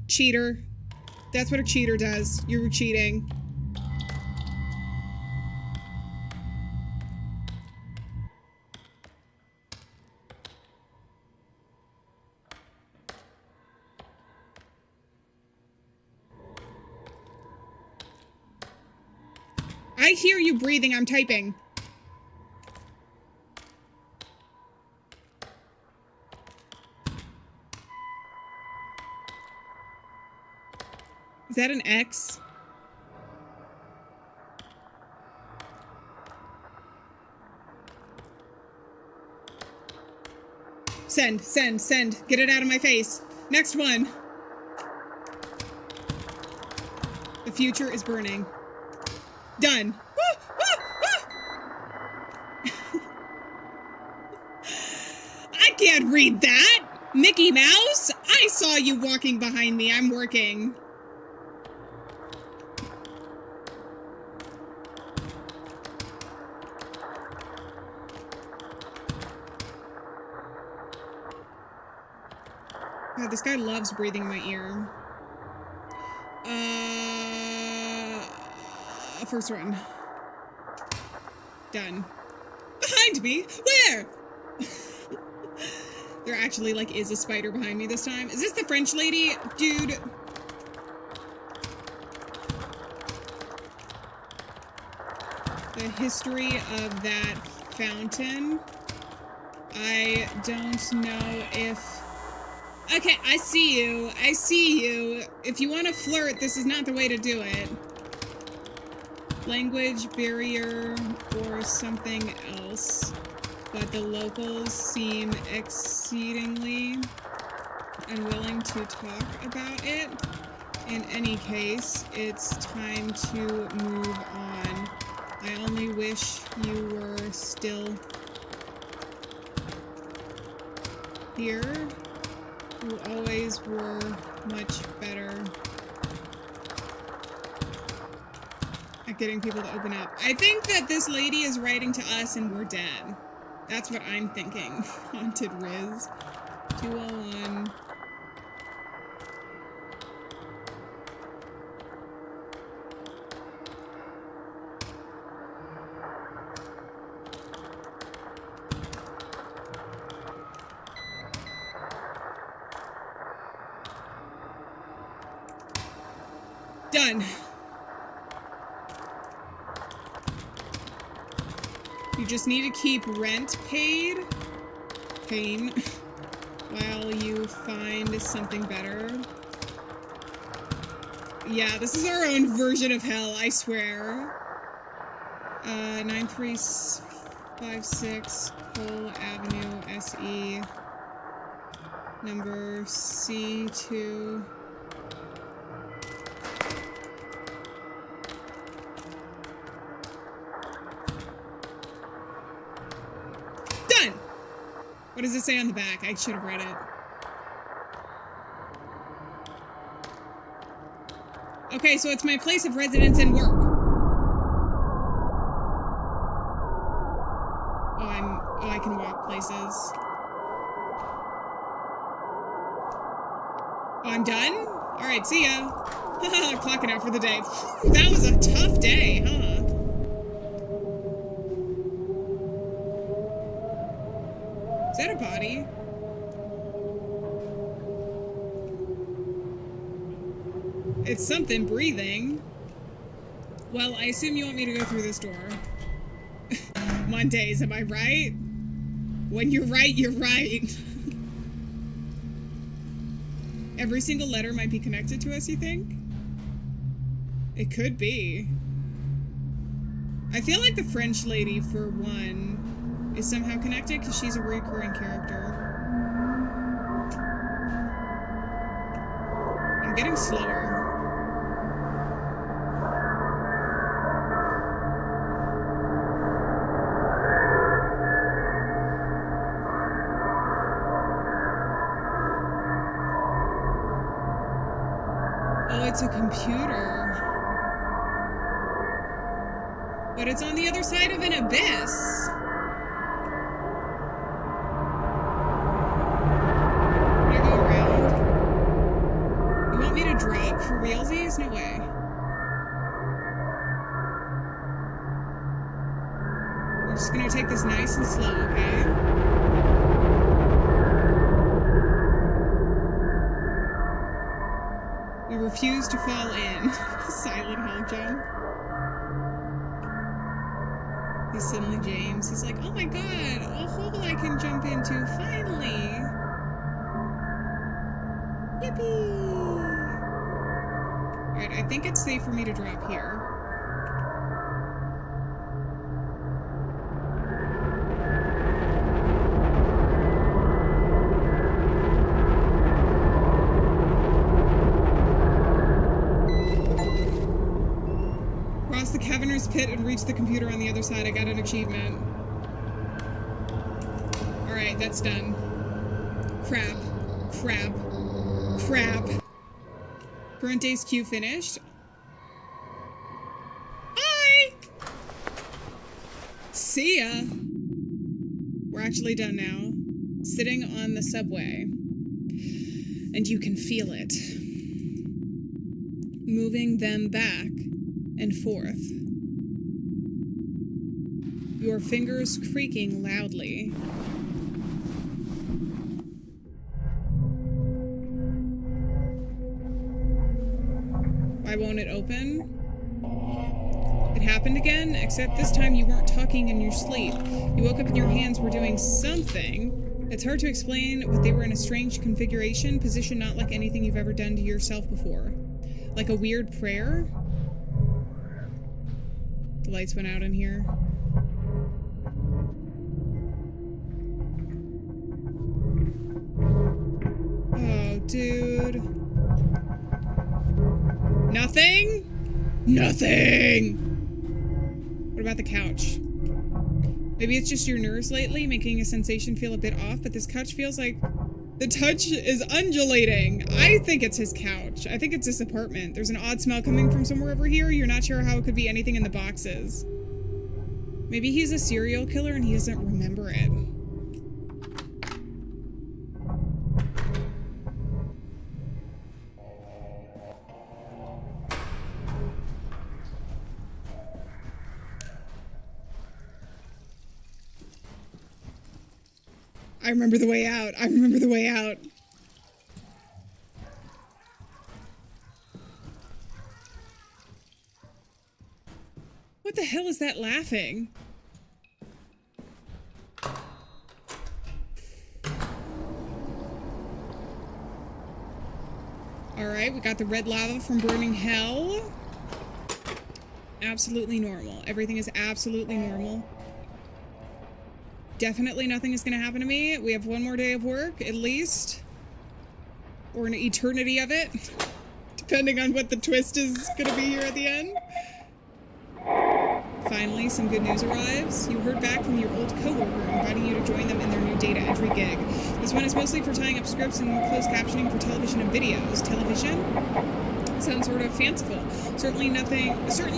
Cheater. That's what a cheater does. You're cheating. I hear you breathing. I'm typing. Is that an X? Send, send, send. Get it out of my face. Next one. The future is burning. Done. I can't read that. Mickey Mouse? I saw you walking behind me. I'm working. God, this guy loves breathing in my ear. First one. Done. Behind me? Where? There actually, like, is a spider behind me this time. Is this the French lady? Dude. The history of that fountain. I don't know if... Okay, I see you. I see you. If you want to flirt, this is not the way to do it. Language barrier or something else. But the locals seem exceedingly unwilling to talk about it. In any case, it's time to move on. I only wish you were still here. You always were much better at getting people to open up. I think that this lady is writing to us and we're dead. That's what I'm thinking. Haunted Riz. 201. Done. You just need to keep rent paying while you find something better. Yeah, this is our own version of hell, I swear. 9356 Cole Avenue, SE. Number C2. What does it say on the back? I should have read it. Okay, so it's my place of residence and work. Oh, I can walk places. Oh, I'm done? Alright, see ya. Clocking out for the day. That was a tough day, huh? Is that a body? It's something breathing. Well, I assume you want me to go through this door. Mondays, am I right? When you're right, you're right. Every single letter might be connected to us, you think? It could be. I feel like the French lady, for one, is somehow connected because she's a recurring character. I'm getting slower. Oh, it's a computer. But it's on the other side of an abyss. Can I go around? You want me to drop for realsies? No way. We're just gonna take this nice and slow, okay? We refuse to fall in. Silent hall jump. He's suddenly James. He's like, oh my god, a hole I can jump into, finally. Yippee! Alright, I think it's safe for me to drop here. Cross the cavernous pit and reach the computer on the other side. I got an achievement. Alright, that's done. Crap. Crap. Crap. Current day's queue finished. Hi! See ya! We're actually done now. Sitting on the subway. And you can feel it. Moving them back and forth. Your fingers creaking loudly. Why won't it open? It happened again, except this time you weren't talking in your sleep. You woke up and your hands were doing something. It's hard to explain, but they were in a strange configuration, position not like anything you've ever done to yourself before. Like a weird prayer? The lights went out in here. Oh, dude. Nothing? Nothing! What about the couch? Maybe it's just your nerves lately, making a sensation feel a bit off, but this couch feels like the touch is undulating. I think it's his couch. I think it's his apartment. There's an odd smell coming from somewhere over here. You're not sure how it could be anything in the boxes. Maybe he's a serial killer and he doesn't remember it. I remember the way out. I remember the way out. What the hell is that laughing? Alright, we got the red lava from burning hell. Absolutely normal. Everything is absolutely normal. Definitely nothing is going to happen to me. We have one more day of work, at least. Or an eternity of it. Depending on what the twist is going to be here at the end. Finally, some good news arrives. You heard back from your old coworker inviting you to join them in their new data entry gig. This one is mostly for tying up scripts and closed captioning for television and videos. Television? Sounds sort of fanciful. Certainly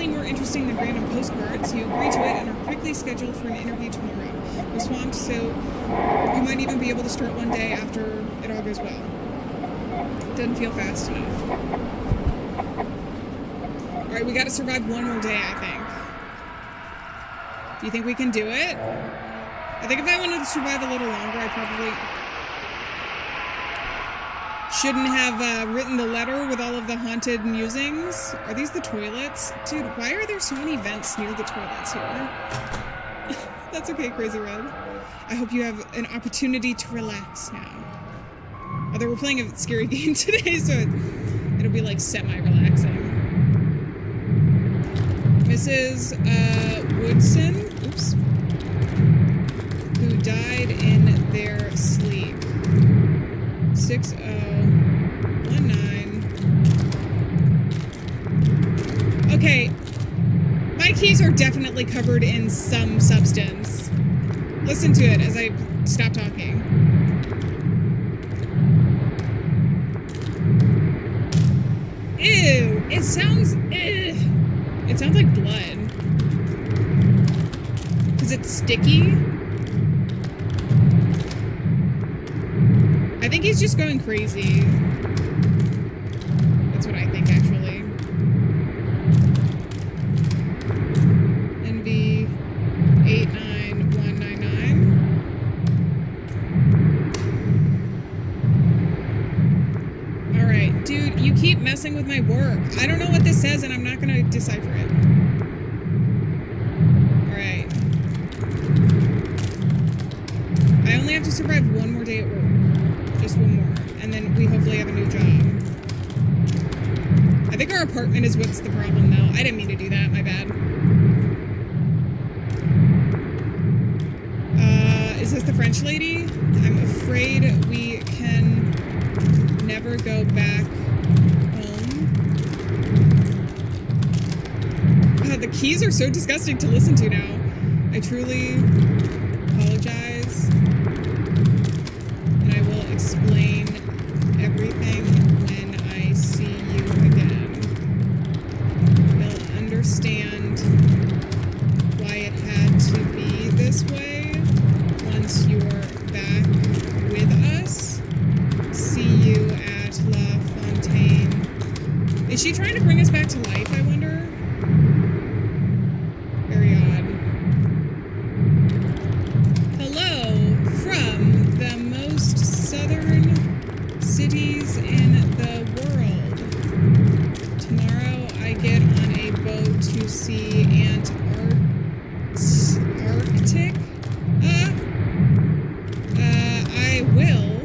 more interesting than random postcards. You agree to it and are quickly scheduled for an interview tomorrow. We're swamped, so you might even be able to start one day after it all goes well. Doesn't feel fast enough. Alright, we gotta survive one more day, I think. Do you think we can do it? I think if I wanted to survive a little longer, I probably shouldn't have written the letter with all of the haunted musings. Are these the toilets? Dude, why are there so many vents near the toilets here? That's okay, Crazy Red. I hope you have an opportunity to relax now. Although we're playing a scary game today, so it'll be like semi-relaxing. Mrs. Woodson, oops, who died in their sleep. 6019. Okay, my keys are definitely covered in some substance. Listen to it as I stop talking. Ew. It sounds... Ew. It sounds like blood. Because it's sticky. I think he's just going crazy. That's what I think, actually. NV 89199. Alright, dude, you keep messing with my work. I don't know what this says, and I'm not gonna decipher it. Alright. I only have to survive one more day at work. Just one more. And then we hopefully have a new job. I think our apartment is what's the problem, though. I didn't mean to do that. My bad. Is this the French lady? I'm afraid we can never go back home. God, the keys are so disgusting to listen to now. I truly apologize. And I will explain everything when I see you again. You'll understand why it had to be this way once you're back with us. See you at La Fontaine. Is she trying to bring us back to life, I wonder? Very odd. Hello from the most southern cities in the world. Tomorrow I get on a boat to see Arctic. I will.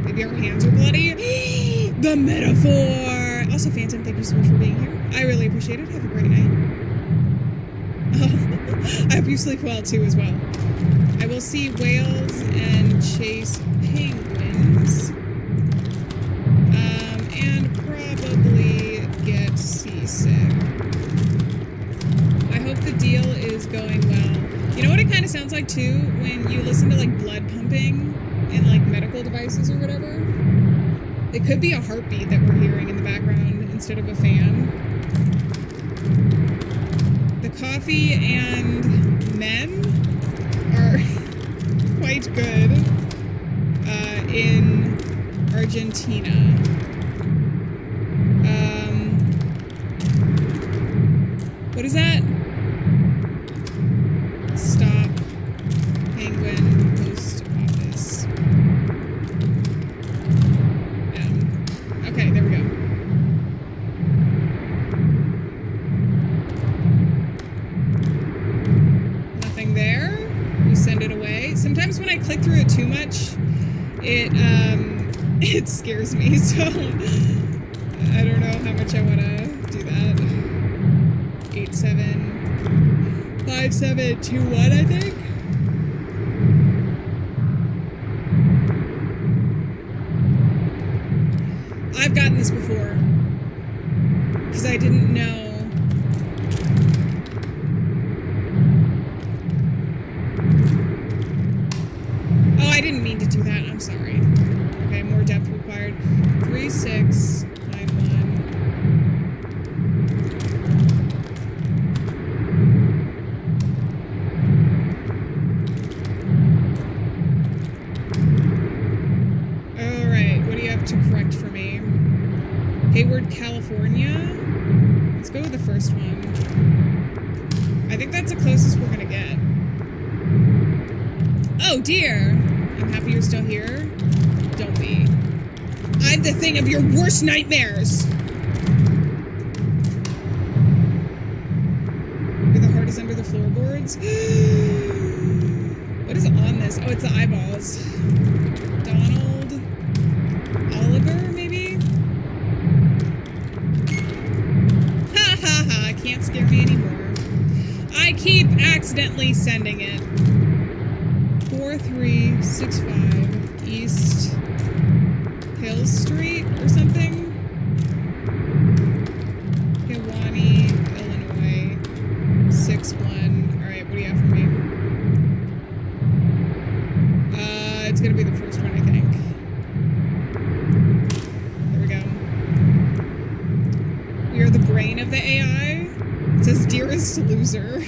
Maybe our hands are bloody. The metaphor! Also, Phantom, thank you so much for being here. I really appreciate it. Have a great night. I hope you sleep well, too, as well. I will see whales and chase penguins. And probably get seasick. I hope the deal is going well. You know what it kind of sounds like, too, when you listen to, like, blood pumping and, like, medical devices or whatever? It could be a heartbeat that we're hearing in the background instead of a fan. The coffee and men are quite good in Argentina. What is that? Stop. Penguin Post Office. Yeah. Okay, there we go. Nothing there. We send it away. Sometimes when I click through it too much, it scares me, so I don't know how much I want to do that. 875721, I think. I've gotten this before because I didn't know. Oh, I didn't mean to do that. I'm sorry. Okay, more depth required. 3691. Alright, what do you have to correct for me? Hayward, California? Let's go with the first one. I think that's the closest we're gonna get. Oh dear! I'm happy you're still here. Don't be. I'm the thing of your worst nightmares! Where the heart is under the floorboards? What is on this? Oh, it's the eyeballs. Donald Oliver, maybe? Ha ha ha, can't scare me anymore. I keep accidentally sending it. 4365 East Hill Street or something? Kewanee, Illinois, 61. Alright, what do you have for me? It's gonna be the first one, I think. There we go. We are the brain of the AI. It says, dearest loser.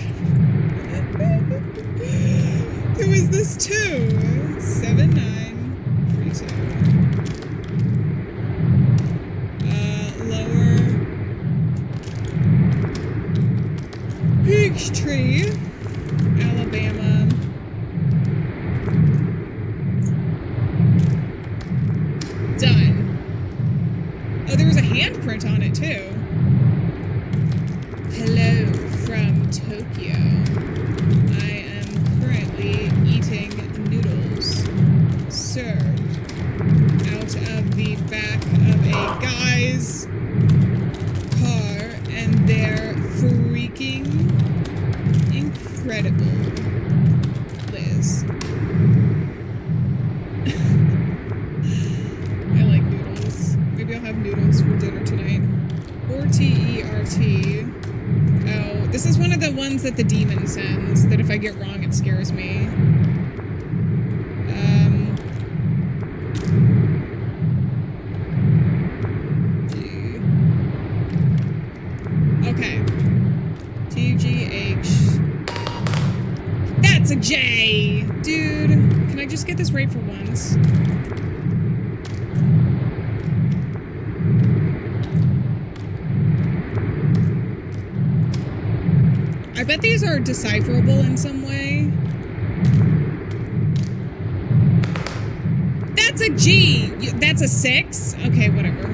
Who is this to? 7932. Lower Peachtree, Alabama. Done. Oh, there was a handprint on it too. Hello from Tokyo. I am currently eating noodles served out of the back of a guy's car, and they're freaking incredible. Liz. I like noodles. Maybe I'll have noodles for dinner tonight. Or T-E-R-T. Oh, this is one of the ones that the demon sends, that if I get wrong, it scares me. G. Okay. T-G-H. That's a J! Dude, can I just get this right for once? I bet these are decipherable in some way. That's a G! That's a 6? Okay, whatever.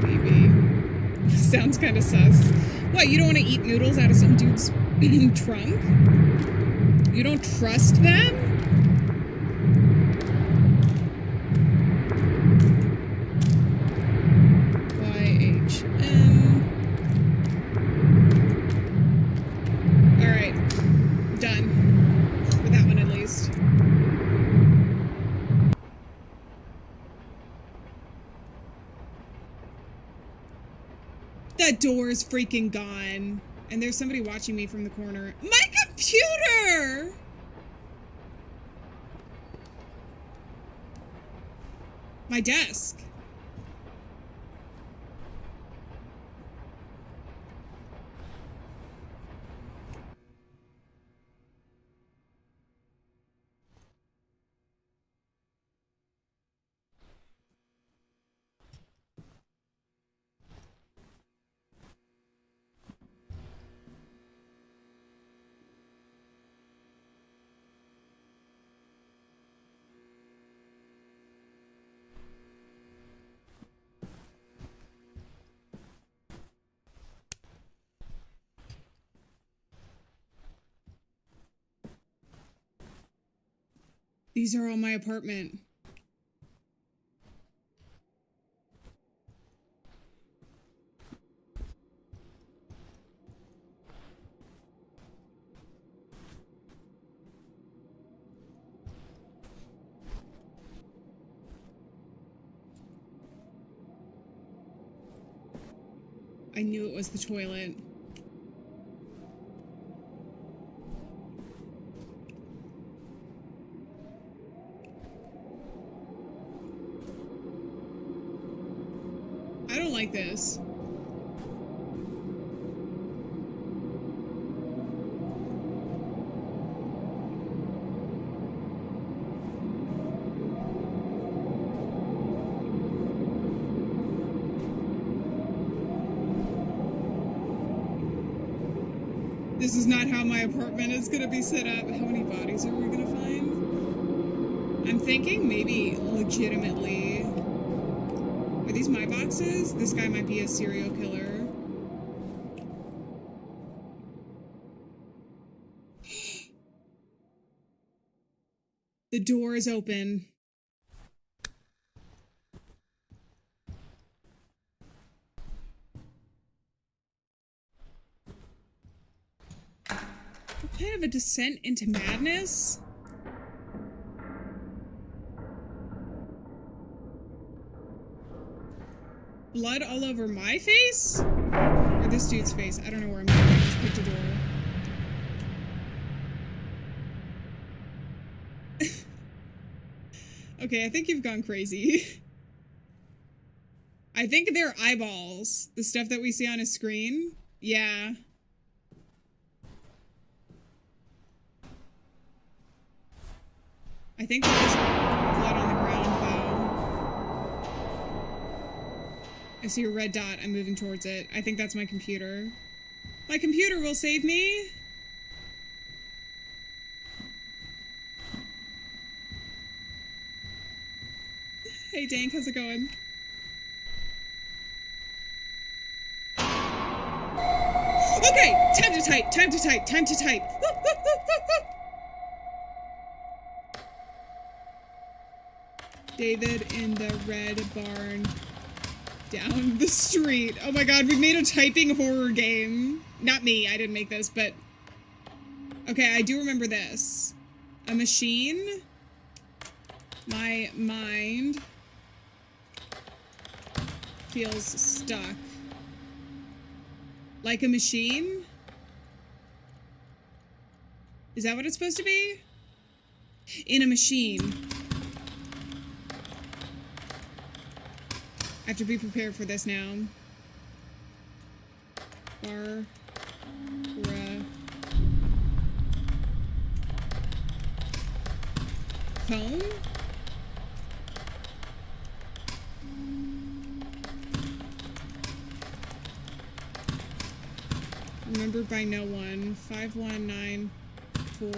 Maybe. Sounds kind of sus. What, you don't want to eat noodles out of some dude's trunk? You don't trust them? That door is freaking gone. And there's somebody watching me from the corner. My computer! My desk. These are all my apartment. I knew it was the toilet. I don't like this. This is not how my apartment is gonna be set up. How many bodies are we gonna find? I'm thinking maybe legitimately. Are these my boxes? This guy might be a serial killer. The door is open. What kind of a descent into madness? Blood all over my face? Or this dude's face? I don't know where I'm going. I just picked a door. Okay, I think you've gone crazy. I think they're eyeballs. The stuff that we see on a screen. Yeah. I think there's blood on the ground, though. I see a red dot. I'm moving towards it. I think that's my computer. My computer will save me! Hey, Dank, how's it going? Okay! Time to type! Time to type! Time to type! David in the red barn down the street. Oh my god, we made a typing horror game. Not me, I didn't make this, but... Okay, I do remember this. A machine. My mind feels stuck. Like a machine? Is that what it's supposed to be? In a machine. I have to be prepared for this now. Home? Remembered by no one. 5194.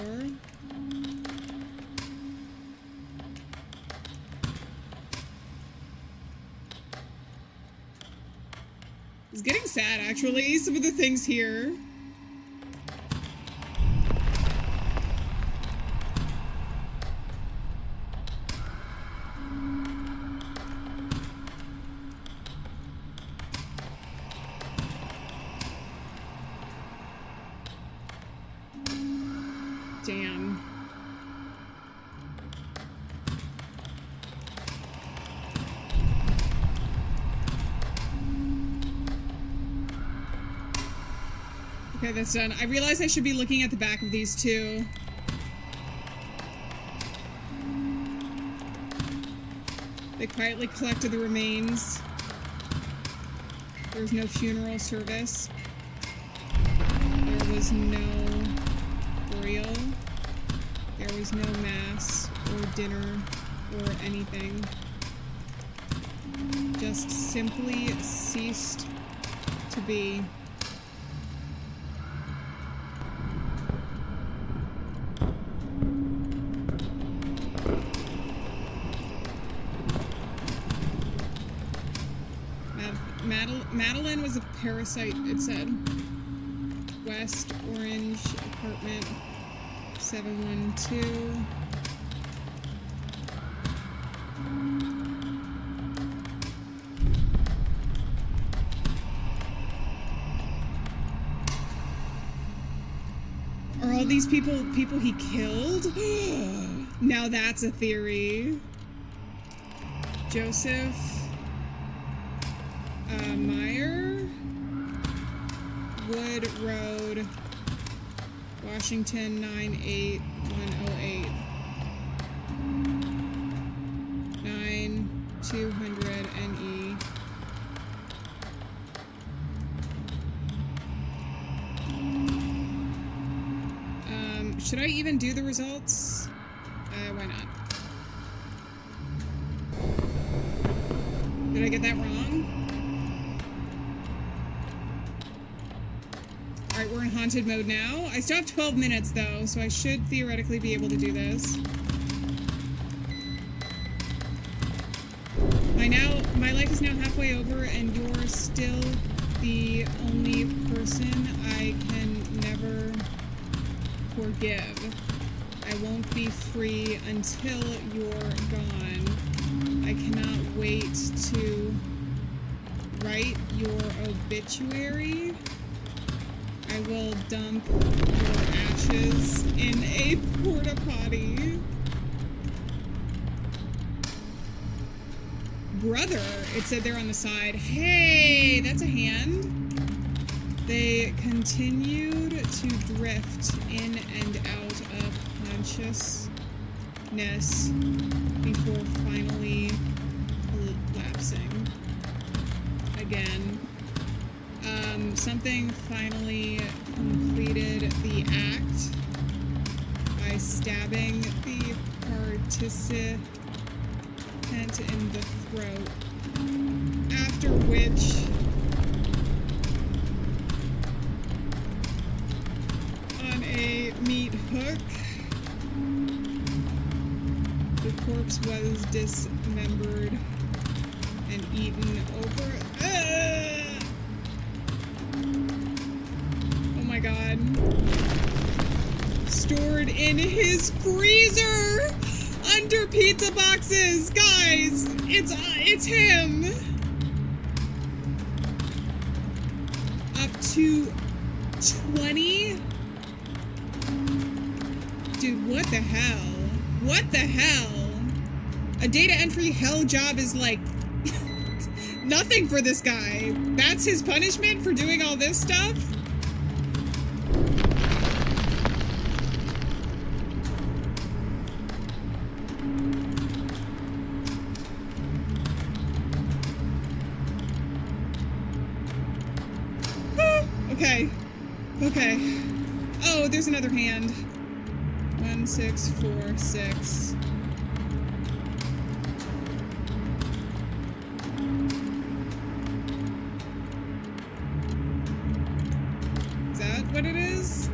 It's getting sad, actually, some of the things here. Damn. Okay, that's done. I realize I should be looking at the back of these two. They quietly collected the remains. There was no funeral service. There was no burial. There was no mass or dinner or anything. Just simply ceased to be. Madeline was a parasite, it said. West Orange apartment 712. Are all these people he killed? Now that's a theory. Joseph Meyer, Wood Road, Washington 98108, 9200 NE. Should I even do the results? Why not? Did I get that wrong? Alright, we're in haunted mode now. I still have 12 minutes, though, so I should theoretically be able to do this. My life is now halfway over, and you're still the only person I can never forgive. I won't be free until you're gone. I cannot wait to write your obituary. I will dump your ashes in a porta potty. Brother, it said there on the side. Hey, that's a hand. They continued to drift in and out of consciousness darkness before finally collapsing again. Something finally completed the act by stabbing the participant in the throat, after which on a meat hook the corpse was dismembered and eaten over. Oh my god. Stored in his freezer under pizza boxes. Guys, it's him. Up to 20? Dude, what the hell? What the hell? A data entry hell job is like nothing for this guy. That's his punishment for doing all this stuff? Okay. Okay. Oh, there's another hand. 1, 6, 4, 6. Is that what it is?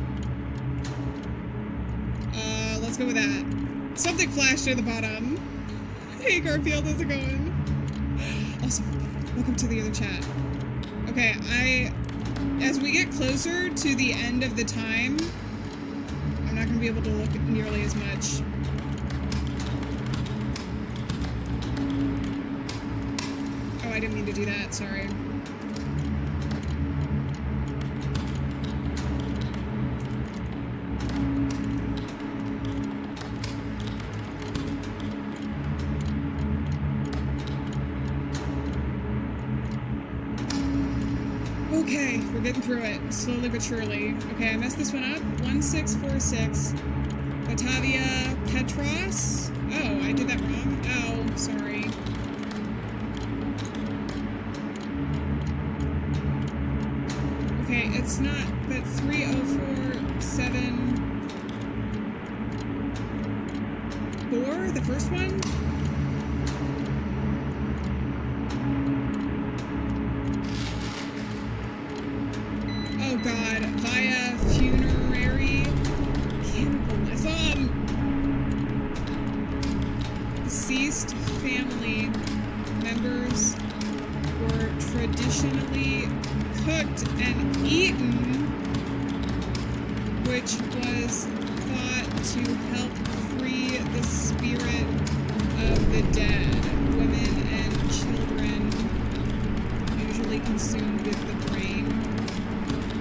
Let's go with that. Something flashed at the bottom. Hey Garfield, how's it going? Also, welcome to the other chat. Okay, as we get closer to the end of the time, I'm not going to be able to look nearly as much. Oh, I didn't mean to do that, sorry. Okay, we're getting through it, slowly but surely. Okay, I messed this one up. 1646. Batavia Petros. Oh, I did that wrong. Oh, sorry. Okay, it's not, but 3047. The first one? Oh god, via funerary cannibalism. Deceased family members were traditionally cooked and eaten, which was thought to help free the spirit of the dead. Women and children usually consumed with the brain,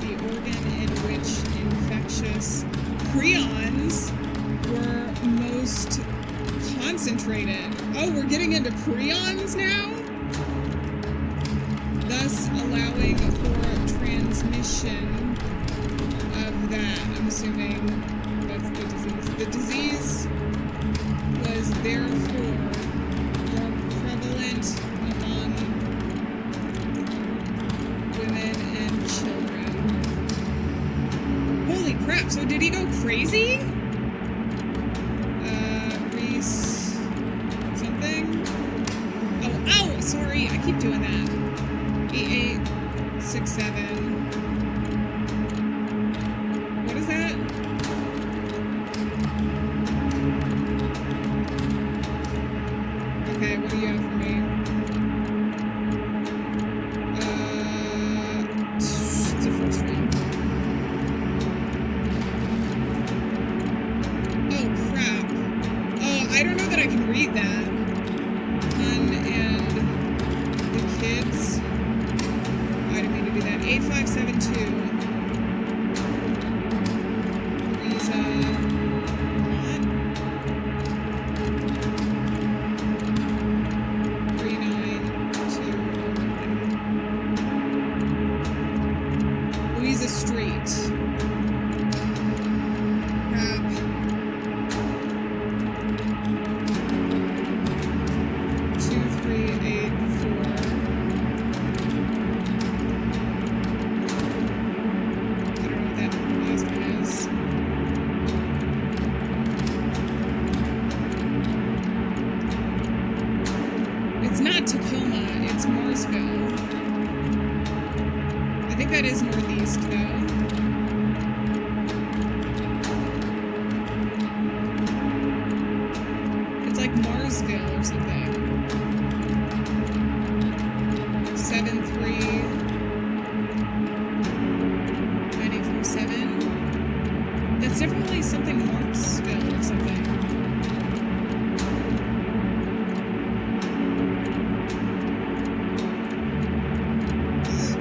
the organ in which infectious prions were most concentrated. Oh, we're getting into prions now? Thus allowing for transmission of that. I'm assuming that's the disease. The disease was therefore more prevalent among women and children. Holy crap, so did he go crazy? Reese something? Oh, sorry, I keep doing that. 8867. What is that? Okay, what do you have for me? It's the first one. Oh, crap. Oh, I don't know that I can read that. Hun and the kids. I didn't mean to do that. 856. It's not Tacoma, it's Marsville. I think that is northeast, though. It's like Marsville or something. 7-3. 9847. That's definitely something Marksville or something.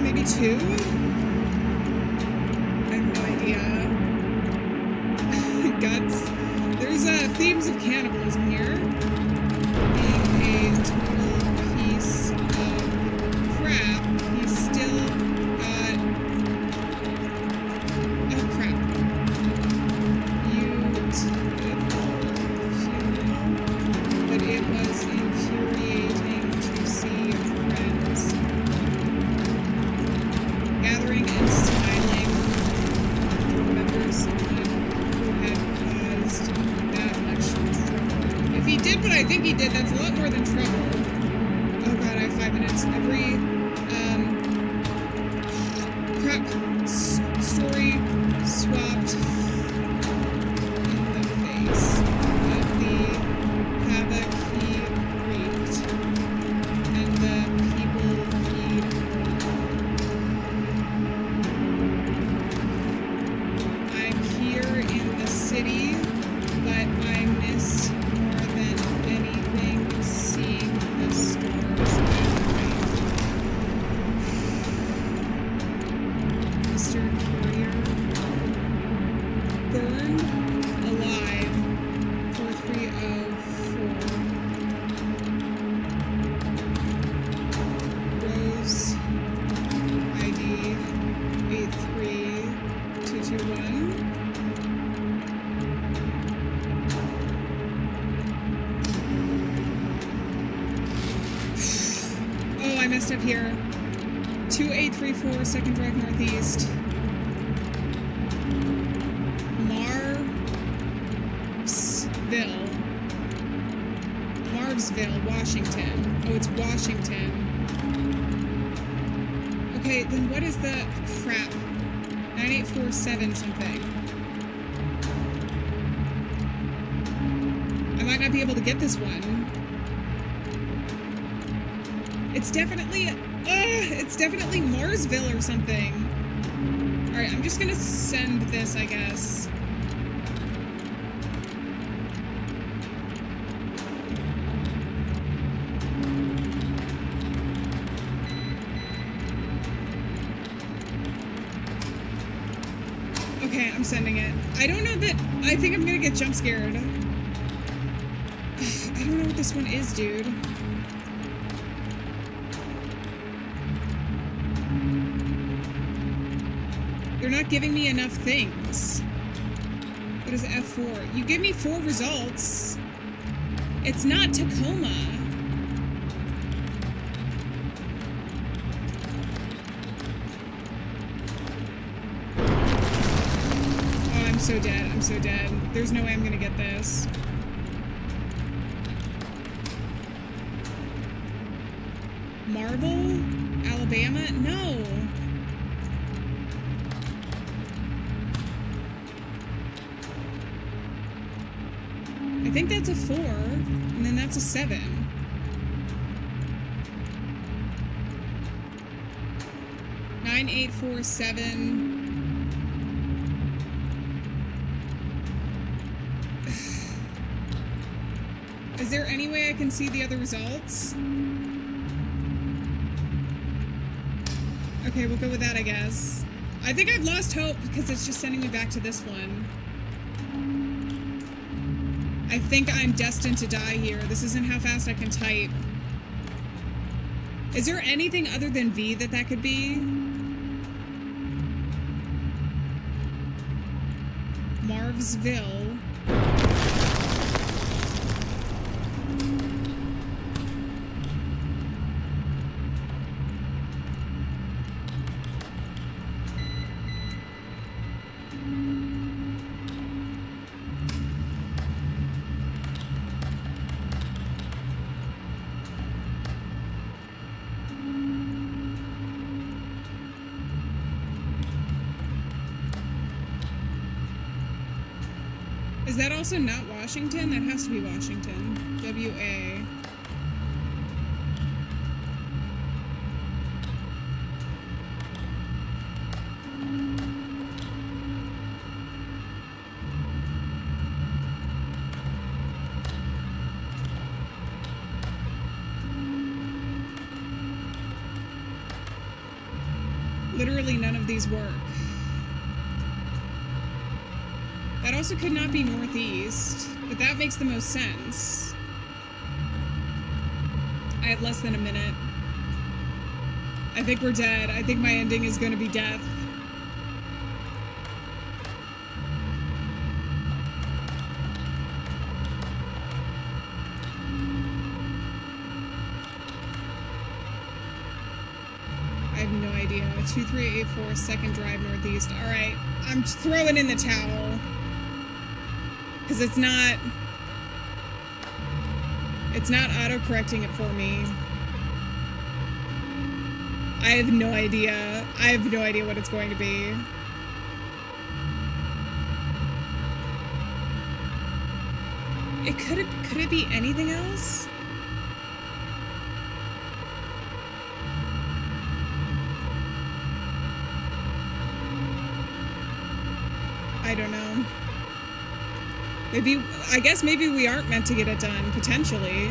Maybe 2? I have no idea. Guts. There's themes of cannibalism here. Being a total piece of crap, he's still got... Oh, crap. But it was infuriating to see friends gathering and smiling. Remember someone who had caused that much trouble. If he did what I think he did, that's a lot more than trouble. Oh god, I have 5 minutes. Every, crap, story swapped in the face of the havoc he wreaked and the people he hurt. I'm here in the city, but I miss more than anything seeing the stars at night. Mr. Courier. Burned alive. 4304. Rose. ID 83221. Oh, I messed up here. 2834, second drive northeast. Marvsville, Washington. Oh, it's Washington. Okay, then what is the crap? 9847 something. I might not be able to get this one. It's definitely Marsville or something. Alright, I'm just gonna send this, I guess. Okay, I'm sending it. I don't know that... I think I'm gonna get jump scared. I don't know what this one is, dude. They're not giving me enough things. What is F4? You give me 4 results. It's not Tacoma. Oh, I'm so dead. I'm so dead. There's no way I'm gonna get this. Marble? Alabama? No. I think that's a 4, and then that's a 7. Nine, 8, 4, 7. Is there any way I can see the other results? Okay, we'll go with that, I guess. I think I've lost hope because it's just sending me back to this one. I think I'm destined to die here. This isn't how fast I can type. Is there anything other than V that could be? Marvsville. Is that also not Washington? That has to be Washington. W-A. Literally none of these work. That also could not be northeast, but that makes the most sense. I have less than a minute. I think we're dead. I think my ending is going to be death. I have no idea. 2384 second drive northeast. All right, I'm throwing in the towel. Because it's not auto-correcting it for me. I have no idea. I have no idea what it's going to be. Could it be anything else? I don't know. I guess maybe we aren't meant to get it done, potentially.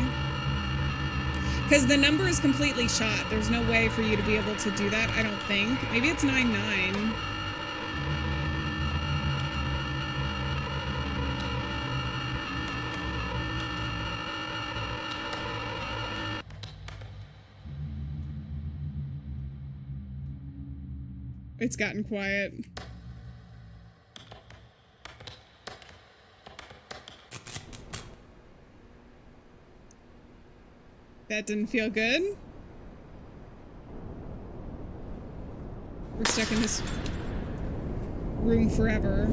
Because the number is completely shot. There's no way for you to be able to do that, I don't think. Maybe it's 9-9. It's gotten quiet. That didn't feel good. We're stuck in this room forever.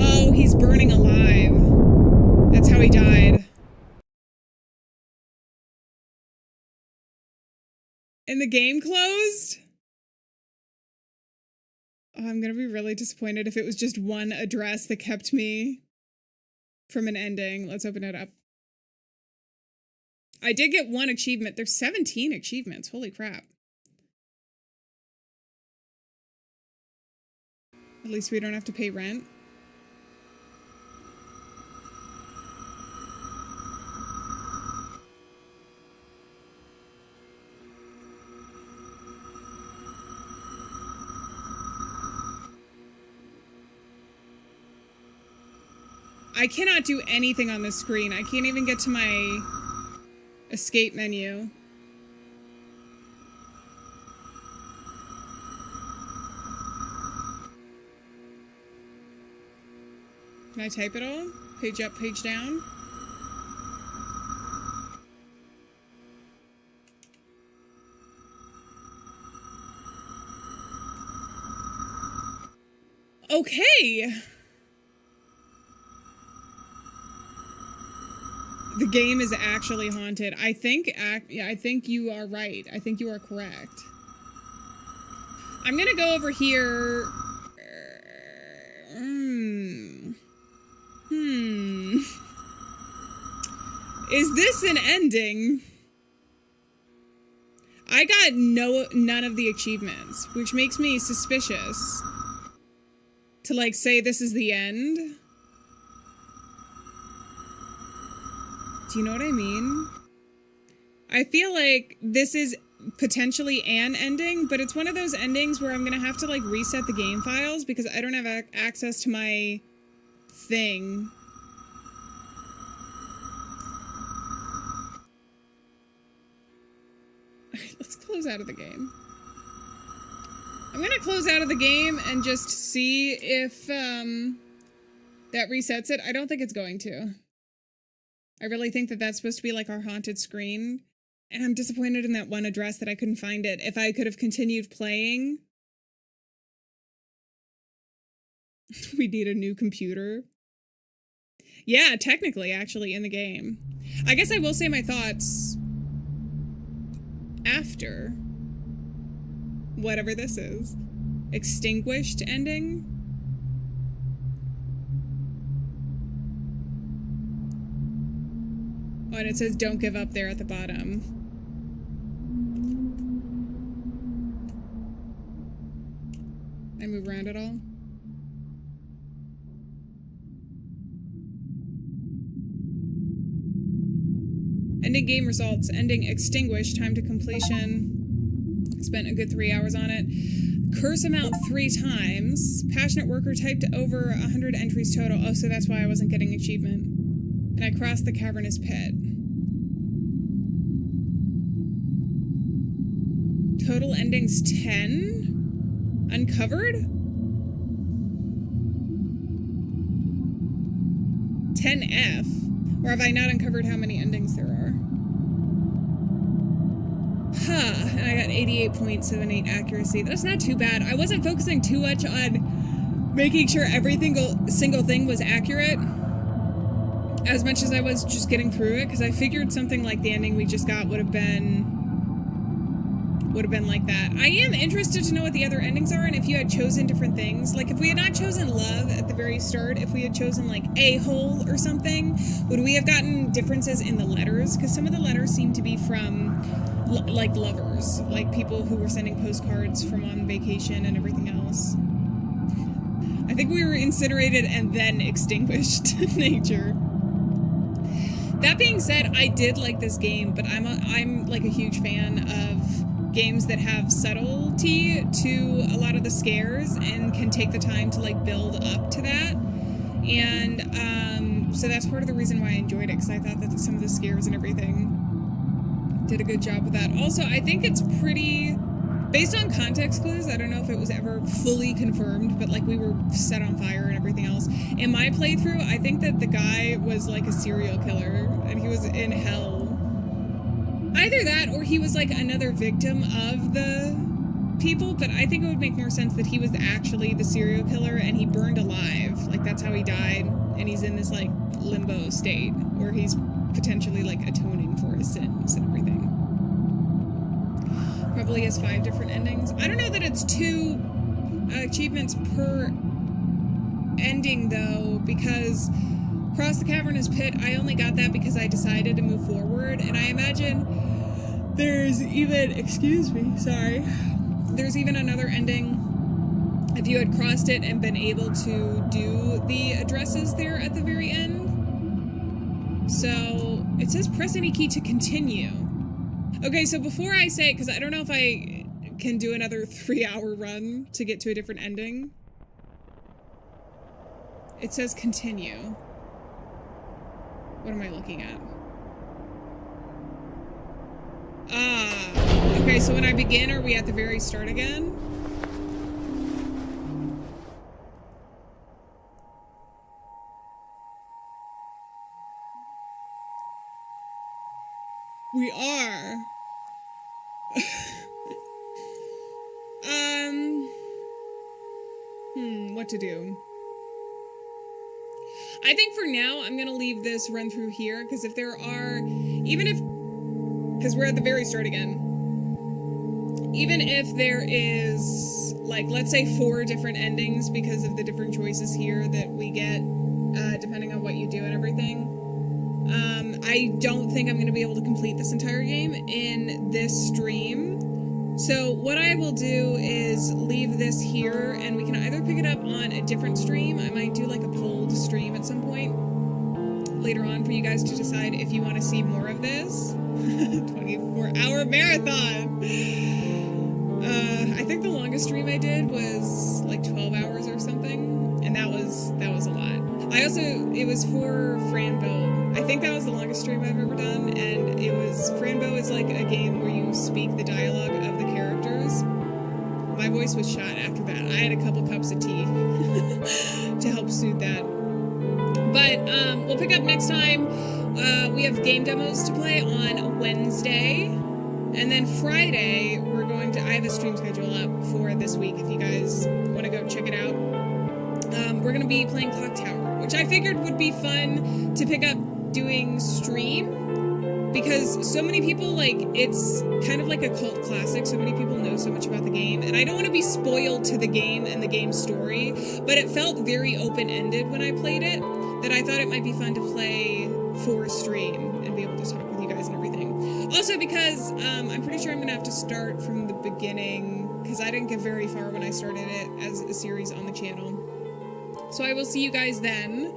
Oh, he's burning alive. That's how he died. And the game closed? Oh, I'm gonna be really disappointed if it was just one address that kept me from an ending. Let's open it up. I did get one achievement. There's 17 achievements. Holy crap. At least we don't have to pay rent. I cannot do anything on this screen. I can't even get to my escape menu. Can I type it all? Page up, page down? Okay. The game is actually haunted. I think you are right. I think you are correct. I'm gonna go over here. Is this an ending? I got none of the achievements, which makes me suspicious to like say this is the end. Do you know what I mean? I feel like this is potentially an ending, but it's one of those endings where I'm gonna have to like reset the game files because I don't have access to my thing. Alright, let's close out of the game. I'm gonna close out of the game and just see if that resets it. I don't think it's going to. I really think that that's supposed to be like our haunted screen. And I'm disappointed in that one address that I couldn't find it. If I could have continued playing. We need a new computer. Yeah, technically, actually, in the game. I guess I will say my thoughts after whatever this is. Extinguished ending? Oh, and it says don't give up there at the bottom. Can I move around at all? Ending game results. Ending extinguished. Time to completion. Spent a good 3 hours on it. Curse amount 3 times. Passionate worker typed over 100 entries total. Oh, so that's why I wasn't getting achievement. And I crossed the cavernous pit. Total endings 10. Uncovered? 10F? Or have I not uncovered how many endings there are? Huh, and I got 88.78 accuracy. That's not too bad. I wasn't focusing too much on making sure every single thing was accurate as much as I was just getting through it, because I figured something like the ending we just got would have been like that. I am interested to know what the other endings are and if you had chosen different things. Like, if we had not chosen love at the very start, if we had chosen, like, a-hole or something, would we have gotten differences in the letters? Because some of the letters seem to be from, like, lovers. Like, people who were sending postcards from on vacation and everything else. I think we were incinerated and then extinguished in nature. That being said, I did like this game, but I'm like a huge fan of games that have subtlety to a lot of the scares and can take the time to like build up to that. And so that's part of the reason why I enjoyed it, because I thought that some of the scares and everything did a good job with that. Also, I think it's pretty, based on context clues, I don't know if it was ever fully confirmed, but like we were set on fire and everything else. In my playthrough, I think that the guy was like a serial killer and he was in hell. Either that or he was like another victim of the people, but I think it would make more sense that he was actually the serial killer and he burned alive. Like, that's how he died, and he's in this like limbo state where he's potentially like atoning for his sins and everything. Probably has 5 different endings. I don't know that it's 2 achievements per ending though, because Cross the Cavernous Pit, I only got that because I decided to move forward, and I imagine there's even, there's even another ending if you had crossed it and been able to do the addresses there at the very end. So it says press any key to continue. Okay, so before I say, because I don't know if I can do another 3-hour run to get to a different ending. It says continue. What am I looking at? Ah, okay, so when I begin, are we at the very start again? We are. What to do? I think for now, I'm gonna leave this run through here, because if there are, because we're at the very start again, even if there is, like, let's say 4 different endings because of the different choices here that we get, depending on what you do and everything, I don't think I'm gonna be able to complete this entire game in this stream. So what I will do is leave this here, and we can either pick it up on a different stream. I might do like a polled stream at some point later on for you guys to decide if you want to see more of this. 24-hour marathon! I think the longest stream I did was like 12 hours or something, and that was a lot. It was for Franbo. I think that was the longest stream I've ever done, and Franbo is like a game where you speak the dialogue of the characters. My voice was shot after that. I had a couple cups of tea to help soothe that. But we'll pick up next time. We have game demos to play on Wednesday, and then Friday I have a stream schedule up for this week if you guys want to go check it out. We're going to be playing Clock Tower, which I figured would be fun to pick up doing stream, because so many people, like, it's kind of like a cult classic. So many people know so much about the game, and I don't want to be spoiled to the game and the game story, but it felt very open-ended when I played it, that I thought it might be fun to play for stream and be able to Also because I'm pretty sure I'm going to have to start from the beginning because I didn't get very far when I started it as a series on the channel. So I will see you guys then.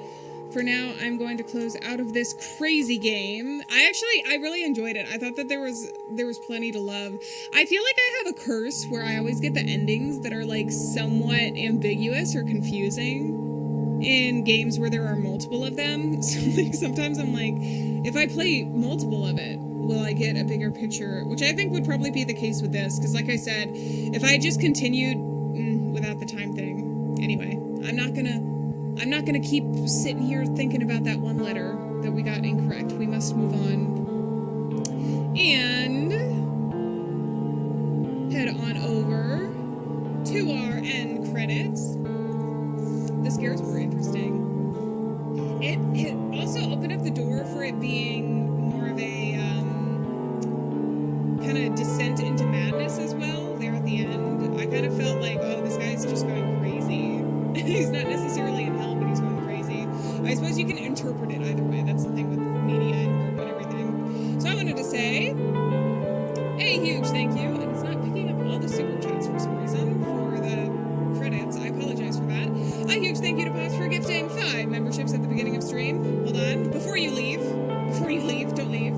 For now, I'm going to close out of this crazy game. I really enjoyed it. I thought that there was plenty to love. I feel like I have a curse where I always get the endings that are like somewhat ambiguous or confusing in games where there are multiple of them. So like sometimes I'm like, if I play multiple of it, will I get a bigger picture? Which I think would probably be the case with this, because like I said, if I just continued without the time thing. Anyway, I'm not gonna keep sitting here thinking about that one letter that we got incorrect. We must move on. And head on over to our end credits. The scares were interesting. It also opened up the door for it being more of a kind of descent into madness as well there at the end. I kind of felt like, oh, this guy's just going crazy. He's not necessarily in hell, but he's going crazy. I suppose you can interpret it either way. That's the thing with media and art and everything. So I wanted to say a huge thank you, and it's not picking up all the super chats for some reason for the credits. I apologize for that. A huge thank you to Pops for gifting 5 memberships at the beginning of stream. Hold on. Before you leave, don't leave.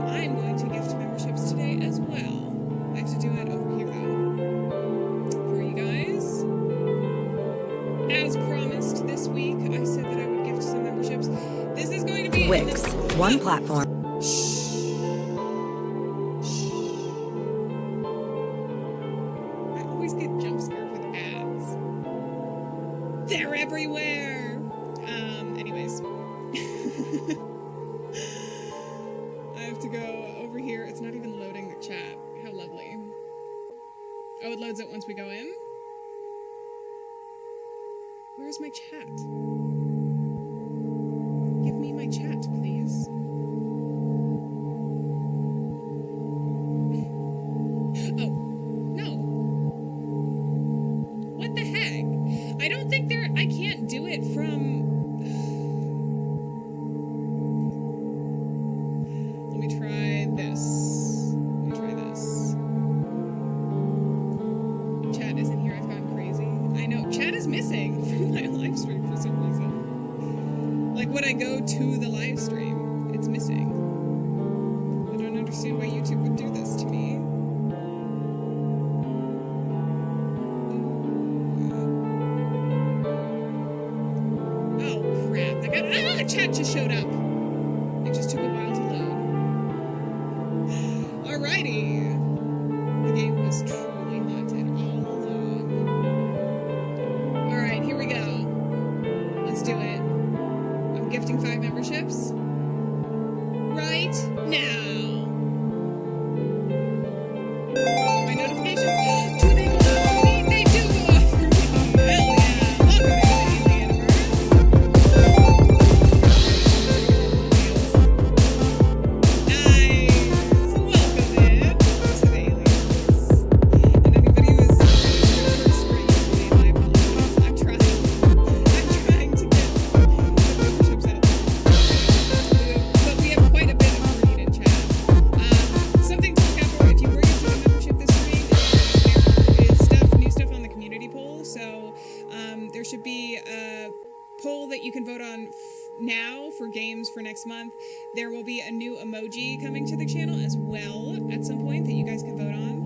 I'm going to gift memberships today as well. I have to do it over here, though. For you guys. As promised this week, I said that I would gift some memberships. This is going to be... Wix, one platform. I always get jump scared with ads. They're everywhere! Anyways. I have to go over here. It's not even loading the chat. How lovely. Oh, it loads it once we go in? Where's my chat? Give me my chat, please. Oh, no. What the heck? I don't think I can't do it from... Let me try this. Chat isn't here. I've gone crazy. I know. Chat is missing from my live stream for some reason. Like when I go to the live stream, it's missing. I don't understand why YouTube would do this to me. Oh crap. Chat just showed up. It just took a while to load. Alrighty. The game was truly haunted all along. Alright, here we go. Let's do it. I'm gifting 5 memberships. Right now. My notifications. Do they go off for me? They do go off for me. Hell yeah. Welcome to the Alieann. Nice. Welcome in to the Aliens. And anybody who is first or usually, my apologies. I'm trying to get memberships out. But we have quite a bit of read in chat. Something to look out for if you were gifted a membership this week. There is new stuff on the community poll. So there should be a poll that you can vote on now for games for next month. There will be a new emoji coming to the channel as well at some point that you guys can vote on.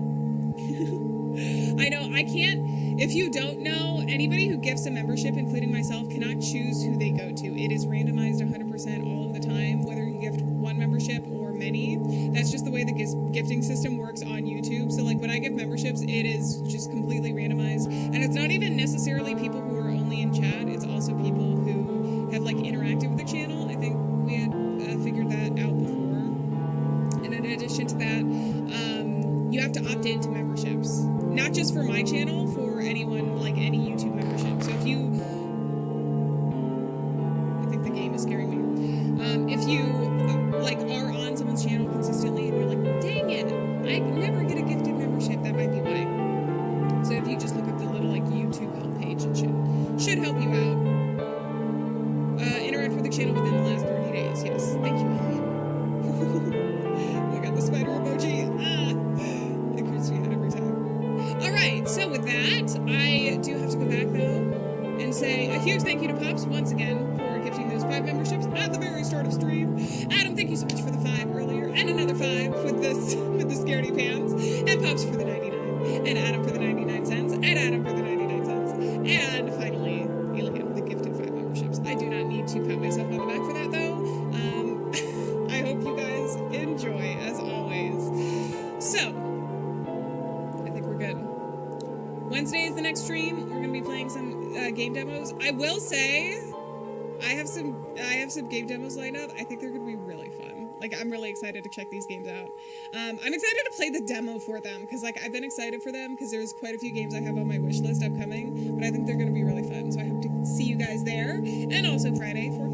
I know, I can't, if you don't know, anybody who gifts a membership, including myself, cannot choose who they go to. It is randomized 100% all of the time, whether you gift one membership or many. That's just the way the gifting system works on YouTube. So like when I give memberships, it is just completely randomized. And it's not even necessarily people who are only in chat. It's also people who have like interacted with the channel. I think we had figured that out before. And in addition to that, you have to opt into memberships. Not just for my channel, for anyone, like any YouTube membership. So if you... I think the game is scaring me. If you, like, are on someone's channel consistently and you're like, dang it, I never get a gifted membership, that might be why. So if you just look up the little, like, YouTube help page, it should help you out. Interact with the channel within the last 30 days. Yes. Thank you, Alieann. I got so much for the 5 earlier, and another 5 with this with the scaredy pants, and Pops for the 99, and Adam for the 99 cents, and Adam for the 99 cents, and finally Alieann with the gifted 5 memberships. I do not need to pat myself on the back for that though. I hope you guys enjoy as always. So I think we're good. Wednesday is the next stream. We're gonna be playing some game demos. I will say I have some game demos lined up. I think they're gonna be really fun. Like, I'm really excited to check these games out. I'm excited to play the demo for them because, like, I've been excited for them because there's quite a few games I have on my wish list upcoming, but I think they're gonna be really fun. So I hope to see you guys there. And also Friday, 4